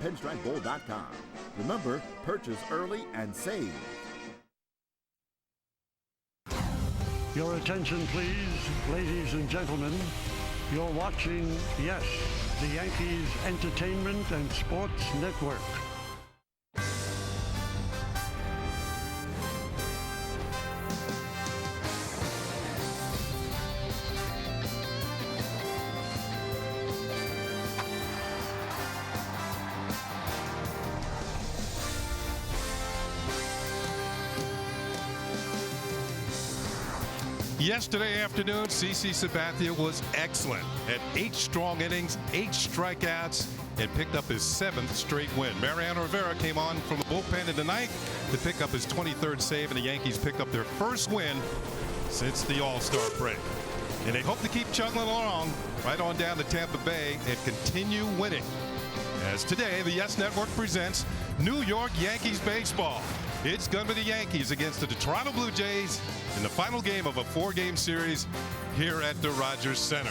pinstripebowl.com. Remember, purchase early and save. Your attention, please, ladies and gentlemen. You're watching, yes, the Yankees Entertainment and Sports Network. Yesterday afternoon, CC Sabathia was excellent. Had 8 strong innings, 8 strikeouts, and picked up his 7th straight win. Mariano Rivera came on from the bullpen in the 9th to pick up his 23rd save, and the Yankees picked up their first win since the All-Star break. And they hope to keep chugging along right on down to Tampa Bay and continue winning. As today, the YES Network presents New York Yankees baseball. It's going to be the Yankees against the Toronto Blue Jays in the final game of a 4-game series here at the Rogers Center.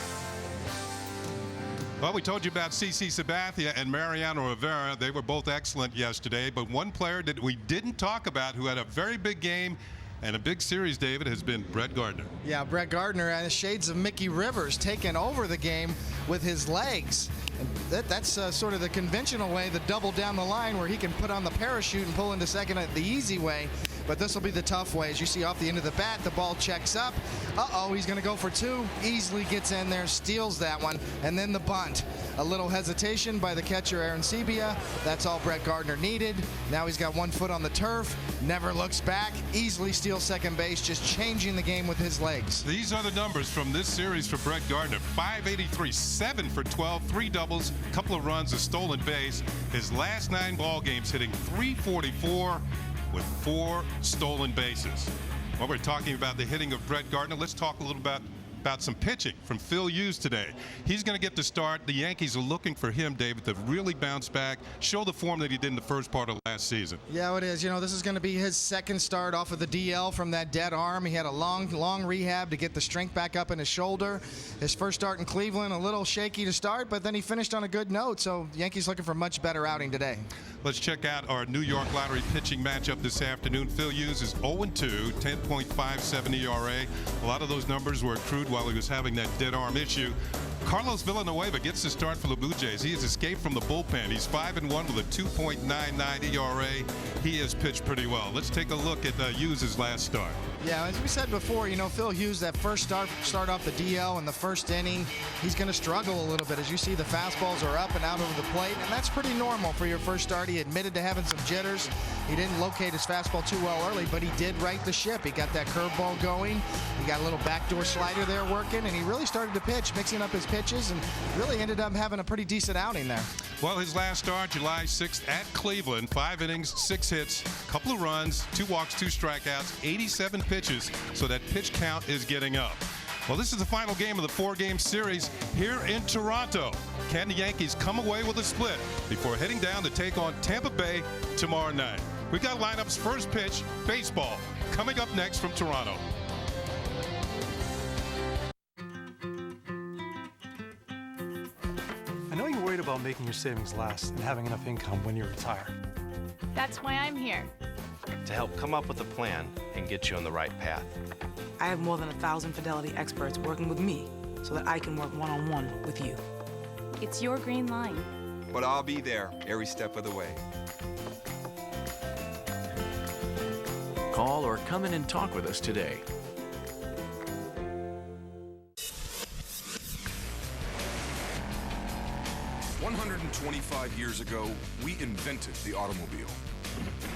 Well, we told you about CC Sabathia and Mariano Rivera. They were both excellent yesterday, but one player that we didn't talk about who had a very big game and a big series, David, has been Brett Gardner. Yeah, Brett Gardner and the shades of Mickey Rivers taking over the game with his legs. And that's sort of the conventional way, the double down the line where he can put on the parachute and pull into second the easy way. But this will be the tough way. As you see off the end of the bat, the ball checks up. Uh-oh, he's going to go for 2. Easily gets in there, steals that one, and then the bunt. A little hesitation by the catcher, Aaron Sebia. That's all Brett Gardner needed. Now he's got 1 foot on the turf, never looks back, easily steals second base, just changing the game with his legs. These are the numbers from this series for Brett Gardner. 583, 7 for 12, 3 doubles, couple of runs, a stolen base. His last 9 ball games hitting .344 with 4 stolen bases. While we're talking about the hitting of Brett Gardner, let's talk a little about some pitching from Phil Hughes today. He's going to get the start. The Yankees are looking for him, David, to really bounce back, show the form that he did in the first part of last season. Yeah, it is. You know, this is going to be his second start off of the DL from that dead arm. He had a long rehab to get the strength back up in his shoulder. His first start in Cleveland, a little shaky to start, but then he finished on a good note. So the Yankees looking for a much better outing today. Let's check out our New York Lottery pitching matchup this afternoon. Phil Hughes is 0-2, 10.57 ERA. A lot of those numbers were accrued while he was having that dead arm issue. Carlos Villanueva gets the start for the Blue Jays. He has escaped from the bullpen. He's 5-1 with a 2.99 ERA. He has pitched pretty well. Let's take a look at Hughes' last start. Yeah, as we said before, you know, Phil Hughes, that first start off the DL in the first inning, he's going to struggle a little bit. As you see, the fastballs are up and out over the plate, and that's pretty normal for your first start. He admitted to having some jitters. He didn't locate his fastball too well early, but he did right the ship. He got that curveball going. He got a little backdoor slider there working, and he really started to pitch, mixing up his pitches, and really ended up having a pretty decent outing there. Well, his last start, July 6th at Cleveland, 5 innings, 6 hits, couple of runs, 2 walks, 2 strikeouts, 87 pitches, so that pitch count is getting up. Well, this is the final game of the 4-game series here in Toronto. Can the Yankees come away with a split before heading down to take on Tampa Bay tomorrow night? We've got lineups, first pitch, baseball, coming up next from Toronto. I know you're worried about making your savings last and having enough income when you retire. That's why I'm here. To help come up with a plan and get you on the right path. I have more than 1,000 Fidelity experts working with me so that I can work one-on-one with you. It's your green line. But I'll be there every step of the way. Call or come in and talk with us today. "125 years ago, we invented the automobile.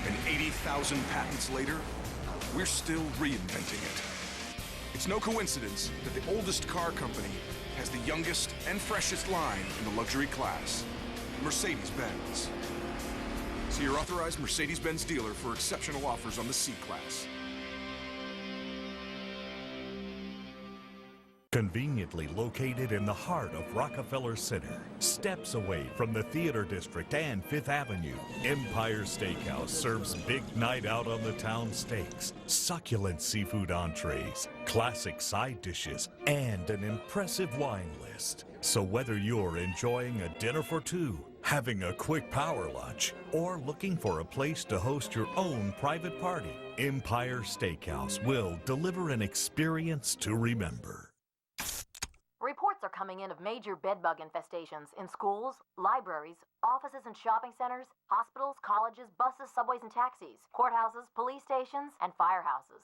And 80,000 patents later, we're still reinventing it. It's no coincidence that the oldest car company has the youngest and freshest line in the luxury class, Mercedes-Benz. See your authorized Mercedes-Benz dealer for exceptional offers on the C-Class. Conveniently located in the heart of Rockefeller Center, steps away from the Theater District and Fifth Avenue, Empire Steakhouse serves big night out on the town steaks, succulent seafood entrees, classic side dishes, and an impressive wine list. So whether you're enjoying a dinner for 2 Having a quick power lunch, or looking for a place to host your own private party, Empire Steakhouse will deliver an experience to remember. Reports are coming in of major bedbug infestations in schools, libraries, offices and shopping centers, hospitals, colleges, buses, subways and taxis, courthouses, police stations, and firehouses.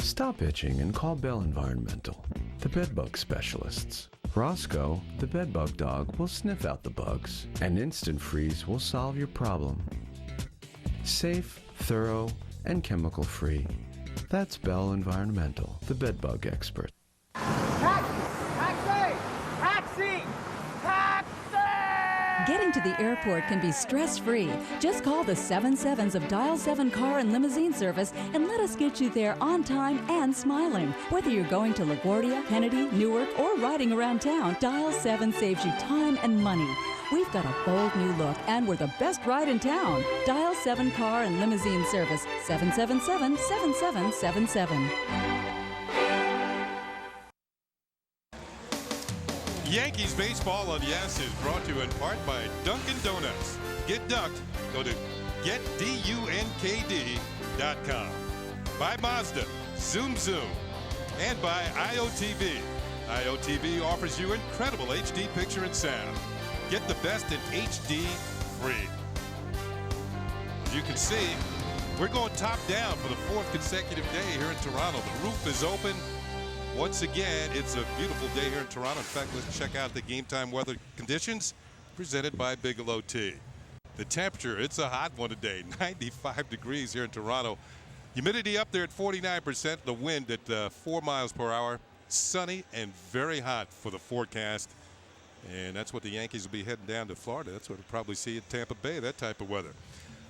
Stop itching and call Bell Environmental, the bedbug specialists. Roscoe, the bedbug dog, will sniff out the bugs, and Instant Freeze will solve your problem. Safe, thorough, and chemical-free. That's Bell Environmental, the bedbug expert. Getting to the airport can be stress-free. Just call the 77s of Dial 7 Car and Limousine Service and let us get you there on time and smiling. Whether you're going to LaGuardia, Kennedy, Newark, or riding around town, Dial 7 saves you time and money. We've got a bold new look, and we're the best ride in town. Dial 7 Car and Limousine Service, 777-7777. Yankees baseball on Yes is brought to you in part by Dunkin' Donuts. Get ducked. Go to getdunkd.com. By Mazda, Zoom Zoom, and by IOTV. IOTV offers you incredible HD picture and sound. Get the best in HD free. As you can see, we're going top down for the 4th consecutive day here in Toronto. The roof is open. Once again, it's a beautiful day here in Toronto. In fact, let's check out the game time weather conditions presented by Bigelow Tea. The temperature, it's a hot one today, 95 degrees here in Toronto. Humidity up there at 49%, the wind at 4 miles per hour. Sunny and very hot for the forecast. And that's what the Yankees will be heading down to Florida. That's what we'll probably see at Tampa Bay, that type of weather.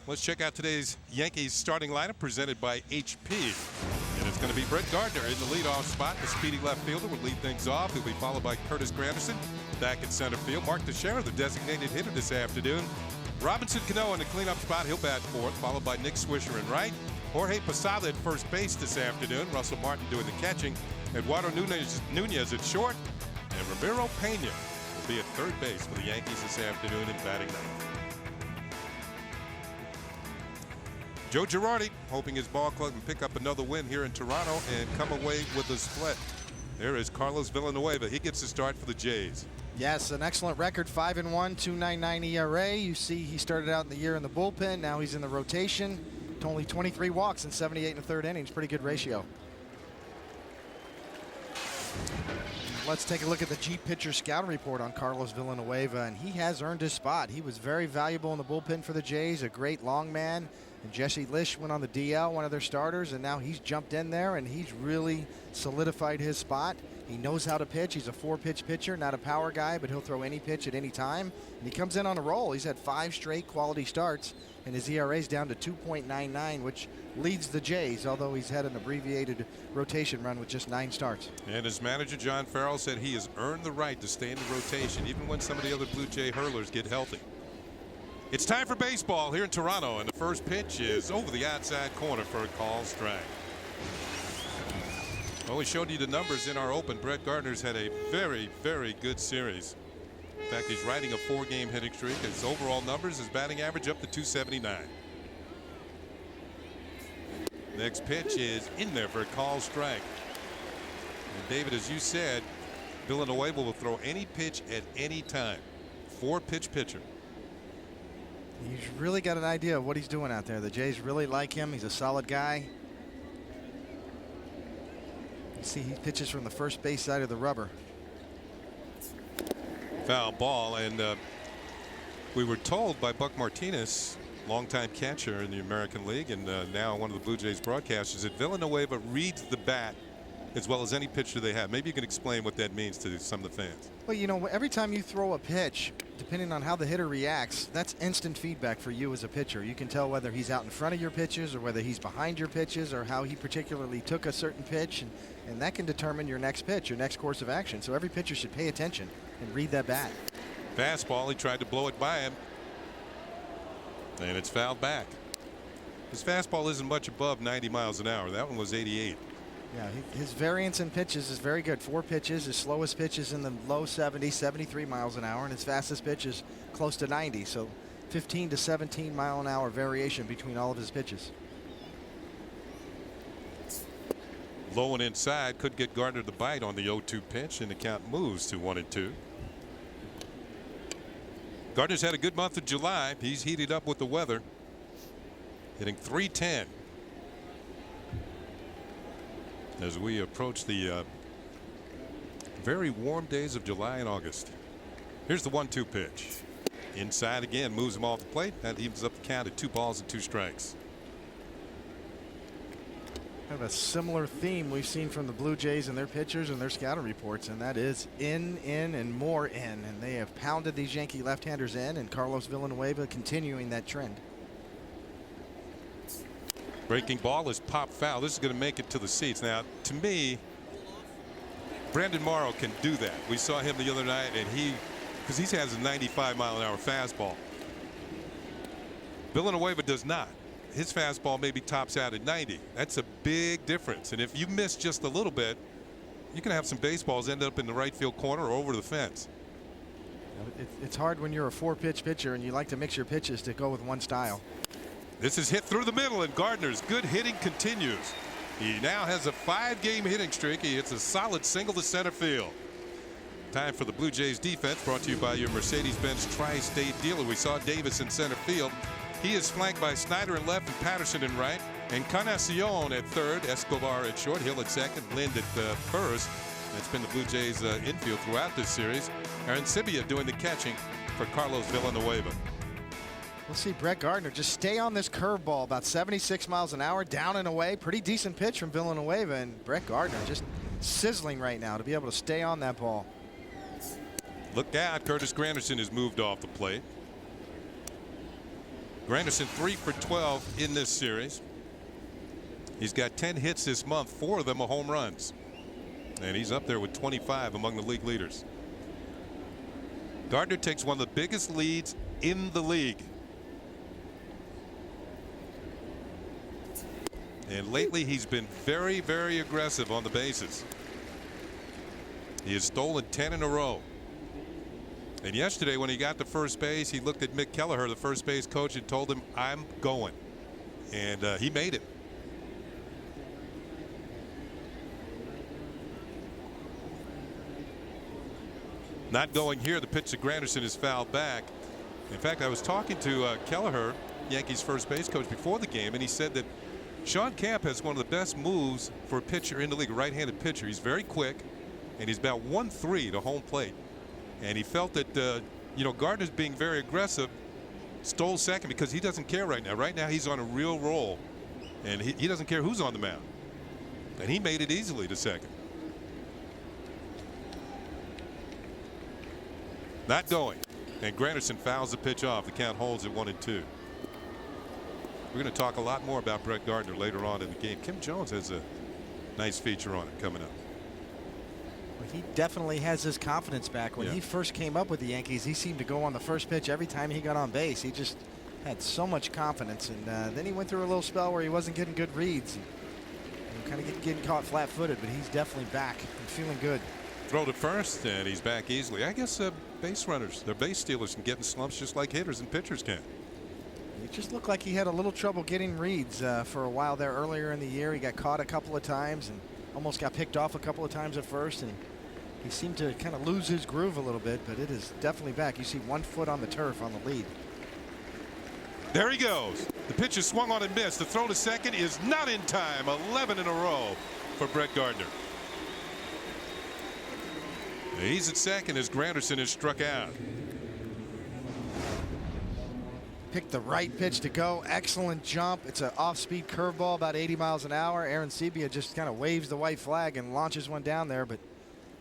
Let's check out today's Yankees starting lineup presented by HP. And it's going to be Brett Gardner in the leadoff spot. The speedy left fielder will lead things off. He'll be followed by Curtis Granderson back in center field. Mark Teixeira, the designated hitter this afternoon. Robinson Cano in the cleanup spot. He'll bat fourth, followed by Nick Swisher in right. Jorge Posada at first base this afternoon. Russell Martin doing the catching. Eduardo Nunez at short. And Ramiro Pena will be at third base for the Yankees this afternoon in batting ninth. Joe Girardi hoping his ball club can pick up another win here in Toronto and come away with a split. There is Carlos Villanueva. He gets the start for the Jays. Yes, an excellent record, 5-1, 2.99 ERA. You see he started out in the year in the bullpen. Now he's in the rotation. Only 23 walks in 78 and a third innings. Pretty good ratio. Let's take a look at the Jeep pitcher scouting report on Carlos Villanueva, and he has earned his spot. He was very valuable in the bullpen for the Jays, a great long man. And Jesse Lish went on the DL, one of their starters, and now he's jumped in there and he's really solidified his spot. He knows how to pitch. He's a 4-pitch pitcher, not a power guy, but he'll throw any pitch at any time. And he comes in on a roll. He's had 5 straight quality starts, and his ERA is down to 2.99, which leads the Jays, although he's had an abbreviated rotation run with just 9 starts. And his manager, John Farrell, said he has earned the right to stay in the rotation, even when some of the other Blue Jay hurlers get healthy. It's time for baseball here in Toronto, and the first pitch is over the outside corner for a call strike. Well, we showed you the numbers in our open. Brett Gardner's had a very, very good series. In fact, he's riding a 4-game hitting streak. His overall numbers, his batting average up to 279. Next pitch is in there for a call strike. And David, as you said, Villanueva will throw any pitch at any time. 4-pitch pitcher. He's really got an idea of what he's doing out there. The Jays really like him. He's a solid guy. You see he pitches from the first base side of the rubber. Foul ball, and we were told by Buck Martinez, longtime catcher in the American League and now one of the Blue Jays broadcasters, that Villanueva reads the bat as well as any pitcher they have. Maybe you can explain what that means to some of the fans. Well, you know, every time you throw a pitch, depending on how the hitter reacts, that's instant feedback for you as a pitcher. You can tell whether he's out in front of your pitches or whether he's behind your pitches or how he particularly took a certain pitch, and that can determine your next pitch, your next course of action. So every pitcher should pay attention and read that bat. Fastball, he tried to blow it by him, and it's fouled back. His fastball isn't much above 90 miles an hour. That one was 88. Yeah, his variance in pitches is very good. 4 pitches. His slowest pitch is in the low 70s, 73 miles an hour, and his fastest pitch is close to 90. So 15 to 17 mile an hour variation between all of his pitches. Low and inside, could get Gardner the bite on the 0-2 pitch, and the count moves to 1-2. Gardner's had a good month of July. He's heated up with the weather, hitting .310 as we approach the very warm days of July and August. Here's the 1-2 pitch. Inside again, moves him off the plate. That evens up the count at 2 balls and 2 strikes. Kind of a similar theme we've seen from the Blue Jays and their pitchers and their scouting reports, and that is in, and more in. And they have pounded these Yankee left-handers in, and Carlos Villanueva continuing that trend. Breaking ball is pop foul. This is going to make it to the seats. Now, to me, Brandon Morrow can do that. We saw him the other night, and because he has a 95-mile-an-hour fastball. Villanueva does not. His fastball maybe tops out at 90. That's a big difference. And if you miss just a little bit, you can have some baseballs end up in the right field corner or over the fence. It's hard when you're a 4-pitch pitcher and you like to mix your pitches to go with one style. This is hit through the middle, and Gardner's good hitting continues. He now has a 5-game hitting streak. He hits a solid single to center field. Time for the Blue Jays defense, brought to you by your Mercedes-Benz Tri-State dealer. We saw Davis in center field. He is flanked by Snyder in left and Patterson in right, and Encarnacion at third, Escobar at short, Hill at second, Lind at first. That's been the Blue Jays infield throughout this series. Arancibia doing the catching for Carlos Villanueva. We'll see Brett Gardner just stay on this curveball, about 76 miles an hour, down and away. Pretty decent pitch from Villanueva, and Brett Gardner just sizzling right now to be able to stay on that ball. Look out, Curtis Granderson has moved off the plate. Granderson 3 for 12 in this series. He's got 10 hits this month, 4 of them are home runs. And he's up there with 25 among the league leaders. Gardner takes one of the biggest leads in the league. And lately he's been very, very aggressive on the bases. He has stolen 10 in a row. And yesterday when he got to first base, he looked at Mick Kelleher, the first base coach, and told him, "I'm going." And he made it. Not going here. The pitch to Granderson is fouled back. In fact, I was talking to Kelleher, Yankees first base coach, before the game, and he said that Sean Camp has one of the best moves for a pitcher in the league, a right-handed pitcher. He's very quick, and he's about 1-3 to home plate. And he felt that, Gardner's being very aggressive, stole second because he doesn't care right now. Right now he's on a real roll, and he doesn't care who's on the mound. And he made it easily to second. Not going. And Granderson fouls the pitch off. The count holds at 1-2. We're going to talk a lot more about Brett Gardner later on in the game. Kim Jones has a nice feature on it coming up. He definitely has his confidence back. When he first came up with the Yankees, he seemed to go on the first pitch every time he got on base. He just had so much confidence, and then he went through a little spell where he wasn't getting good reads and kind of getting caught flat-footed, but he's definitely back and feeling good. Throw to first, and he's back easily. I guess base runners, their base stealers, can get in slumps just like hitters and pitchers can. It just looked like he had a little trouble getting reads for a while there earlier in the year. He got caught a couple of times and almost got picked off a couple of times at first, and he seemed to kind of lose his groove a little bit, but it is definitely back. You see 1 foot on the turf on the lead. There he goes. The pitch is swung on and missed. The throw to second is not in time. 11 in a row for Brett Gardner. He's at second as Granderson is struck out. Picked the right pitch to go. Excellent jump. It's an off-speed curveball, about 80 miles an hour. Arancibia just kind of waves the white flag and launches one down there, but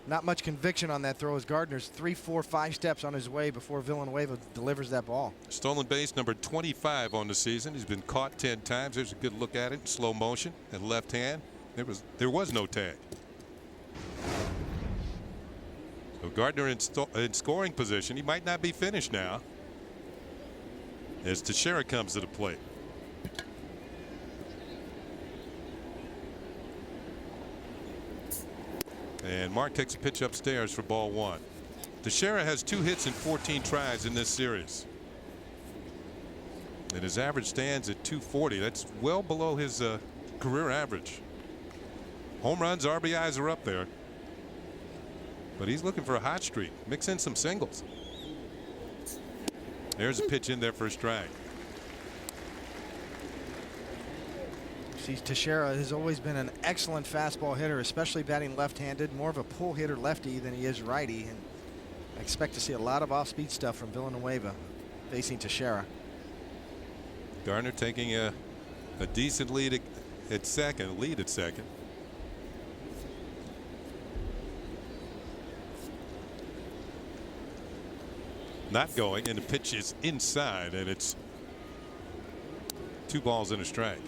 not much conviction on that throw as Gardner's 3, 4, 5 steps on his way before Villanueva delivers that ball. Stolen base number 25 on the season. He's been caught 10 times. There's a good look at it in slow motion at left hand. There was no tag. So Gardner in scoring position. He might not be finished now as Teixeira comes to the plate. And Mark takes a pitch upstairs for ball 1. Teixeira has 2 hits in 14 tries in this series. And his average stands at 240. That's well below his career average. Home runs, RBIs are up there. But he's looking for a hot streak. Mix in some singles. There's a pitch in there for a strike. See, Teixeira has always been an excellent fastball hitter, especially batting left-handed. More of a pull hitter lefty than he is righty. And I expect to see a lot of off-speed stuff from Villanueva facing Teixeira. Gardner taking a decent lead at second. Not going, and the pitch is inside, and it's 2 balls and a strike.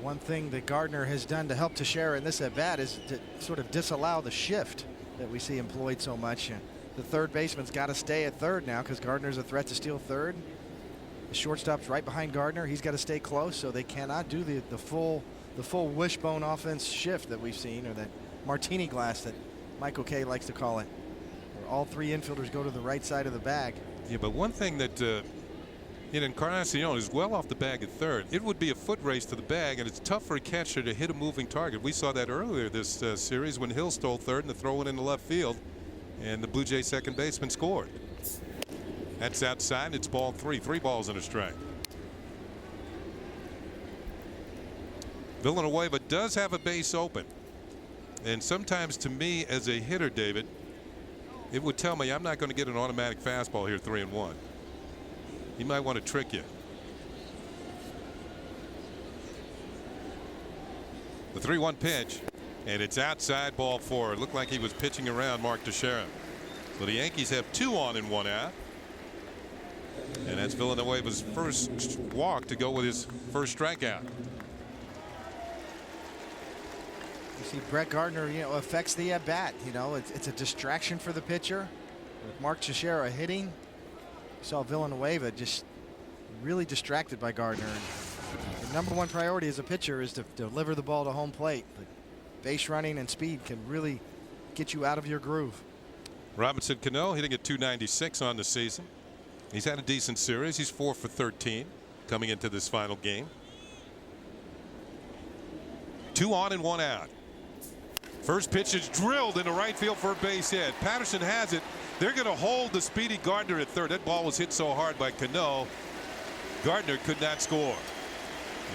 One thing that Gardner has done to help Teixeira in this at bat is to sort of disallow the shift that we see employed so much. The third baseman's got to stay at third now because Gardner's a threat to steal third. The shortstop's right behind Gardner. He's got to stay close, so they cannot do the full wishbone offense shift that we've seen, or that martini glass that Michael Kay likes to call it, where all 3 infielders go to the right side of the bag. Yeah, but one thing that Encarnacion is well off the bag at third. It would be a foot race to the bag, and it's tough for a catcher to hit a moving target. We saw that earlier this series when Hill stole third and the throw went into left field, and the Blue Jay second baseman scored. That's outside. It's ball 3. 3 balls and a strike. Villanueva does have a base open, and sometimes to me as a hitter, David, it would tell me I'm not going to get an automatic fastball here 3-1. He might want to trick you. The 3-1 pitch, and it's outside, ball 4. It looked like he was pitching around Mark Teixeira. So the Yankees have 2 on and 1 out. And that's Villanueva's first walk to go with his first strikeout. You see Brett Gardner, affects the at bat. It's a distraction for the pitcher. With Mark Teixeira hitting, you saw Villanueva just really distracted by Gardner. And the number 1 priority as a pitcher is to deliver the ball to home plate. But base running and speed can really get you out of your groove. Robinson Cano hitting at 296 on the season. He's had a decent series. He's 4 for 13 coming into this final game. 2 on and 1 out. First pitch is drilled into right field for a base hit. Patterson has it. They're going to hold the speedy Gardner at third. That ball was hit so hard by Cano. Gardner could not score.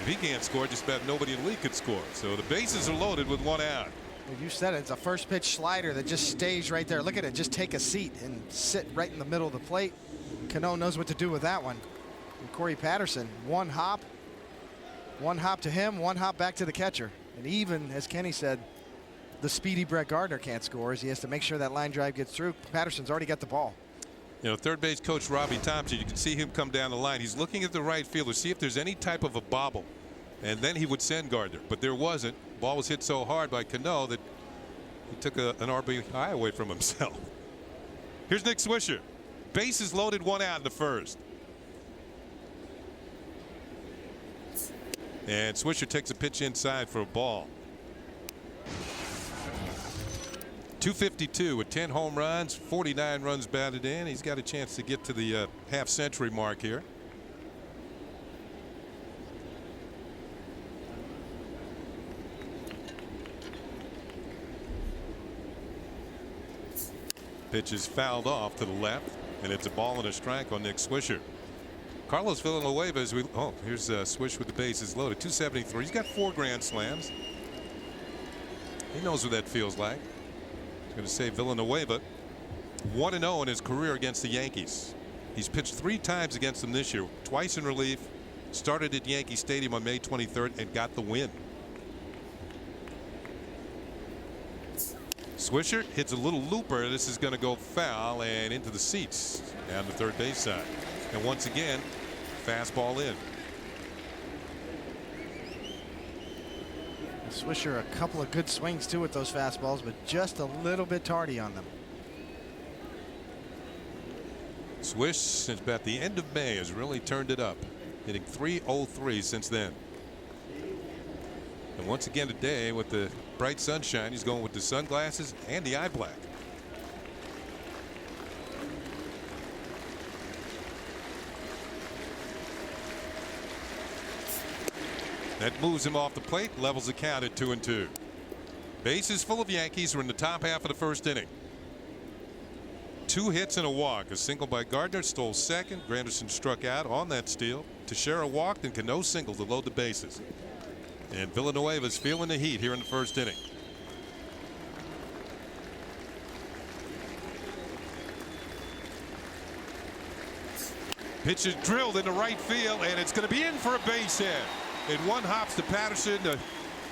If he can't score, just about nobody in the league could score. So the bases are loaded with 1 out. Well, you said it. It's a first pitch slider that just stays right there. Look at it. Just take a seat and sit right in the middle of the plate. Cano knows what to do with that one. And Corey Patterson, 1 hop. 1 hop to him, 1 hop back to the catcher. And even, as Kenny said, the speedy Brett Gardner can't score, as he has to make sure that line drive gets through. Patterson's already got the ball. Third base coach Robbie Thompson, you can see him come down the line. He's looking at the right fielder, see if there's any type of a bobble, and then he would send Gardner. But there wasn't. Ball was hit so hard by Cano that he took an RBI away from himself. Here's Nick Swisher. Bases loaded, 1 out in the first. And Swisher takes a pitch inside for a ball. 252 with 10 home runs, 49 runs batted in. He's got a chance to get to the half-century mark here. Pitch is fouled off to the left, and it's a ball and a strike on Nick Swisher. Carlos Villanueva, here's Swish with the bases loaded. 273. He's got 4 grand slams. He knows what that feels like. He's going to say Villanueva 1-0 in his career against the Yankees. He's pitched 3 times against them this year, twice in relief. Started at Yankee Stadium on May 23rd and got the win. Swisher hits a little looper. This is going to go foul and into the seats down the third base side. And once again, fastball in. Swisher, a couple of good swings too with those fastballs, but just a little bit tardy on them. Swish, since about the end of May, has really turned it up, hitting .303 since then. And once again today, with the bright sunshine, he's going with the sunglasses and the eye black. That moves him off the plate, levels the count at 2-2. Bases full of Yankees. We're in the top half of the first inning. 2 hits and a walk. A single by Gardner stole second. Granderson struck out on that steal. Teixeira walked, and Cano singled to load the bases. And Villanueva's feeling the heat here in the first inning. Pitch is drilled into right field, and it's going to be in for a base hit. It one hops to Patterson. The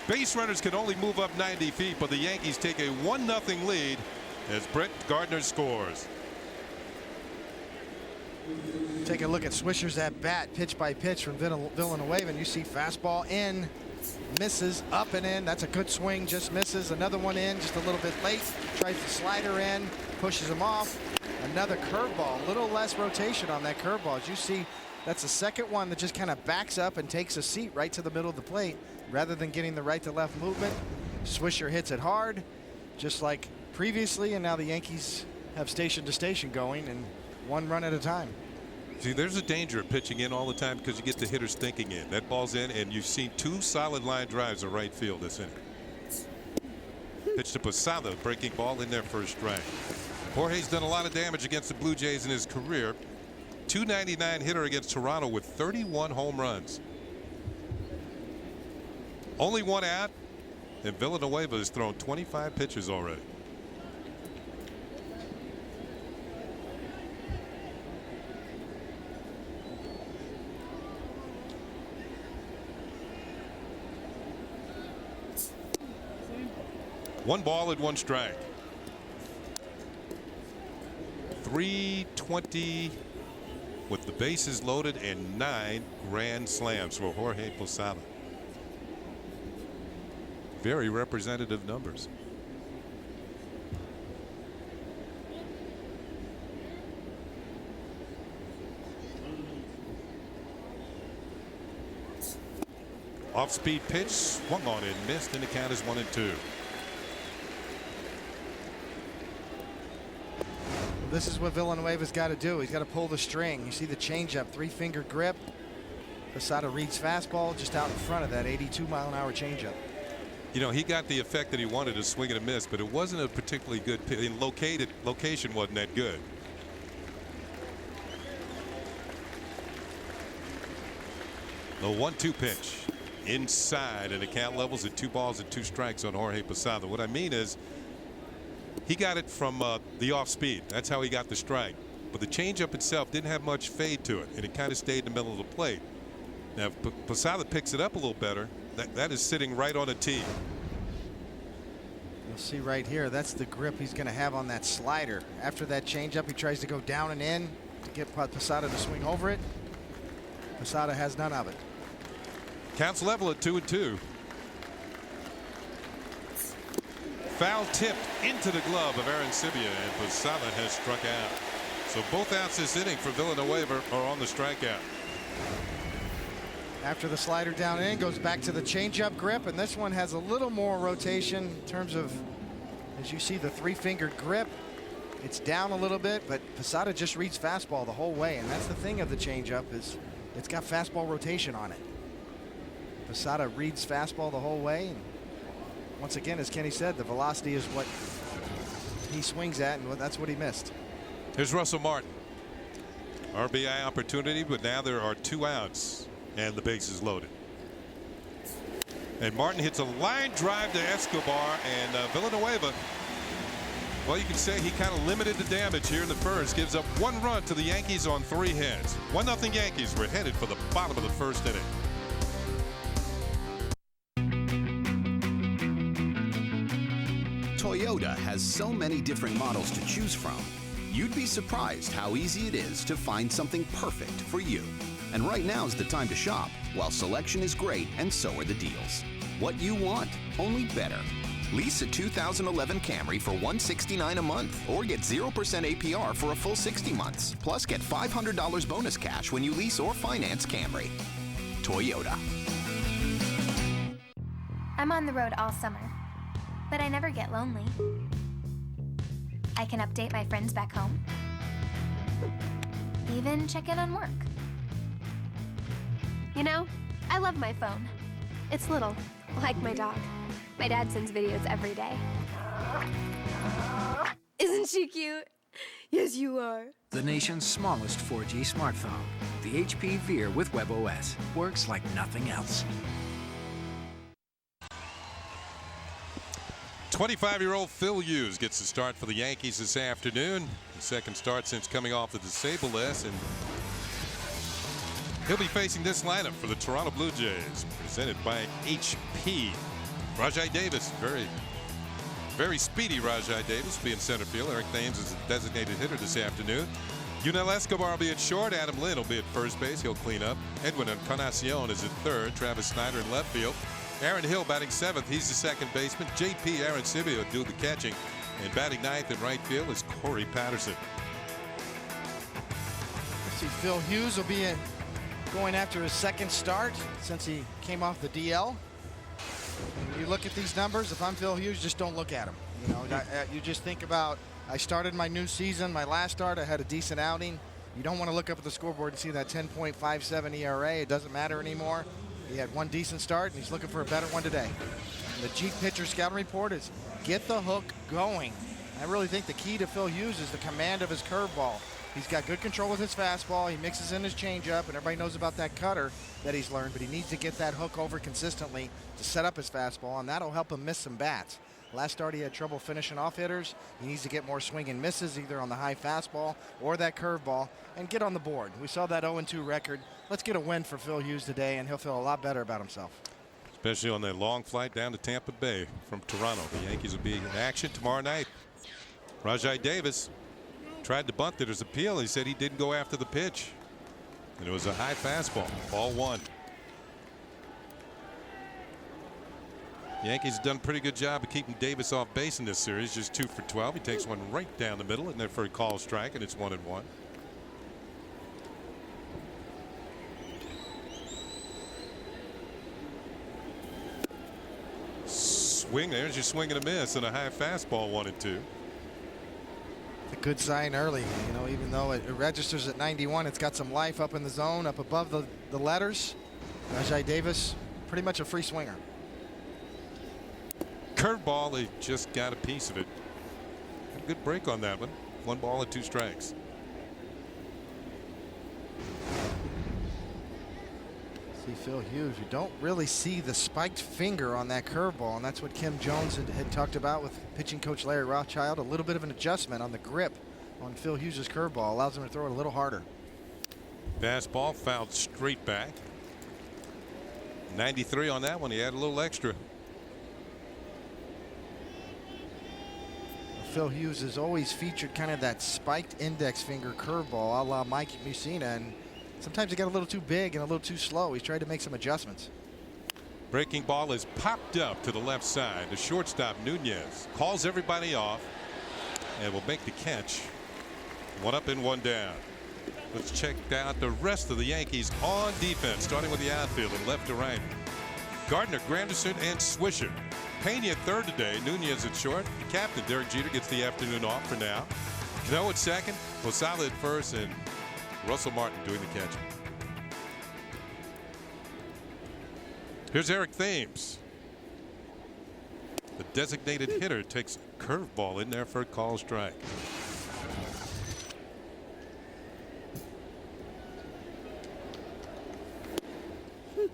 base runners can only move up 90 feet, but the Yankees take a 1-0 lead as Brett Gardner scores. Take a look at Swisher's at bat, pitch by pitch from Villanueva, and you see fastball in, misses, up and in. That's a good swing, just misses. Another one in, just a little bit late. Tries the slider in, pushes him off. Another curveball, a little less rotation on that curveball. As you see, that's the second one that just kind of backs up and takes a seat right to the middle of the plate rather than getting the right to left movement. Swisher hits it hard, just like previously, and now the Yankees have station to station going, and 1 run at a time. See, there's a danger of pitching in all the time because you get the hitters thinking in. That ball's in, and you've seen 2 solid line drives to right field this inning. Pitch to Posada, breaking ball in there for a strike. Jorge's done a lot of damage against the Blue Jays in his career. .299 hitter against Toronto with 31 home runs. Only 1 out, and Villanueva has thrown 25 pitches already. One ball and 1 strike. 320 with the bases loaded and 9 grand slams for Jorge Posada. Very representative numbers. Off-speed pitch, swung on and missed, and the count is 1-2. This is what Villanueva's got to do. He's got to pull the string. You see the changeup, 3-finger grip. Posada reads fastball just out in front of that 82-mile-an-hour changeup. You know, he got the effect that he wanted, a swing and a miss, but it wasn't a particularly good pitch. Location wasn't that good. The 1-2 pitch inside, and the count levels at 2 balls and 2 strikes on Jorge Posada. What I mean is, he got it from the off speed. That's how he got the strike. But the changeup itself didn't have much fade to it, and it kind of stayed in the middle of the plate. Now, if Posada picks it up a little better, that is sitting right on a tee. You'll see right here, that's the grip he's going to have on that slider. After that changeup, he tries to go down and in to get Posada to swing over it. Posada has none of it. Counts level at 2-2. Foul tipped into the glove of Aaron Sibia, and Posada has struck out. So both outs this inning for Villanueva are on the strikeout. After the slider down in, goes back to the changeup grip, and this one has a little more rotation in terms of, as you see, the 3-fingered grip. It's down a little bit, but Posada just reads fastball the whole way, and that's the thing of the changeup, is it's got fastball rotation on it. Posada reads fastball the whole way, and once again, as Kenny said, the velocity is what he swings at, and that's what he missed. Here's Russell Martin. RBI opportunity, but now there are 2 outs, and the base is loaded. And Martin hits a line drive to Escobar, and Villanueva, well, you can say he kind of limited the damage here in the first. Gives up 1 run to the Yankees on 3 hits. 1-0 Yankees. We're headed for the bottom of the first inning. Toyota has so many different models to choose from. You'd be surprised how easy it is to find something perfect for you. And right now is the time to shop, while selection is great and so are the deals. What you want, only better. Lease a 2011 Camry for $169 a month, or get 0% APR for a full 60 months. Plus, get $500 bonus cash when you lease or finance Camry. Toyota. I'm on the road all summer, but I never get lonely. I can update my friends back home, even check in on work. You know, I love my phone. It's little, like my dog. My dad sends videos every day. Isn't she cute? Yes, you are. The nation's smallest 4G smartphone. The HP Veer with WebOS works like nothing else. 25-year-old Phil Hughes gets the start for the Yankees this afternoon. His second start since coming off the disabled list, and he'll be facing this lineup for the Toronto Blue Jays, presented by HP. Rajai Davis, very speedy Rajai Davis, will be in center field. Eric Thames is a designated hitter this afternoon. Yunel Escobar will be at short. Adam Lynn will be at first base. He'll clean up. Edwin Encarnacion is at third. Travis Snyder in left field. Aaron Hill batting seventh. He's the second baseman. JP Arancibia will do the catching. And batting ninth in right field is Corey Patterson. Let's see, Phil Hughes will be going after his second start since he came off the DL. When you look at these numbers, if I'm Phil Hughes, just don't look at them. You know, you just think about, I started my new season, my last start, I had a decent outing. You don't want to look up at the scoreboard and see that 10.57 ERA. It doesn't matter anymore. He had one decent start, and he's looking for a better one today. And the Jeep pitcher scouting report is get the hook going. I really think the key to Phil Hughes is the command of his curveball. He's got good control with his fastball. He mixes in his changeup, and everybody knows about that cutter that he's learned, but he needs to get that hook over consistently to set up his fastball, and that'll help him miss some bats. Last start, he had trouble finishing off hitters. He needs to get more swing and misses, either on the high fastball or that curveball, and get on the board. We saw that 0-2 record. Let's get a win for Phil Hughes today, and he'll feel a lot better about himself. Especially on that long flight down to Tampa Bay from Toronto. The Yankees will be in action tomorrow night. Rajai Davis tried to bunt hitter's appeal. He said he didn't go after the pitch, and it was a high fastball. Ball one. Yankees have done a pretty good job of keeping Davis off base in this series. Just 2 for 12. He takes one right down the middle, and then for a call strike, and it's 1-1. Swing, there's your swing and a miss, and a high fastball, 1-2. A good sign early, you know, even though it registers at 91, it's got some life up in the zone, up above the letters. Rajai Davis, pretty much a free swinger. Curveball, he just got a piece of it. A good break on that one. 1 ball and 2 strikes. See Phil Hughes, you don't really see the spiked finger on that curveball, and that's what Kim Jones had talked about with pitching coach Larry Rothschild. A little bit of an adjustment on the grip on Phil Hughes' curveball allows him to throw it a little harder. Fastball fouled straight back. 93 on that one. He had a little extra. Phil Hughes has always featured kind of that spiked index finger curveball a la Mike Mussina, and sometimes it got a little too big and a little too slow. He's tried to make some adjustments. Breaking ball is popped up to the left side. The shortstop Nunez calls everybody off and will make the catch. 1 up and 1 down. Let's check out the rest of the Yankees on defense, starting with the outfield and left to right. Gardner, Granderson, and Swisher. Pena at third today. Nunez at short. The captain, Derek Jeter, gets the afternoon off for now. Cano at second. Posada at first, and Russell Martin doing the catching. Here's Eric Thames. The designated hitter takes a curveball in there for a call strike.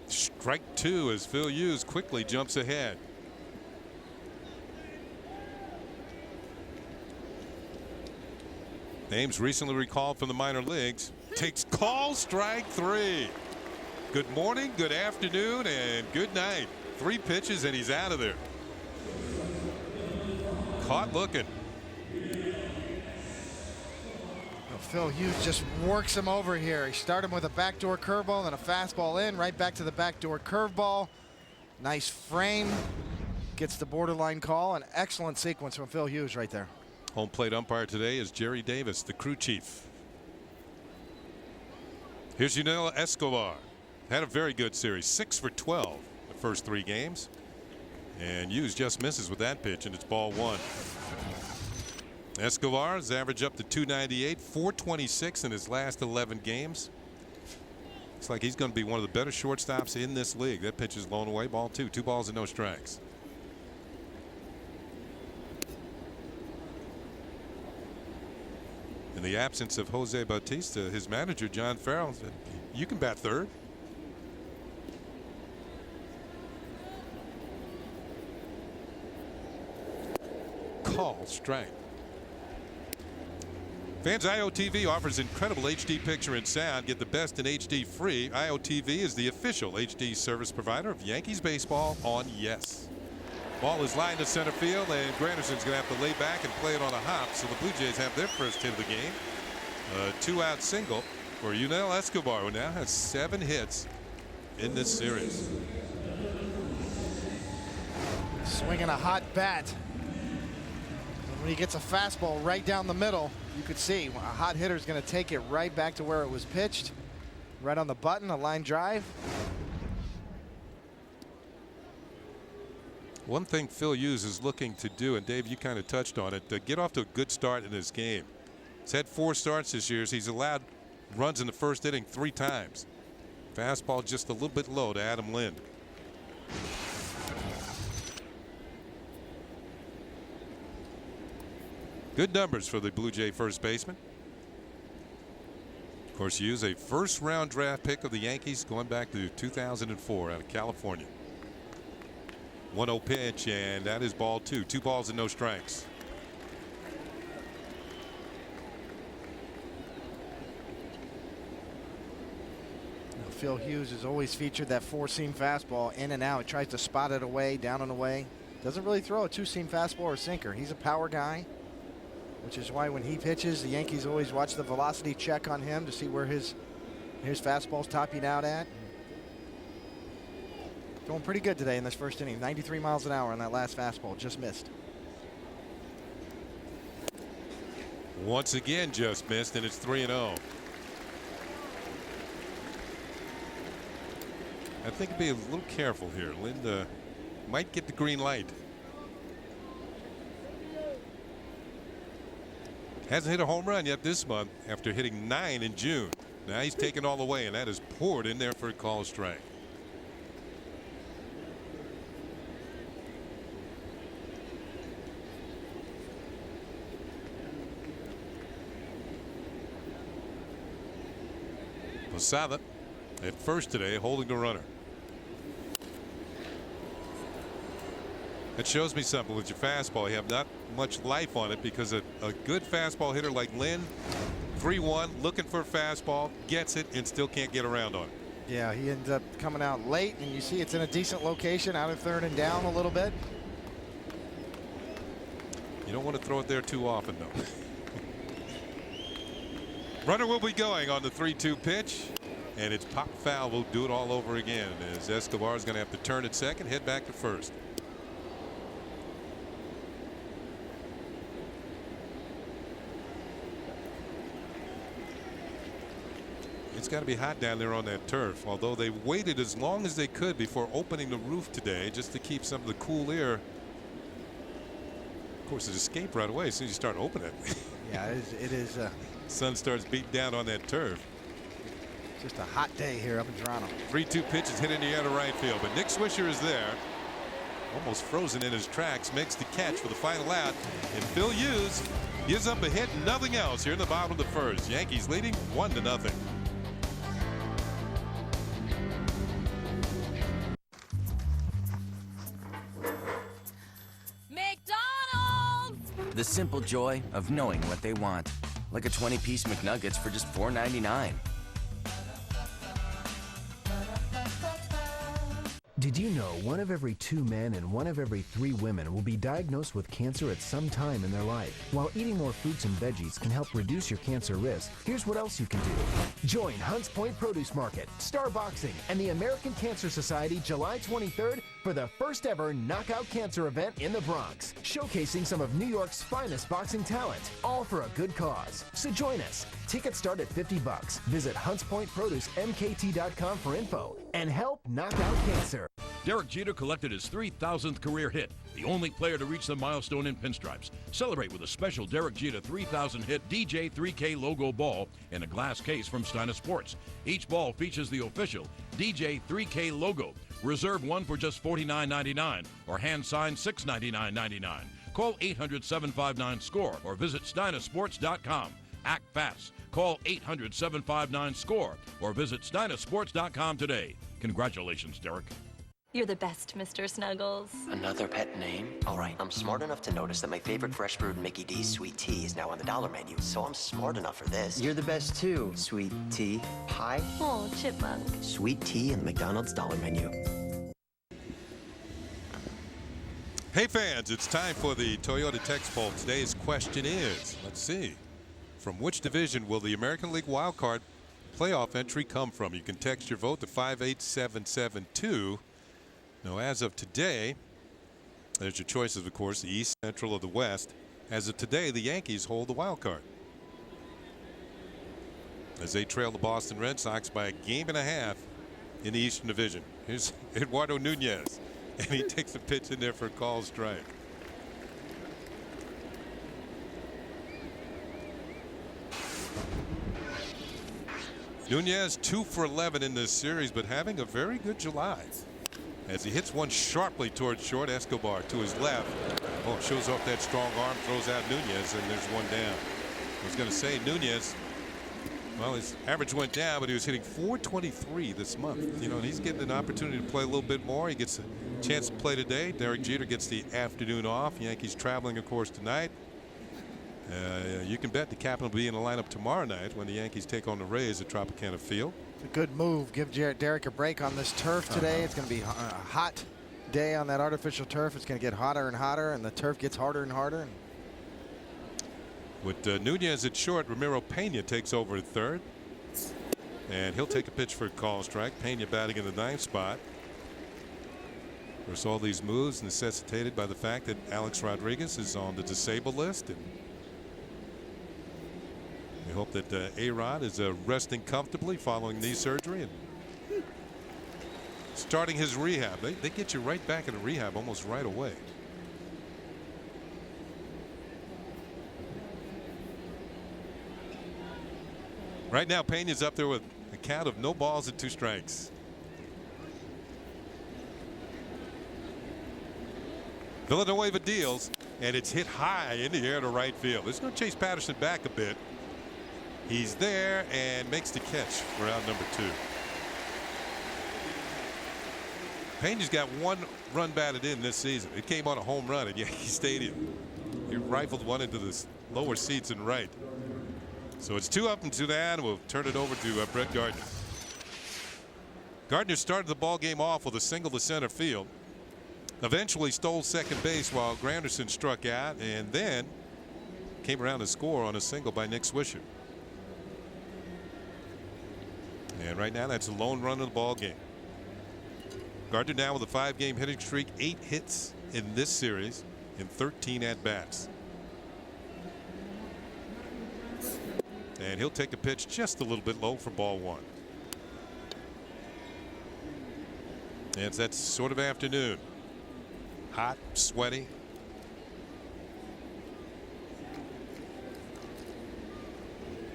Strike 2 as Phil Hughes quickly jumps ahead. Thames, recently recalled from the minor leagues, takes call strike 3. Good morning, good afternoon, and good night. 3 pitches and he's out of there. Caught looking. Phil Hughes just works him over here. He started with a backdoor curveball, then a fastball in, right back to the backdoor curveball. Nice frame. Gets the borderline call. An excellent sequence from Phil Hughes right there. Home plate umpire today is Jerry Davis, the crew chief. Here's Yunel Escobar. Had a very good series. 6 for 12 the first 3 games. And Hughes just misses with that pitch, and it's ball one. Escobar's average up to 298, 426 in his last 11 games. Looks like he's going to be one of the better shortstops in this league. That pitch is blown away. Ball two. 2 balls and no strikes. In the absence of Jose Bautista, his manager, John Farrell, said, you can bat third. Call strike. Fans, IOTV offers incredible HD picture and sound. Get the best in HD free. IOTV is the official HD service provider of Yankees baseball on Yes. Ball is lined to center field, and Granderson's going to have to lay back and play it on a hop. So the Blue Jays have their first hit of the game. A 2-out single for Yunel Escobar, who now has 7 hits in this series. Swinging a hot bat. When he gets a fastball right down the middle, you could see a hot hitter is going to take it right back to where it was pitched. Right on the button, a line drive. One thing Phil Hughes is looking to do, and Dave, you kind of touched on it, to get off to a good start in this game. He's had 4 starts this year. He's allowed runs in the first inning 3 times. Fastball just a little bit low to Adam Lind. Good numbers for the Blue Jay first baseman. Of course, Hughes, a first-round draft pick of the Yankees going back to 2004 out of California. 1-0 pitch, and that is ball 2. 2 balls and no strikes. Phil Hughes has always featured that 4-seam fastball in and out. He tries to spot it away, down and away. Doesn't really throw a 2-seam fastball or sinker. He's a power guy, which is why when he pitches, the Yankees always watch the velocity check on him to see where his fastball's topping out at. Going pretty good today in this first inning. 93 miles an hour on that last fastball. Just missed. Once again, just missed, and it's 3-0. I think be a little careful here. Linda might get the green light. Hasn't hit a home run yet this month after hitting 9 in June. Now he's taken all the way, and that is poured in there for a call strike. Posada at first today, holding the runner. That shows me something with your fastball. You have not much life on it because a good fastball hitter like Lynn, 3-1, looking for a fastball, gets it and still can't get around on it. Yeah, he ends up coming out late, and you see it's in a decent location, out of third and down a little bit. You don't want to throw it there too often, though. Runner will be going on the 3-2 pitch, and it's pop foul. We'll do it all over again as Escobar is going to have to turn at second, head back to first. It's got to be hot down there on that turf, although they waited as long as they could before opening the roof today just to keep some of the cool air. Of course, it escaped right away as soon as you start opening it. Yeah, it is. Sun starts beating down on that turf. Just a hot day here up in Toronto. 3-2 pitch is hit in the air to right field, but Nick Swisher is there. Almost frozen in his tracks, makes the catch for the final out, and Phil Hughes gives up a hit, nothing else here in the bottom of the first. Yankees leading 1-0. The simple joy of knowing what they want. Like a 20-piece McNuggets for just $4.99. Did you know 1 of every 2 men and 1 of every 3 women will be diagnosed with cancer at some time in their life? While eating more fruits and veggies can help reduce your cancer risk, here's what else you can do. Join Hunts Point Produce Market, Star Boxing, and the American Cancer Society July 23rd for the first ever Knockout Cancer event in the Bronx, showcasing some of New York's finest boxing talent, all for a good cause. So join us. Tickets start at $50. Visit huntspointproducemkt.com for info and help knock out cancer. Derek Jeter collected his 3,000th career hit, the only player to reach the milestone in pinstripes. Celebrate with a special Derek Jeter 3,000 hit DJ 3K logo ball in a glass case from Steiner Sports. Each ball features the official DJ 3K logo. Reserve one for just $49.99 or hand signed $699.99. Call 800-759-SCORE or visit steinersports.com. Act fast. Call 800-759-SCORE or visit steinersports.com today. Congratulations, Derek. You're the best, Mr. Snuggles. Another pet name? All right, I'm smart enough to notice that my favorite fresh brewed Mickey D's sweet tea is now on the dollar menu, so I'm smart enough for this. You're the best too, sweet tea. Pie? Oh, Chipmunk. Sweet tea and the McDonald's dollar menu. Hey fans, it's time for the Toyota Text Poll. Today's question is, let's see, from which division will the American League wildcard playoff entry come from? You can text your vote to 58772. Now, as of today, there's your choices, of course, the East, Central, or the West. As of today, the Yankees hold the wild card, as they trail the Boston Red Sox by a game and a half in the Eastern Division. Here's Eduardo Nunez, and he takes a pitch in there for a called strike. Nunez 2 for 11 in this series, but having a very good July. As he hits one sharply towards short, Escobar to his left. Oh, shows off that strong arm, throws out Nunez, and there's one down. I was going to say Nunez, well, his average went down, but he was hitting .423 this month. You know, and he's getting an opportunity to play a little bit more. He gets a chance to play today. Derek Jeter gets the afternoon off. Yankees traveling, of course, tonight. You can bet the Capitol will be in the lineup tomorrow night when the Yankees take on the Rays at Tropicana Field. It's a good move. Give Derek a break on this turf today. It's going to be a hot day on that artificial turf. It's going to get hotter and hotter, and the turf gets harder and harder. With Nunez at short, Ramiro Pena takes over at third. And he'll take a pitch for a call strike. Pena batting in the ninth spot. Of course, all these moves necessitated by the fact that Alex Rodriguez is on the disabled list. And we hope that A-Rod is resting comfortably following knee surgery and starting his rehab. They get you right back into rehab almost right away. Right now, Pena's up there with a count of no balls and 2 strikes. Villanueva deals, and it's hit high in the air to right field. There's no Chase Patterson back a bit. He's there and makes the catch for out number 2. Pena's got 1 run batted in this season. It came on a home run at Yankee Stadium. He rifled one into the lower seats and right. So it's 2 up and 2 down. We'll turn it over to Brett Gardner. Gardner started the ball game off with a single to center field. Eventually stole second base while Granderson struck out, and then came around to score on a single by Nick Swisher. And right now, that's a lone run of the ball game. Gardner now with a 5-game hitting streak, 8 hits in this series in 13 at-bats. And he'll take a pitch just a little bit low for ball 1. And it's that sort of afternoon. Hot, sweaty.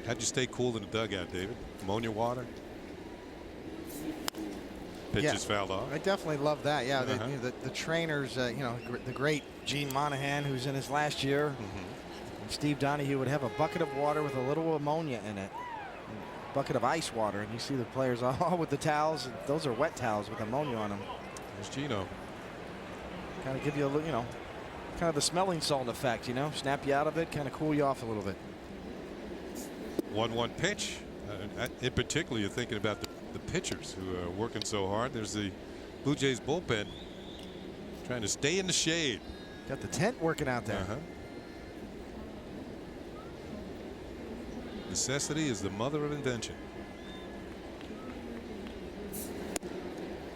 How'd you stay cool in the dugout, David? Ammonia water? Pitches fouled off. I definitely love that. Yeah, the trainers, you know, the great Gene Monahan, who's in his last year, and Steve Donahue would have a bucket of water with a little ammonia in it, a bucket of ice water, and you see the players all with the towels. And those are wet towels with ammonia on them. There's Gino. Kind of give you a little, you know, kind of the smelling salt effect, you know, snap you out of it, kind of cool you off a little bit. 1-1 pitch. In particular, you're thinking about the pitchers who are working so hard. There's the Blue Jays bullpen trying to stay in the shade. Got the tent working out there. Necessity is the mother of invention.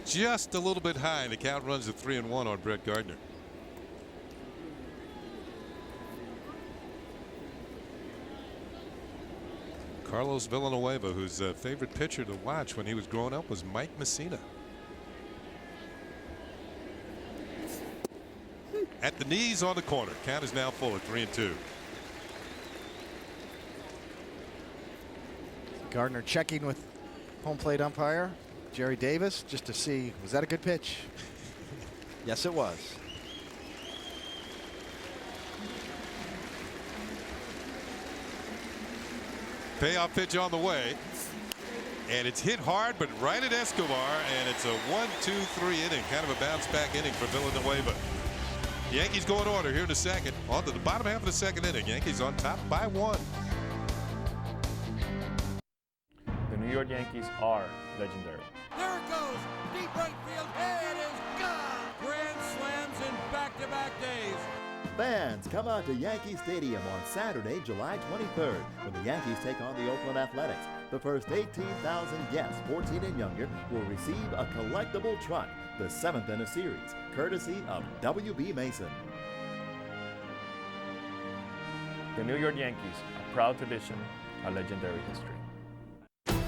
just a little bit high, and the count runs to 3-1 on Brett Gardner. Carlos Villanueva, whose favorite pitcher to watch when he was growing up was Mike Messina. At the knees on the corner. Count is now full at 3-2. Gardner checking with home plate umpire Jerry Davis just to see, was that a good pitch? Yes, it was. Payoff pitch on the way. And it's hit hard, but right at Escobar, and it's a 1-2-3 inning, kind of a bounce back inning for Villanueva. Yankees go in order here in the second. On to the bottom half of the second inning. Yankees on top by 1. The New York Yankees are legendary. There it goes. Deep right field. It is gone. Grand slams in back-to-back days. Fans, come out to Yankee Stadium on Saturday, July 23rd, when the Yankees take on the Oakland Athletics. The first 18,000 guests, 14 and younger, will receive a collectible truck, the 7th in a series, courtesy of W.B. Mason. The New York Yankees, a proud tradition, a legendary history.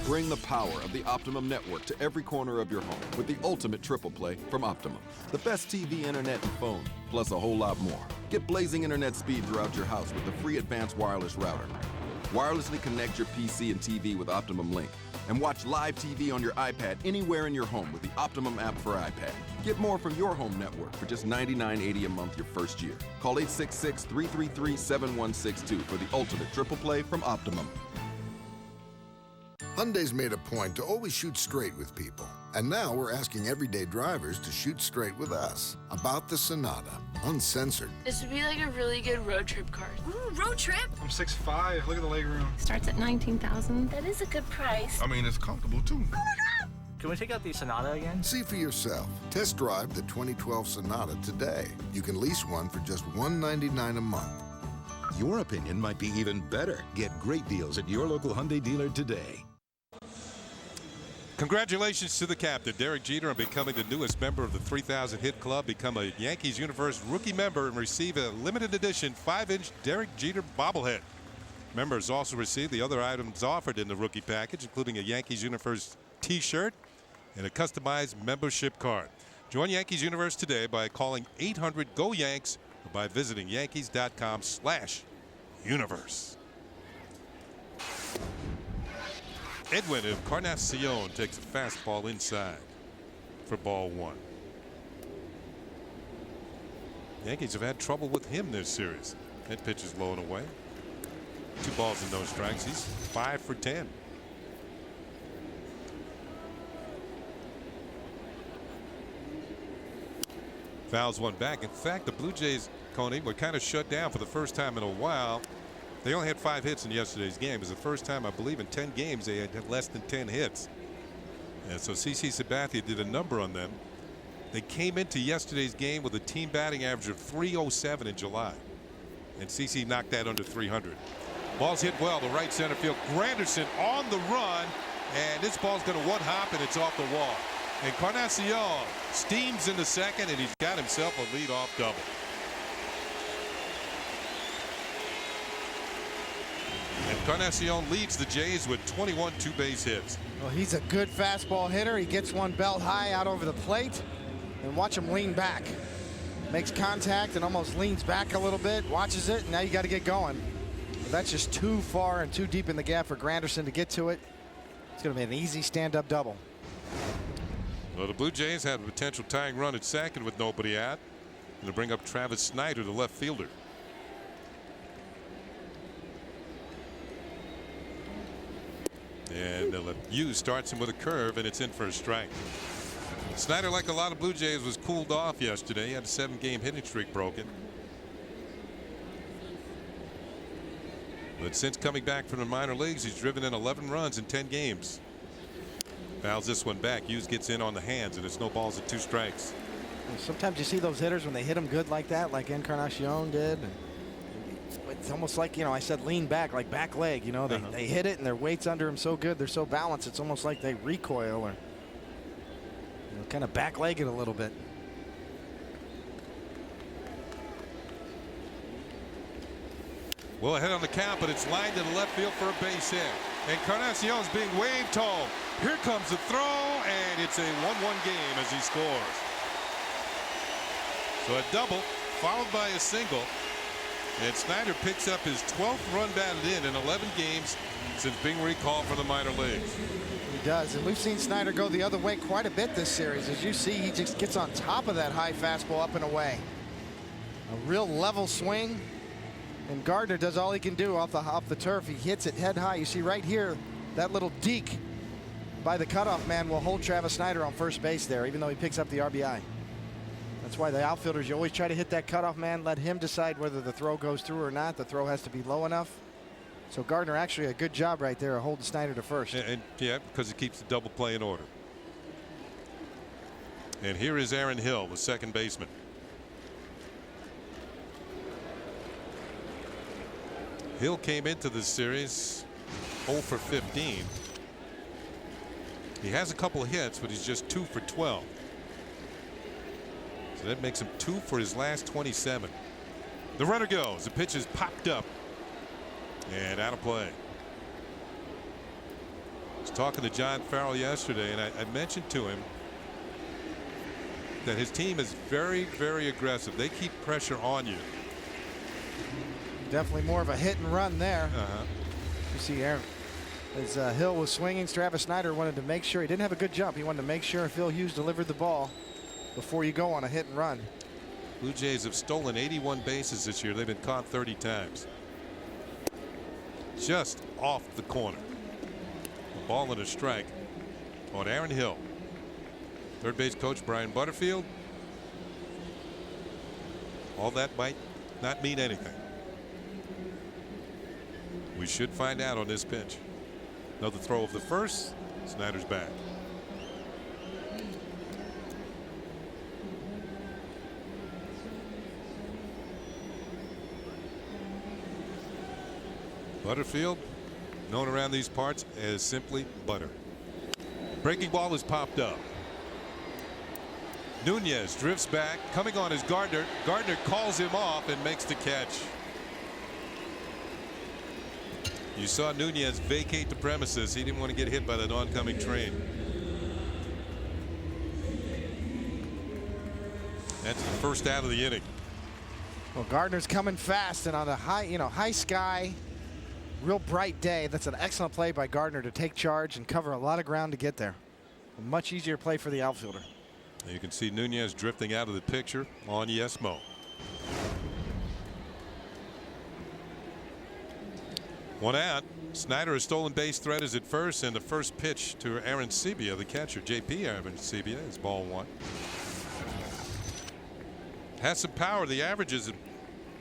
Bring the power of the Optimum network to every corner of your home with the ultimate triple play from Optimum. The best TV, internet, and phone, plus a whole lot more. Get blazing internet speed throughout your house with the free advanced wireless router. Wirelessly connect your PC and TV with Optimum Link and watch live TV on your iPad anywhere in your home with the Optimum app for iPad. Get more from your home network for just $99.80 a month your first year. Call 866-333-7162 for the ultimate triple play from Optimum. Hyundai's made a point to always shoot straight with people. And now we're asking everyday drivers to shoot straight with us about the Sonata, uncensored. This would be like a really good road trip car. Ooh, road trip? I'm 6'5". Look at the legroom. Starts at $19,000. That is a good price. I mean, it's comfortable too. Oh my God! Can we take out the Sonata again? See for yourself. Test drive the 2012 Sonata today. You can lease one for just $199 a month. Your opinion might be even better. Get great deals at your local Hyundai dealer today. Congratulations to the captain, Derek Jeter, on becoming the newest member of the 3,000 Hit Club. Become a Yankees Universe rookie member and receive a limited edition 5-inch Derek Jeter bobblehead. Members also receive the other items offered in the rookie package, including a Yankees Universe t-shirt and a customized membership card. Join Yankees Universe today by calling 800-GO-YANKS or by visiting yankees.com/universe. Edwin Encarnacion takes a fastball inside for ball 1. Yankees have had trouble with him this series. That pitch is low and away. 2 balls and no strikes. He's 5 for 10. Fouls one back. In fact, the Blue Jays, Coney, were kind of shut down for the first time in a while. They only had 5 hits in yesterday's game. It was the first time, I believe, in 10 games they had less than 10 hits. And so CC Sabathia did a number on them. They came into yesterday's game with a team batting average of .307 in July. And CC knocked that under 300. Ball's hit well to right center field. Granderson on the run. And this ball's going to one-hop, and it's off the wall. Encarnacion steams in the second, and he's got himself a leadoff double. Encarnacion leads the Jays with 21 two-base hits. Well, he's a good fastball hitter. He gets one belt high out over the plate, and watch him lean back. Makes contact and almost leans back a little bit, watches it, and now you got to get going. But that's just too far and too deep in the gap for Granderson to get to it. It's going to be an easy stand-up double. Well, the Blue Jays had a potential tying run at second with nobody out. And to bring up Travis Snyder, the left fielder. And Hughes starts him with a curve, and it's in for a strike. Snyder, like a lot of Blue Jays, was cooled off yesterday. He had a 7-game hitting streak broken. But since coming back from the minor leagues, he's driven in 11 runs in 10 games. Fouls this one back. Hughes gets in on the hands, and it's no balls and 2 strikes. Sometimes you see those hitters when they hit them good like that, like Encarnacion did. It's almost like, you know, I said lean back, like back leg. You know, they hit it, and their weight's under them so good, they're so balanced. It's almost like they recoil. Or Kind of back-legged a little bit. Well ahead on the count, but it's lined to the left field for a base hit. And Encarnacion's being waved home. Here comes the throw, and it's a 1-1 game as he scores. So a double, followed by a single. And Snyder picks up his 12th run batted in 11 games since being recalled from the minor leagues. He does, and we've seen Snyder go the other way quite a bit this series. As you see, he just gets on top of that high fastball up and away. A real level swing. And Gardner does all he can do off the turf. He hits it head high. You see right here, that little deke by the cutoff man will hold Travis Snyder on first base there, even though he picks up the RBI. That's why the outfielders, you always try to hit that cutoff man, let him decide whether the throw goes through or not. The throw has to be low enough. So Gardner actually a good job right there of holding Snyder to first. And yeah, because it keeps the double play in order. And here is Aaron Hill, the second baseman. Hill came into this series 0 for 15. He has a couple of hits, but he's just 2 for 12. So that makes him 2 for his last 27. The runner goes. The pitch is popped up and out of play. I was talking to John Farrell yesterday, and I mentioned to him that his team is very, very aggressive. They keep pressure on you. Definitely more of a hit and run there. You see Aaron, as Hill was swinging, Travis Snyder wanted to make sure he didn't have a good jump. He wanted to make sure Phil Hughes delivered the ball before you go on a hit and run. Blue Jays have stolen 81 bases this year. They've been caught 30 times. Just off the corner. A ball and a strike on Aaron Hill. Third base coach Brian Butterfield. All that might not mean anything. We should find out on this pitch. Another throw of the first. Snyder's back. Butterfield, known around these parts as simply Butter. Breaking ball is popped up. Nunez drifts back. Coming on is Gardner. Gardner calls him off and makes the catch. You saw Nunez vacate the premises. He didn't want to get hit by that oncoming train. That's the first out of the inning. Well, Gardner's coming fast, and on a high sky, real bright day. That's an excellent play by Gardner to take charge and cover a lot of ground to get there. A much easier play for the outfielder. You can see Nunez drifting out of the picture on Yesmo. One out. Snyder, a stolen base threat, is at first, and the first pitch to Aaron Sebia, the catcher, JP Aaron Sebia, is ball one. Has some power. The average isn't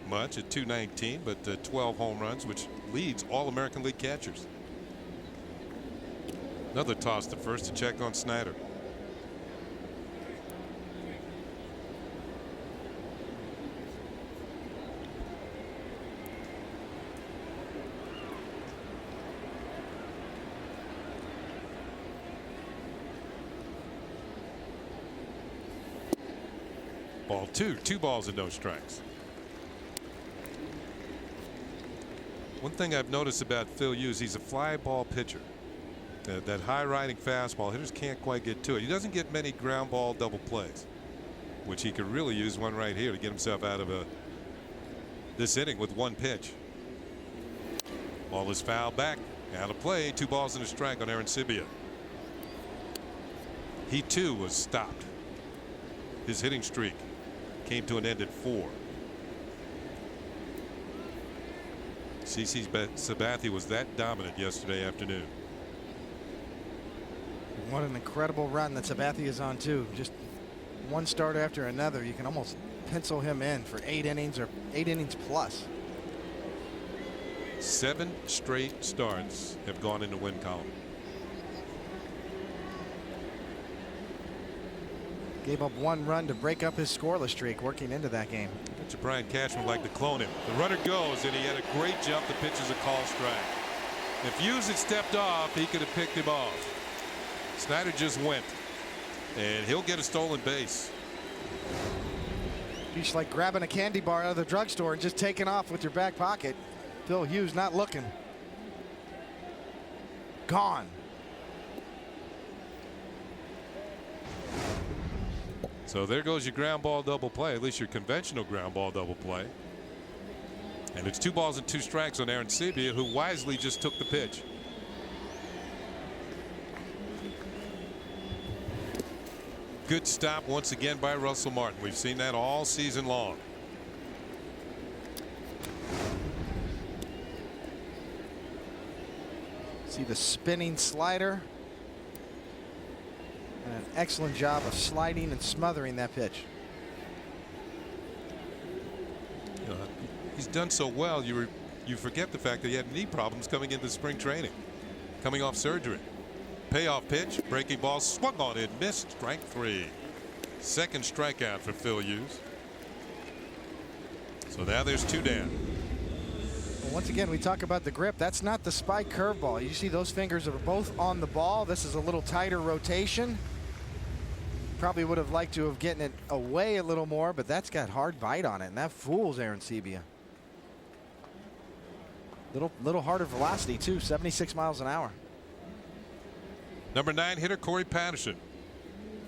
much at 219, but 12 home runs, which leads all American League catchers. Another toss to first to check on Snyder. Ball two. 2 balls and no strikes. One thing I've noticed about Phil Hughes, he's a fly ball pitcher. That high riding fastball, hitters can't quite get to it. He doesn't get many ground ball double plays, which he could really use one right here to get himself out of this inning with one pitch. Ball is fouled back, out of play. 2 balls and a strike on Aaron Sebia. He too was stopped. His hitting streak came to an end at 4. CC Sabathia was that dominant yesterday afternoon. What an incredible run that Sabathia is on too. Just one start after another. You can almost pencil him in for 8 innings or 8 innings plus. 7 straight starts have gone into win column. Gave up 1 run to break up his scoreless streak working into that game. That's Brian Cashman would like to clone him. The runner goes, and he had a great jump. The pitch is a call strike. If Hughes had stepped off, he could have picked him off. Snyder just went. And he'll get a stolen base. Just like grabbing a candy bar out of the drugstore and just taking off with your back pocket. Phil Hughes not looking. Gone. So there goes your ground ball double play, at least your conventional ground ball double play. And it's 2 balls and 2 strikes on Arancibia, who wisely just took the pitch. Good stop once again by Russell Martin. We've seen that all season long. See the spinning slider. And an excellent job of sliding and smothering that pitch. He's done so well, you forget the fact that he had knee problems coming into spring training, coming off surgery. Payoff pitch, breaking ball, swung on it, missed, strike 3. Second strikeout for Phil Hughes. So now there's 2 down. Well, once again, we talk about the grip. That's not the spike curveball. You see those fingers are both on the ball. This is a little tighter rotation. Probably would have liked to have gotten it away a little more, but that's got hard bite on it, and that fools Arancibia. Little harder velocity too, 76 miles an hour. Number 9 hitter Corey Patterson,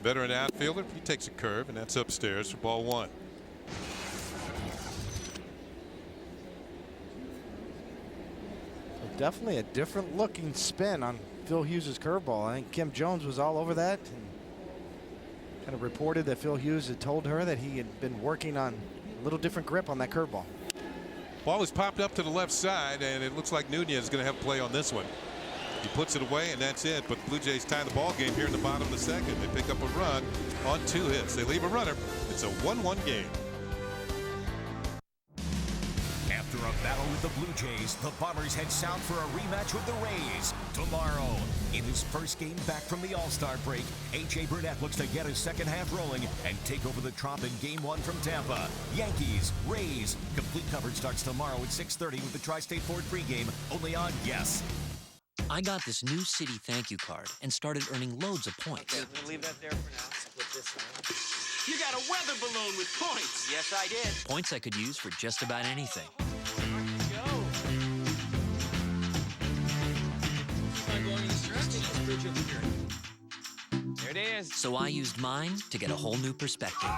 veteran outfielder. He takes a curve, and that's upstairs for ball 1. So definitely a different looking spin on Phil Hughes' curveball. I think Kim Jones was all over that and kind of reported that Phil Hughes had told her that he had been working on a little different grip on that curveball. Ball is popped up to the left side, and it looks like Nunez is going to have play on this one. He puts it away, and that's it. But the Blue Jays tie the ball game here in the bottom of the second. They pick up a run on 2 hits. They leave a runner. It's a 1-1 game. After a battle with the Blue Jays, the Bombers head south for a rematch with the Rays tomorrow. In his first game back from the All-Star break, H.A. Burnett looks to get his second half rolling and take over the Trop in Game 1 from Tampa. Yankees, Rays. Complete coverage starts tomorrow at 6:30 with the Tri-State Ford pregame, only on Yes. I got this new City thank you card and started earning loads of points. Okay, we'll leave that there for now. Put this on. You got a weather balloon with points. Yes, I did. Points I could use for just about anything. There it is. So I used mine to get a whole new perspective.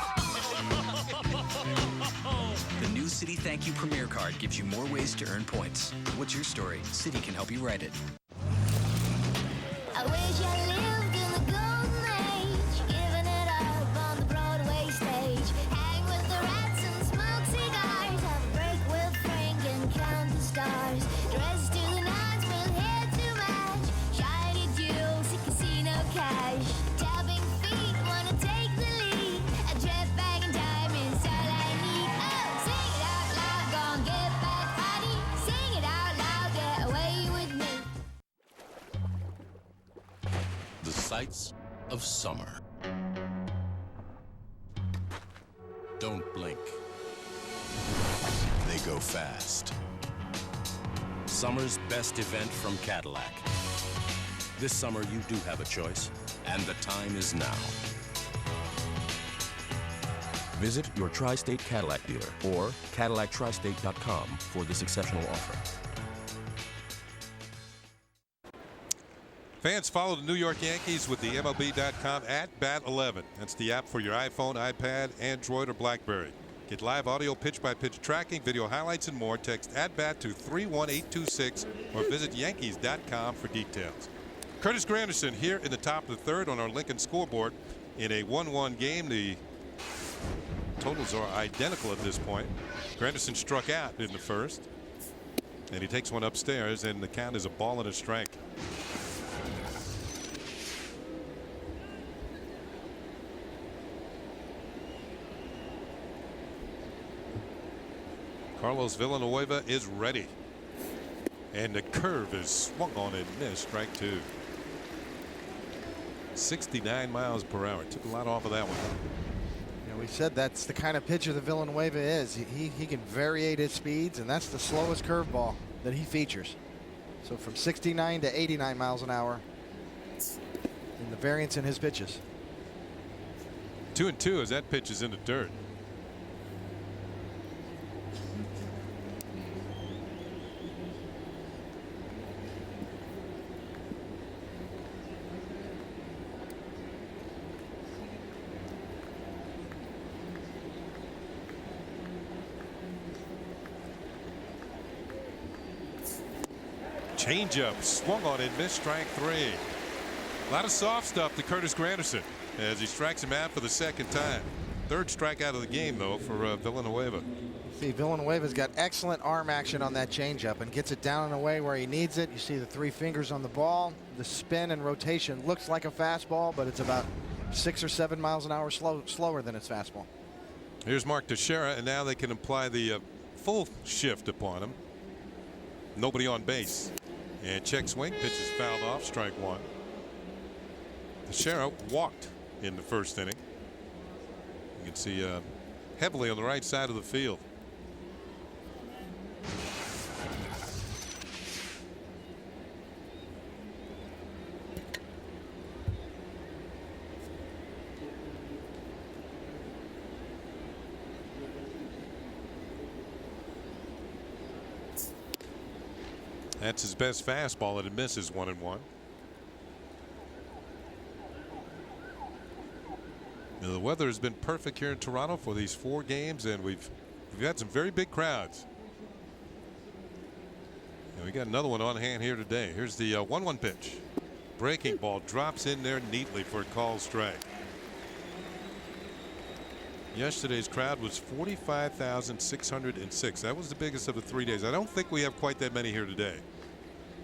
The new City Thank You Premier Card gives you more ways to earn points. What's your story? City can help you write it. I wish I lived in the golden age, giving it up on the Broadway stage. Hang with the rats and smoke cigars, have a break with Frank and count the stars. Dress to the nines with hair to match, shiny jewels, casino cash. Tapping feet, wanna take the lead, a jet bag and diamonds, all I need. Oh, sing it out loud, gon' get back honey. Sing it out loud, get away with me. The sights of summer. Don't blink. They go fast. Summer's best event from Cadillac. This summer you do have a choice, and the time is now. Visit your Tri-State Cadillac dealer or CadillacTristate.com for this exceptional offer. Fans, follow the New York Yankees with the MLB.com @BAT11. That's the app for your iPhone, iPad, Android, or BlackBerry. Get live audio pitch-by-pitch tracking, video highlights, and more. Text @BAT to 31826 or visit Yankees.com for details. Curtis Granderson here in the top of the third on our Lincoln scoreboard in a 1-1 game. The totals are identical at this point. Granderson struck out in the first, and he takes one upstairs, and the count is a ball and a strike. Carlos Villanueva is ready. And the curve is swung on and missed. Strike 2. 69 miles per hour. Took a lot off of that one. You know, we said that's the kind of pitcher that Villanueva is. He can variate his speeds, and that's the slowest curveball that he features. So from 69 to 89 miles an hour in the variance in his pitches. 2-2 as that pitch is in the dirt. Changeup swung on it, missed, strike 3. A lot of soft stuff to Curtis Granderson as he strikes him out for the second time. Third strikeout of the game, though, for Villanueva. See, Villanueva's got excellent arm action on that changeup and gets it down and away where he needs it. You see the 3 fingers on the ball. The spin and rotation looks like a fastball, but it's about 6 or 7 miles an hour slower than its fastball. Here's Mark Teixeira, and now they can apply the full shift upon him. Nobody on base. And check swing, pitch is fouled off, strike 1. Teixeira walked in the first inning. You can see heavily on the right side of the field. That's his best fastball, and it misses 1-1. The weather has been perfect here in Toronto for these 4 games, and we've had some very big crowds. And we got another one on hand here today. Here's the 1-1 pitch. Breaking ball drops in there neatly for a called strike. Yesterday's crowd was 45,606. That was the biggest of the 3 days. I don't think we have quite that many here today,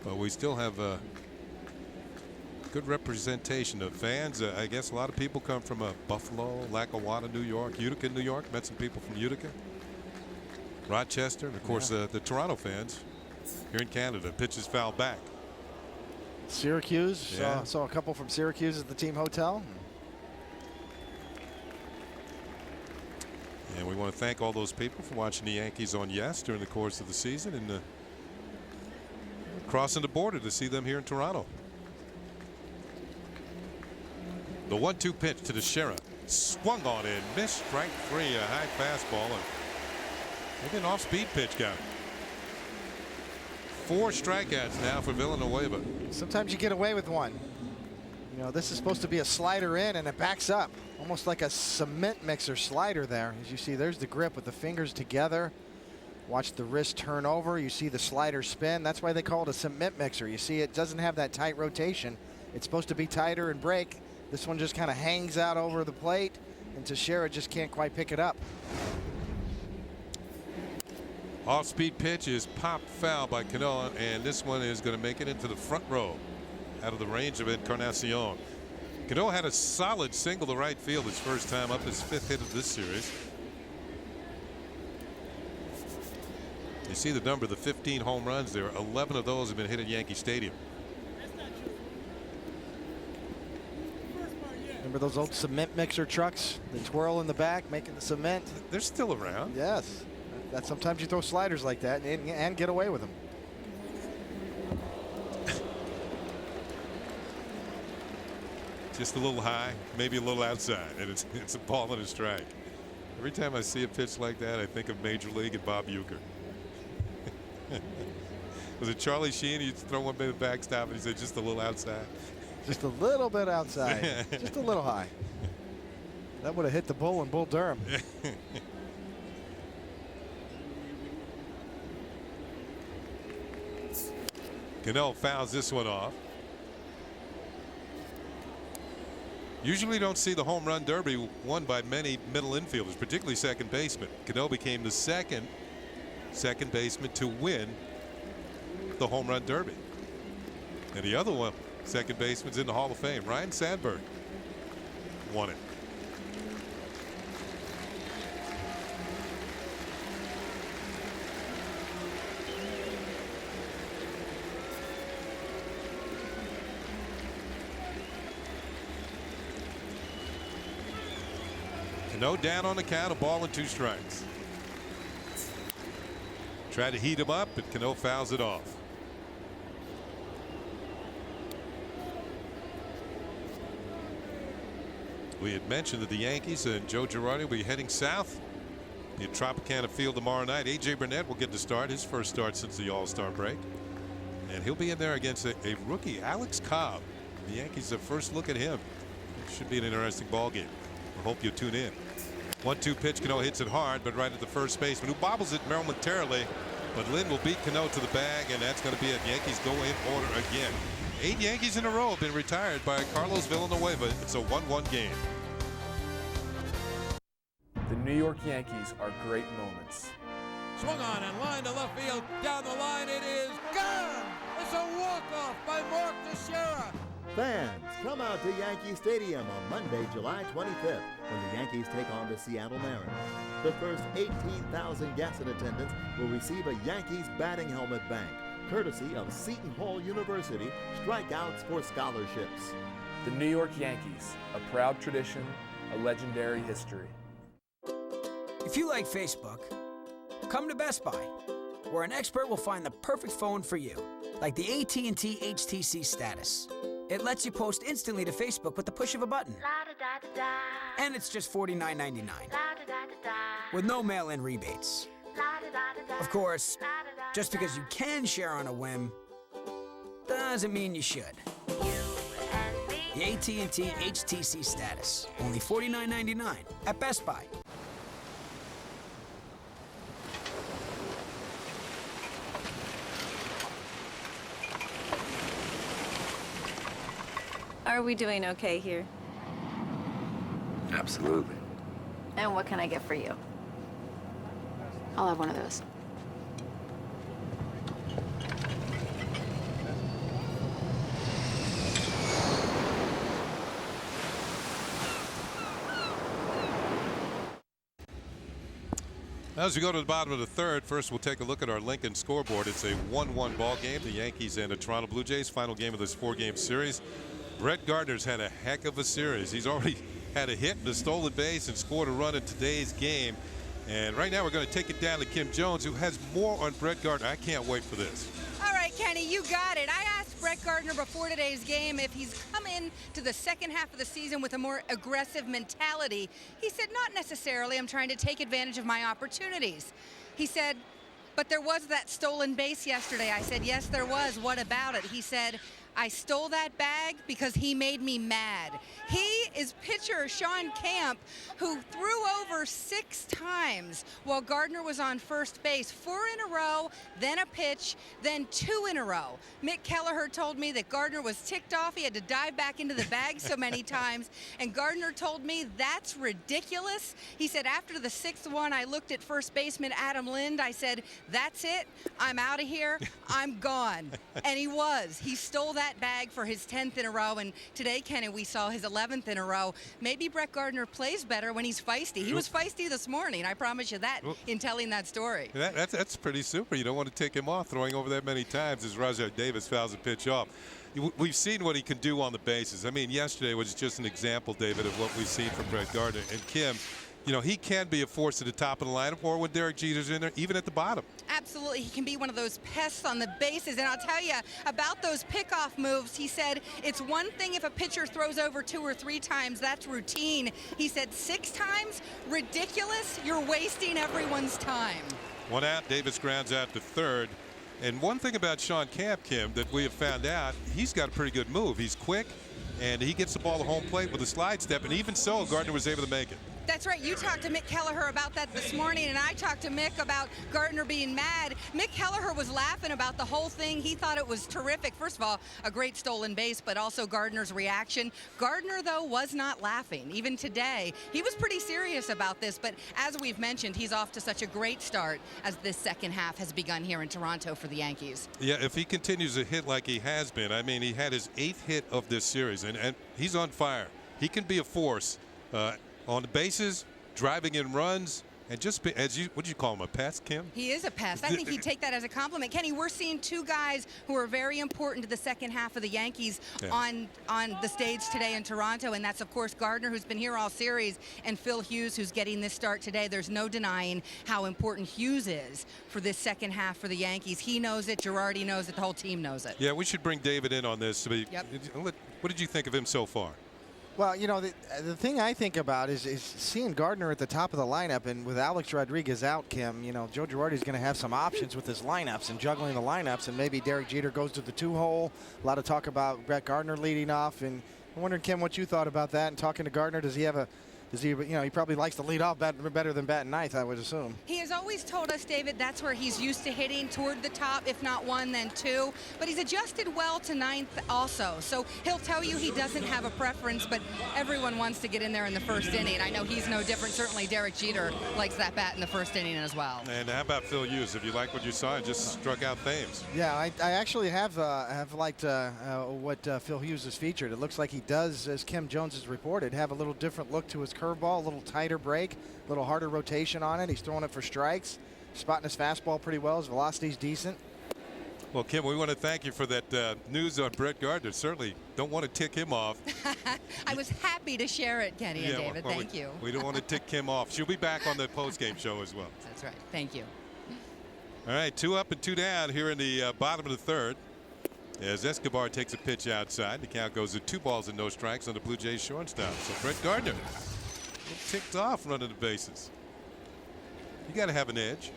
but we still have a good representation of fans. I guess a lot of people come from Buffalo, Lackawanna, New York, Utica, New York. Met some people from Utica, Rochester, and of course the Toronto fans here in Canada. Pitch is fouled back. Syracuse. Yeah. Saw a couple from Syracuse at the team hotel. And we want to thank all those people for watching the Yankees on Yes during the course of the season and crossing the border to see them here in Toronto. The 1-2 pitch to Teixeira. Swung on in, missed, strike 3, a high fastball, and maybe an off-speed pitch got it. 4 strikeouts now for Villanueva. Sometimes you get away with one. You know, this is supposed to be a slider in, and it backs up. Almost like a cement mixer slider there. As you see, there's the grip with the fingers together. Watch the wrist turn over. You see the slider spin. That's why they call it a cement mixer. You see, it doesn't have that tight rotation. It's supposed to be tighter and break. This one just kind of hangs out over the plate, and Teixeira just can't quite pick it up. Off-speed pitch is popped foul by Cano, and this one is going to make it into the front row out of the range of Encarnacion. Cano had a solid single to right field his first time up, his 5th hit of this series. You see the number, the 15 home runs there. 11 of those have been hit at Yankee Stadium. Remember those old cement mixer trucks? The twirl in the back making the cement? They're still around. Yes. That sometimes you throw sliders like that and get away with them. Just a little high, maybe a little outside, and it's a ball and a strike. Every time I see a pitch like that, I think of Major League and Bob Uecker. Was it Charlie Sheen? He'd throw one by the backstop and he said just a little outside. Just a little bit outside. Just a little high. That would have hit the bull in Bull Durham. Cano fouls this one off. Usually don't see the home run derby won by many middle infielders, particularly second baseman. Cano became the second baseman to win the home run derby. And the other one, second baseman's in the Hall of Fame. Ryan Sandberg won it. No down on the count, a ball and 2 strikes. Tried to heat him up, but Cano fouls it off. We had mentioned that the Yankees and Joe Girardi will be heading south in Tropicana Field tomorrow night. A.J. Burnett will get to start his first start since the All-Star break. And he'll be in there against a rookie, Alex Cobb. The Yankees have first look at him. It should be an interesting ball game. I hope you tune in. 1-2 pitch. Cano hits it hard, but right at the first baseman, who bobbles it momentarily. But Lynn will beat Cano to the bag, and that's going to be it. Yankees go in order again. 8 Yankees in a row have been retired by Carlos Villanueva. It's a 1-1 game. The New York Yankees are great moments. Swung on and line to left field. Down the line, it is gone. It's a walk-off by Mark Teixeira. Fans, come out to Yankee Stadium on Monday, July 25th, when the Yankees take on the Seattle Mariners. The first 18,000 guests in attendance will receive a Yankees batting helmet bank, courtesy of Seton Hall University Strikeouts for Scholarships. The New York Yankees, a proud tradition, a legendary history. If you like Facebook, come to Best Buy, where an expert will find the perfect phone for you, like the AT&T HTC Status. It lets you post instantly to Facebook with the push of a button. And it's just $49.99, with no mail-in rebates. Of course, just because you can share on a whim, doesn't mean you should. The AT&T HTC Status, only $49.99 at Best Buy. Are we doing okay here? Absolutely. And what can I get for you? I'll have one of those. As we go to the bottom of the third, first we'll take a look at our Lincoln scoreboard. It's a 1-1 ball game. The Yankees and the Toronto Blue Jays, final game of this 4-game series. Brett Gardner's had a heck of a series. He's already had a hit and a stolen base and scored a run in today's game. And right now we're going to take it down to Kim Jones, who has more on Brett Gardner. I can't wait for this. All right, Kenny, you got it. I asked Brett Gardner before today's game if he's come in to the second half of the season with a more aggressive mentality. He said, not necessarily. I'm trying to take advantage of my opportunities. He said, but there was that stolen base yesterday. I said, yes, there was. What about it? He said, I stole that bag because he made me mad. He is pitcher Sean Camp, who threw over 6 times while Gardner was on first base. 4 in a row, then a pitch, then 2 in a row. Mick Kelleher told me that Gardner was ticked off. He had to dive back into the bag so many times. And Gardner told me that's ridiculous. He said after the 6th one, I looked at first baseman Adam Lind. I said, that's it. I'm out of here. I'm gone. And he was. He stole that bag for his 10th in a row, and today, Kenny, we saw his 11th in a row. Maybe Brett Gardner plays better when he's feisty. He was feisty this morning, I promise you that, in telling that story. That's pretty super. You don't want to take him off throwing over that many times as Rajai Davis fouls a pitch off. We've seen what he can do on the bases. I mean, yesterday was just an example, David, of what we've seen from Brett Gardner. And Kim, you know, he can be a force at the top of the lineup or when Derek Jeter's in there, even at the bottom. Absolutely. He can be one of those pests on the bases. And I'll tell you about those pickoff moves. He said it's one thing if a pitcher throws over 2 or 3 times. That's routine. He said 6 times? Ridiculous. You're wasting everyone's time. 1 out. Davis grounds out to third. And one thing about Sean Camp, Kim, that we have found out, he's got a pretty good move. He's quick, and he gets the ball to home plate with a slide step. And even so, Gardner was able to make it. That's right. You talked to Mick Kelleher about that this morning, and I talked to Mick about Gardner being mad. Mick Kelleher was laughing about the whole thing. He thought it was terrific. First of all, a great stolen base, but also Gardner's reaction. Gardner, though, was not laughing. Even today, he was pretty serious about this, but as we've mentioned, he's off to such a great start as this second half has begun here in Toronto for the Yankees. Yeah, if he continues to hit like he has been, I mean, he had his 8th hit of this series, and he's on fire. He can be a force. On the bases, driving in runs, and just be, as you, what do you call him, a pest, Kim? He is a pest. I think he'd take that as a compliment. Kenny, we're seeing 2 guys who are very important to the second half of the Yankees on the stage today in Toronto, and that's, of course, Gardner, who's been here all series, and Phil Hughes, who's getting this start today. There's no denying how important Hughes is for this second half for the Yankees. He knows it. Girardi knows it. The whole team knows it. Yeah, we should bring David in on this. What did you think of him so far? Well, you know, the thing I think about is seeing Gardner at the top of the lineup, and with Alex Rodriguez out, Kim, you know, Joe Girardi's going to have some options with his lineups and juggling the lineups, and maybe Derek Jeter goes to the 2-hole. A lot of talk about Brett Gardner leading off, and I'm wondering, Kim, what you thought about that. And talking to Gardner, he probably likes to lead off better than batting ninth, I would assume. He has always told us, David, that's where he's used to hitting, toward the top, if not 1, then 2. But he's adjusted well to ninth also. So he'll tell you he doesn't have a preference, but everyone wants to get in there in the first inning. I know he's no different. Certainly Derek Jeter likes that bat in the first inning as well. And how about Phil Hughes? If you like what you saw, it just struck out Thames. Yeah, I actually have liked what Phil Hughes has featured. It looks like he does, as Kim Jones has reported, have a little different look to his curveball, a little tighter break, a little harder rotation on it. He's throwing it for strikes, spotting his fastball pretty well. His velocity's decent. Well, Kim, we want to thank you for that news on Brett Gardner. Certainly don't want to tick him off. I was happy to share it, Kenny and David. Thank you. We don't want to tick Kim off. She'll be back on the postgame show as well. That's right. Thank you. All right, 2 up and 2 down here in the bottom of the third. As Escobar takes a pitch outside, the count goes to 2 balls and no strikes on the Blue Jays shortstop. So Brett Gardner ticked off running the bases. You got to have an edge.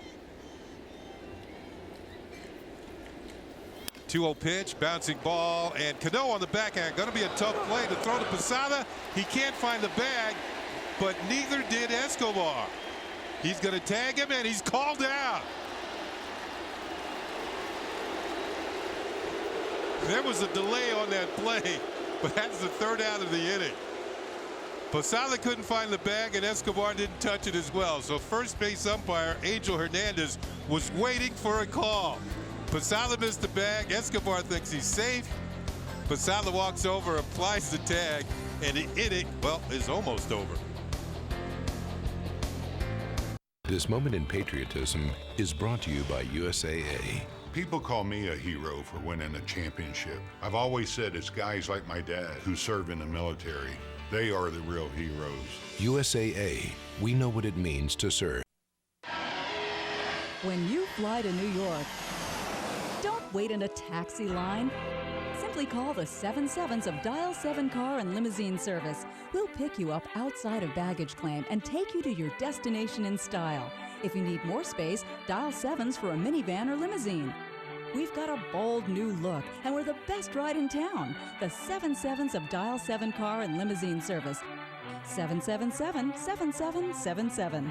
2-0 pitch, bouncing ball, and Cano on the backhand. Going to be a tough play to throw to Posada. He can't find the bag, but neither did Escobar. He's going to tag him, and he's called out. There was a delay on that play, but that's the 3rd out of the inning. Posada couldn't find the bag, and Escobar didn't touch it as well. So first base umpire Angel Hernandez was waiting for a call. Posada missed the bag. Escobar thinks he's safe. Posada walks over, applies the tag, and the inning, well, is almost over. This moment in patriotism is brought to you by USAA. People call me a hero for winning a championship. I've always said it's guys like my dad who serve in the military. They are the real heroes. USAA, we know what it means to serve. When you fly to New York, don't wait in a taxi line. Simply call the 77s of Dial 7 Car and Limousine Service. We'll pick you up outside of baggage claim and take you to your destination in style. If you need more space, dial 7s for a minivan or limousine. We've got a bold new look, and we're the best ride in town. The 77s of Dial 7 Car and Limousine Service. 777-7777.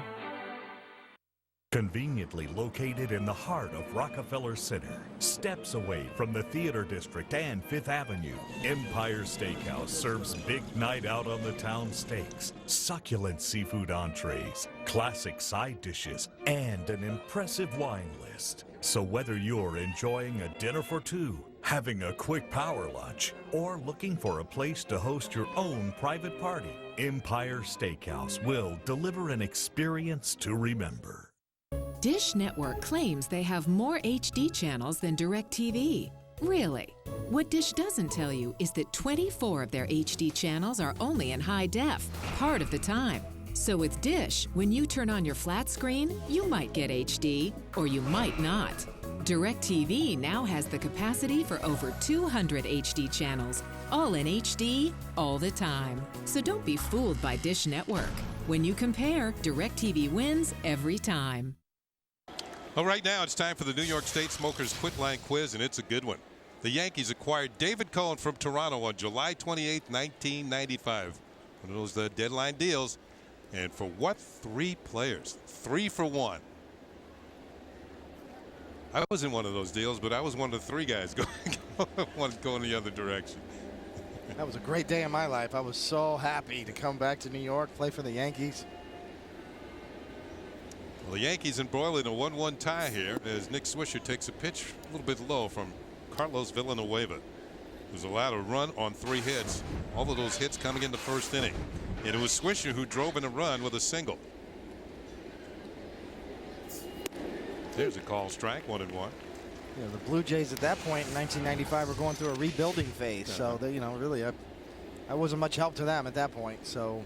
Conveniently located in the heart of Rockefeller Center, steps away from the Theater District and 5th Avenue, Empire Steakhouse serves big night out on the town steaks, succulent seafood entrees, classic side dishes, and an impressive wine list. So whether you're enjoying a dinner for 2, having a quick power lunch, or looking for a place to host your own private party, Empire Steakhouse will deliver an experience to remember. Dish Network claims they have more HD channels than DirecTV. Really? What Dish doesn't tell you is that 24 of their HD channels are only in high def, part of the time. So with Dish, when you turn on your flat screen, you might get HD, or you might not. DirecTV now has the capacity for over 200 HD channels, all in HD, all the time. So don't be fooled by Dish Network. When you compare, DirecTV wins every time. Well, right now it's time for the New York State Smokers Quit Line Quiz, and it's a good one. The Yankees acquired David Cohen from Toronto on July 28, 1995. One of those deadline deals. And for what? 3 players. 3 for 1. I was in one of those deals, but I was one of the 3 guys going the other direction. That was a great day in my life. I was so happy to come back to New York, play for the Yankees. Well, the Yankees embroiled in a 1-1 tie here as Nick Swisher takes a pitch a little bit low from Carlos Villanueva, who's allowed a run on 3 hits. All of those hits coming in the first inning. And it was Swisher who drove in a run with a single. There's a call strike, 1-1. You know, the Blue Jays at that point in 1995 were going through a rebuilding phase. So, they, really, I wasn't much help to them at that point. So.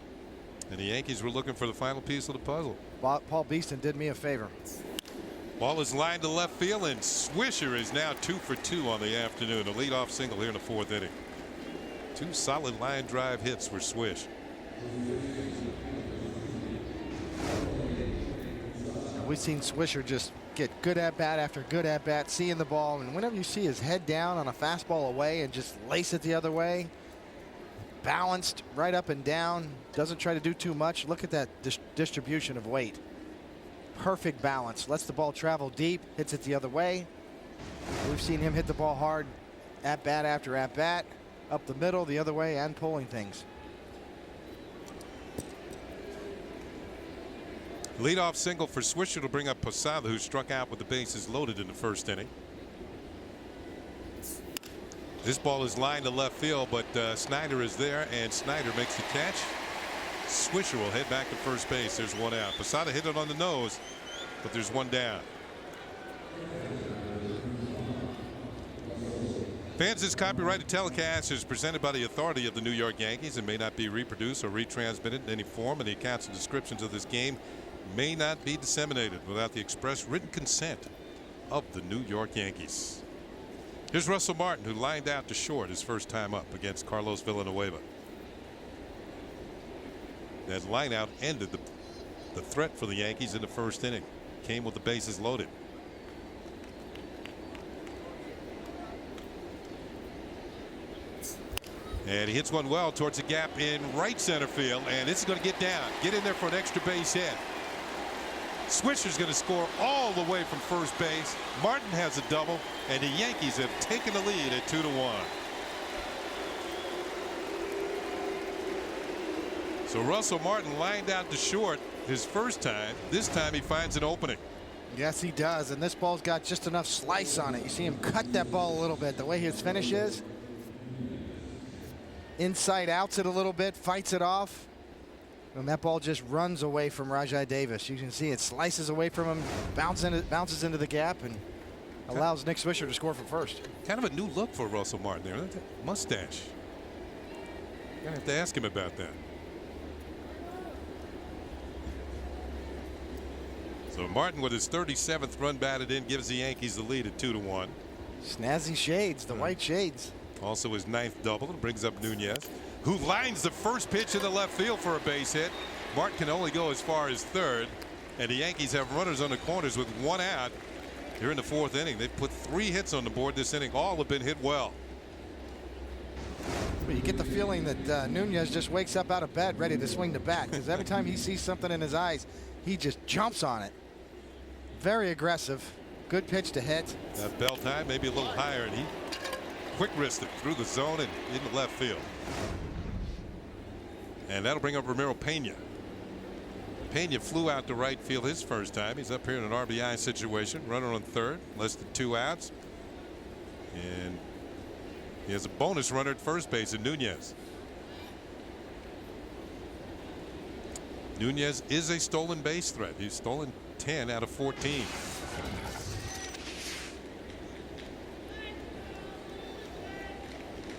And the Yankees were looking for the final piece of the puzzle. Paul Beeston did me a favor. Ball is lined to left field, and Swisher is now 2 for 2 on the afternoon. A leadoff single here in the 4th inning. 2 solid line drive hits for Swish. We've seen Swisher just get good at bat after good at bat, seeing the ball, and whenever you see his head down on a fastball away and just lace it the other way, balanced right up and down, doesn't try to do too much. Look at that distribution of weight. Perfect balance, lets the ball travel deep, hits it the other way. We've seen him hit the ball hard at bat after at bat, up the middle, the other way, and pulling things. Leadoff single for Swisher to bring up Posada, who struck out with the bases loaded in the first inning. This ball is lined to left field, but Snyder is there, and Snyder makes the catch. Swisher will head back to first base. There's one out. Posada hit it on the nose, but there's one down. Fans, this copyrighted telecast is presented by the authority of the New York Yankees and may not be reproduced or retransmitted in any form, and the accounts and descriptions of this game may not be disseminated without the express written consent of the New York Yankees. Here's Russell Martin, who lined out to short his first time up against Carlos Villanueva. That line out ended the threat for the Yankees in the first inning. Came with the bases loaded. And he hits one well towards the gap in right center field, and this is going to get down, get in there for an extra base hit. Swisher's going to score all the way from first base. Martin has a double, and the Yankees have taken the lead at 2-1. So Russell Martin lined out to short his first time. This time he finds an opening. Yes, he does, and this ball's got just enough slice on it. You see him cut that ball a little bit. The way his finish is, inside outs it a little bit, fights it off. And that ball just runs away from Rajai Davis. You can see it slices away from him, bounces into the gap, and allows Nick Swisher to score from first. Kind of a new look for Russell Martin there. That mustache. You're going to have to ask him about that. So Martin, with his 37th run batted in, gives the Yankees the lead at 2-1. Snazzy shades, the white shades. Also his 9th double, and brings up Nunez, who lines the first pitch in the left field for a base hit. Martin can only go as far as third, and the Yankees have runners on the corners with one out here in the 4th inning. They've put 3 hits on the board this inning. All have been hit well. You get the feeling that Nunez just wakes up out of bed ready to swing the bat, because every time he sees something in his eyes, he just jumps on it. Very aggressive. Good pitch to hit. That bell time maybe a little higher, and he quick wristed through the zone and into left field. And that'll bring up Ramiro Pena. Pena flew out to right field his first time. He's up here in an RBI situation. Runner on third, less than 2 outs. And he has a bonus runner at first base in Nunez. Nunez is a stolen base threat. He's stolen 10 out of 14.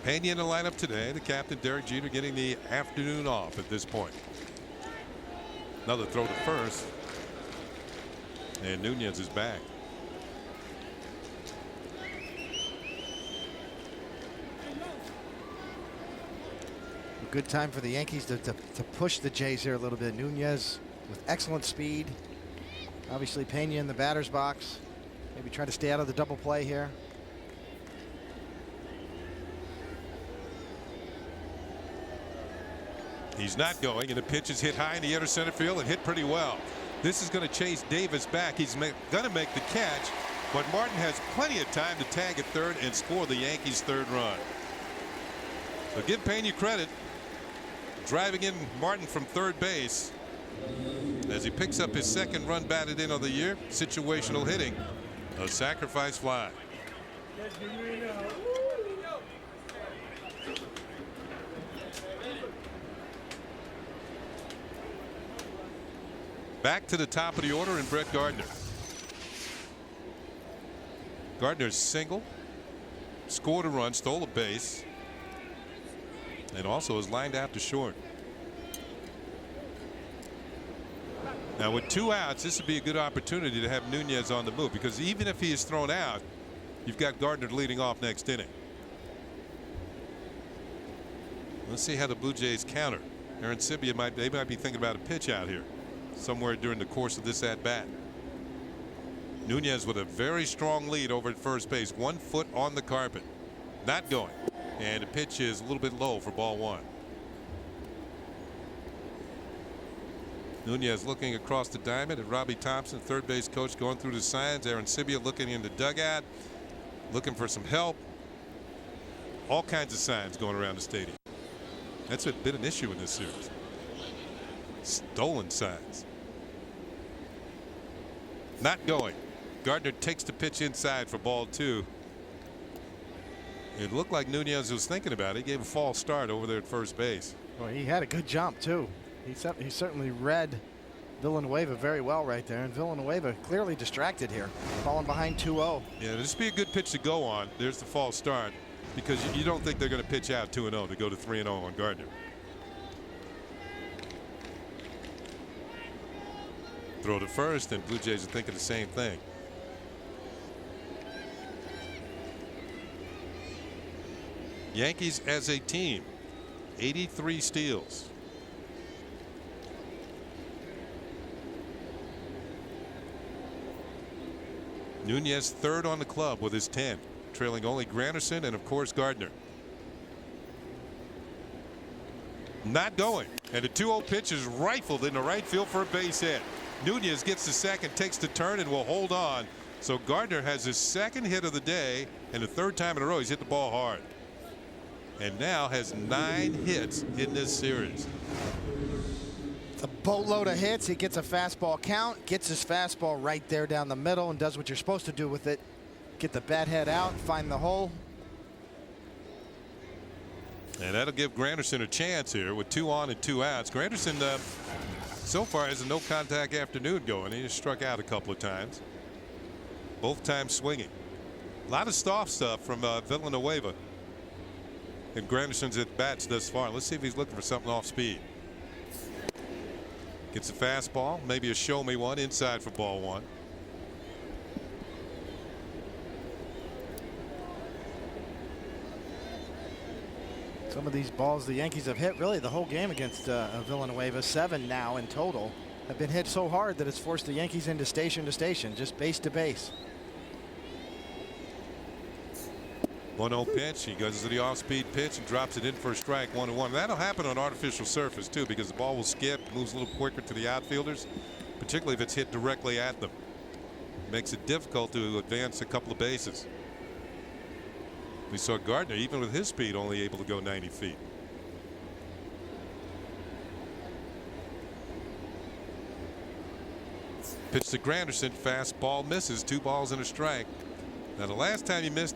Pena in the lineup today. The captain, Derek Jeter, getting the afternoon off at this point. Another throw to first. And Nunez is back. A good time for the Yankees to push the Jays here a little bit. Nunez with excellent speed. Obviously Pena in the batter's box. Maybe try to stay out of the double play here. He's not going, and the pitch is hit high in the inner center field and hit pretty well. This is going to chase Davis back. He's going to make the catch, but Martin has plenty of time to tag at third and score the Yankees' 3rd run. So give Pena credit, driving in Martin from third base as he picks up his 2nd run batted in of the year. Situational hitting, a sacrifice fly. Back to the top of the order, and Brett Gardner. Gardner's single, scored a run, stole a base, and also is lined out to short. Now with 2 outs, this would be a good opportunity to have Nunez on the move, because even if he is thrown out, you've got Gardner leading off next inning. Let's see how the Blue Jays counter. Arancibia might be thinking about a pitch out here somewhere during the course of this at bat. Nunez with a very strong lead over at first base, 1 foot on the carpet, not going, and the pitch is a little bit low for ball 1. Nunez looking across the diamond at Robbie Thompson, third base coach, going through the signs. Arancibia looking in the dugout, looking for some help. All kinds of signs going around the stadium. That's been an issue in this series. Stolen signs. Not going. Gardner takes the pitch inside for ball 2. It looked like Nunez was thinking about it. He gave a false start over there at first base. Well, he had a good jump too. He certainly read Villanueva very well right there, and Villanueva clearly distracted here, falling behind 2-0. Yeah, this would be a good pitch to go on. There's the false start, because you don't think they're going to pitch out 2-0 to go to 3-0 on Gardner. Throw to first, and Blue Jays are thinking the same thing. Yankees as a team, 83 steals. Nunez third on the club with his 10, trailing only Granderson and of course Gardner. Not going, and the 2-0 pitch is rifled into right field for a base hit. Nunez gets the second, takes the turn, and will hold on. So Gardner has his second hit of the day, and the third time in a row he's hit the ball hard, and now has 9 hits in this series. It's a boatload of hits. He gets a fastball count, gets his fastball right there down the middle, and does what you're supposed to do with it. Get the bat head out, find the hole. And that'll give Granderson a chance here with 2 on and 2 outs. Granderson so far has a no contact afternoon going. He just struck out a couple of times, both times swinging. A lot of soft stuff from Villanueva and Granderson's at bats thus far. Let's see if he's looking for something off speed. Gets a fastball, maybe a show me one inside for ball 1. Some of these balls the Yankees have hit really the whole game against Villanueva, 7 now in total, have been hit so hard that it's forced the Yankees into station to station, just base to base. 1-0 pitch. He goes to the off-speed pitch and drops it in for a strike, 1-1. That'll happen on artificial surface too, because the ball will skip, moves a little quicker to the outfielders, particularly if it's hit directly at them. Makes it difficult to advance a couple of bases. We saw Gardner, even with his speed, only able to go 90 feet. Pitch to Granderson, fastball misses, 2 balls and a strike. Now the last time he missed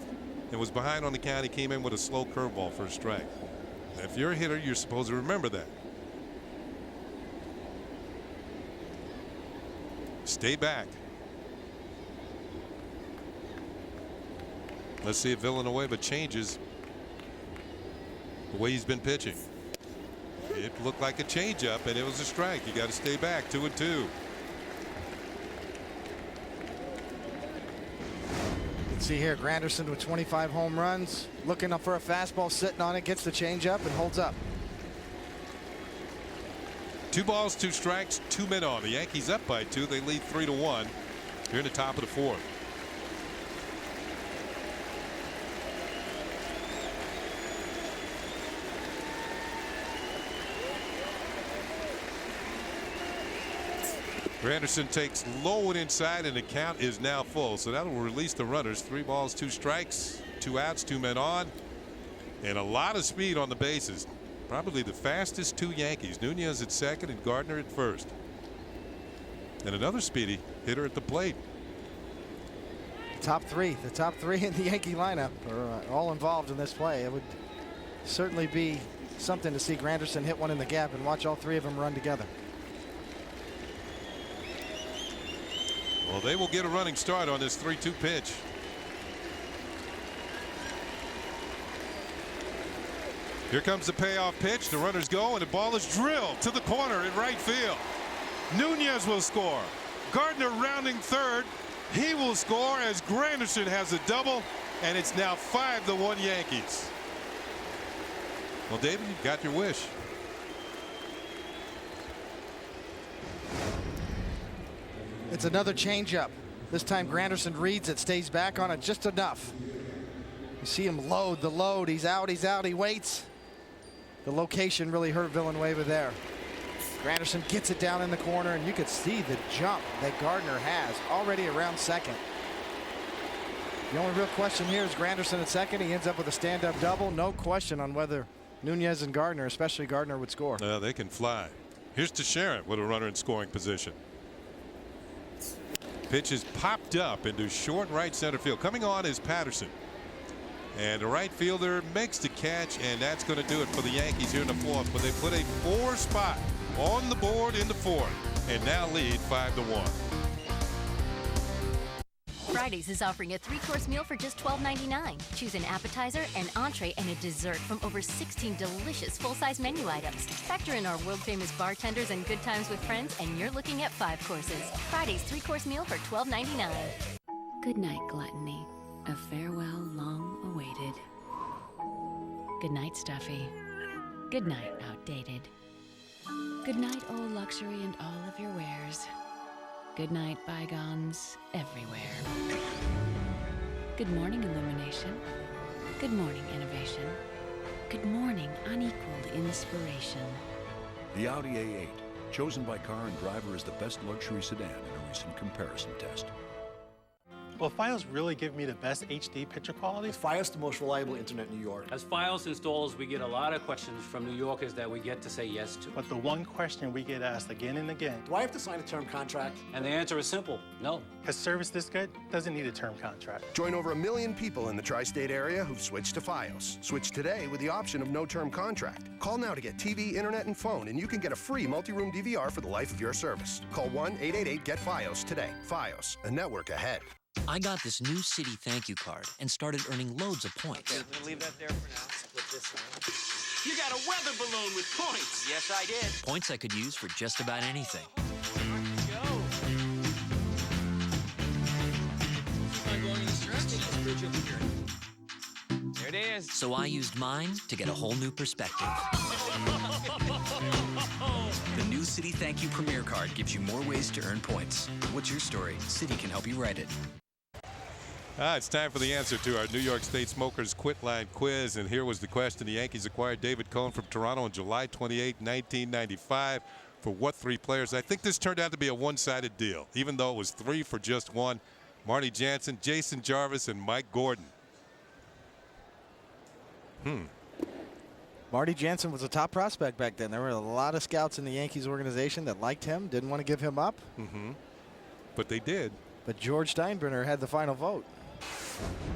and was behind on the count, he came in with a slow curveball for a strike. Now, if you're a hitter, you're supposed to remember that. Stay back. Let's see if Villanueva changes the way he's been pitching. It looked like a changeup, and it was a strike. You got to stay back, 2-2. See here, Granderson with 25 home runs, looking up for a fastball, sitting on it, gets the changeup and holds up. 2 balls, 2 strikes, 2 men on. The Yankees up by 2. They lead 3-1 here in the top of the 4th. Granderson takes low and inside, and the count is now full. So that'll release the runners. 3 balls, 2 strikes, 2 outs, 2 men on, and a lot of speed on the bases. Probably the fastest 2 Yankees. Nunez at second and Gardner at first. And another speedy hitter at the plate. The top 3 in the Yankee lineup are all involved in this play. It would certainly be something to see Granderson hit one in the gap and watch all 3 of them run together. Well, they will get a running start on this 3-2 pitch. Here comes the payoff pitch. The runners go, and the ball is drilled to the corner in right field. Nunez will score. Gardner rounding third. He will score as Granderson has a double, and it's now 5-1 Yankees. Well, David, you got your wish. It's another changeup. This time Granderson reads it, stays back on it just enough. You see him load the load. He's out, he waits. The location really hurt Villanueva there. Granderson gets it down in the corner, and you could see the jump that Gardner has already around second. The only real question here is Granderson at second. He ends up with a stand-up double. No question on whether Nunez and Gardner, especially Gardner, would score. They can fly. Here's to Sharon with a runner in scoring position. Pitch is popped up into short right center field. Coming on is Patterson. And the right fielder makes the catch, and that's going to do it for the Yankees here in the fourth. But they put a 4 spot on the board in the fourth and now lead 5-1. Fridays is offering a 3-course meal for just $12.99. Choose an appetizer, an entree, and a dessert from over 16 delicious full-size menu items. Factor in our world-famous bartenders and good times with friends, and you're looking at 5 courses. Fridays 3-course meal for $12.99. Good night, gluttony. A farewell long awaited. Good night, stuffy. Good night, outdated. Good night, old luxury and all of your wares. Good night, bygones everywhere. Good morning, illumination. Good morning, innovation. Good morning, unequaled inspiration. The Audi A8, chosen by Car and Driver as the best luxury sedan in a recent comparison test. Will Fios really give me the best HD picture quality? Is Fios the most reliable internet in New York? As Fios installers, we get a lot of questions from New Yorkers that we get to say yes to. But the one question we get asked again and again, do I have to sign a term contract? And the answer is simple, no. Has service this good? Doesn't need a term contract. Join over 1 million people in the tri-state area who've switched to Fios. Switch today with the option of no term contract. Call now to get TV, internet, and phone, and you can get a free multi-room DVR for the life of your service. Call 1-888-GET-FIOS today. Fios, a network ahead. I got this new City thank you card and started earning loads of points. Okay, we'll leave that there for now. Split this on. You got a weather balloon with points. Yes, I did. Points I could use for just about anything. There it is. So I used mine to get a whole new perspective. The new City Thank You Premier Card gives you more ways to earn points. What's your story? City can help you write it. It's time for the answer to our New York State Smokers Quit Line quiz. And here was the question. The Yankees acquired David Cohn from Toronto on July 28, 1995. For what 3 players? I think this turned out to be a one-sided deal, even though it was 3 for just 1. Marty Jansen, Jason Jarvis, and Mike Gordon. Marty Jansen was a top prospect back then. There were a lot of scouts in the Yankees organization that liked him, didn't want to give him up. But they did. But George Steinbrenner had the final vote.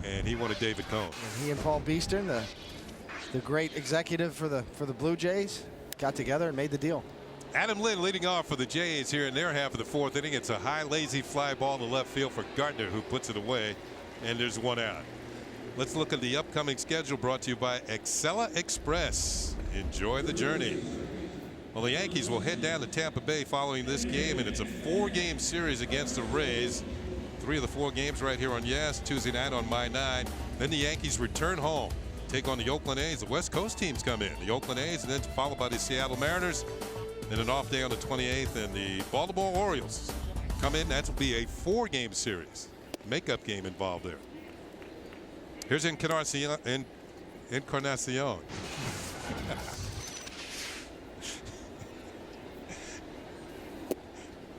And he wanted David Cohn. And he and Paul Beeston, the great executive for the Blue Jays, got together and made the deal. Adam Lynn leading off for the Jays here in their half of the fourth inning. It's a high, lazy fly ball to left field for Gardner, who puts it away, and there's 1 out. Let's look at the upcoming schedule, brought to you by Excella Express. Enjoy the journey. Well, the Yankees will head down to Tampa Bay following this game, and it's a 4-game series against the Rays. 3 of the 4 games right here on Yes, Tuesday night on My 9. Then the Yankees return home, take on the Oakland A's. The West Coast teams come in, the Oakland A's, and then followed by the Seattle Mariners. Then an off day on the 28th, and the Baltimore Orioles come in. That will be a 4-game series. Makeup game involved there. Here's Encarnacion.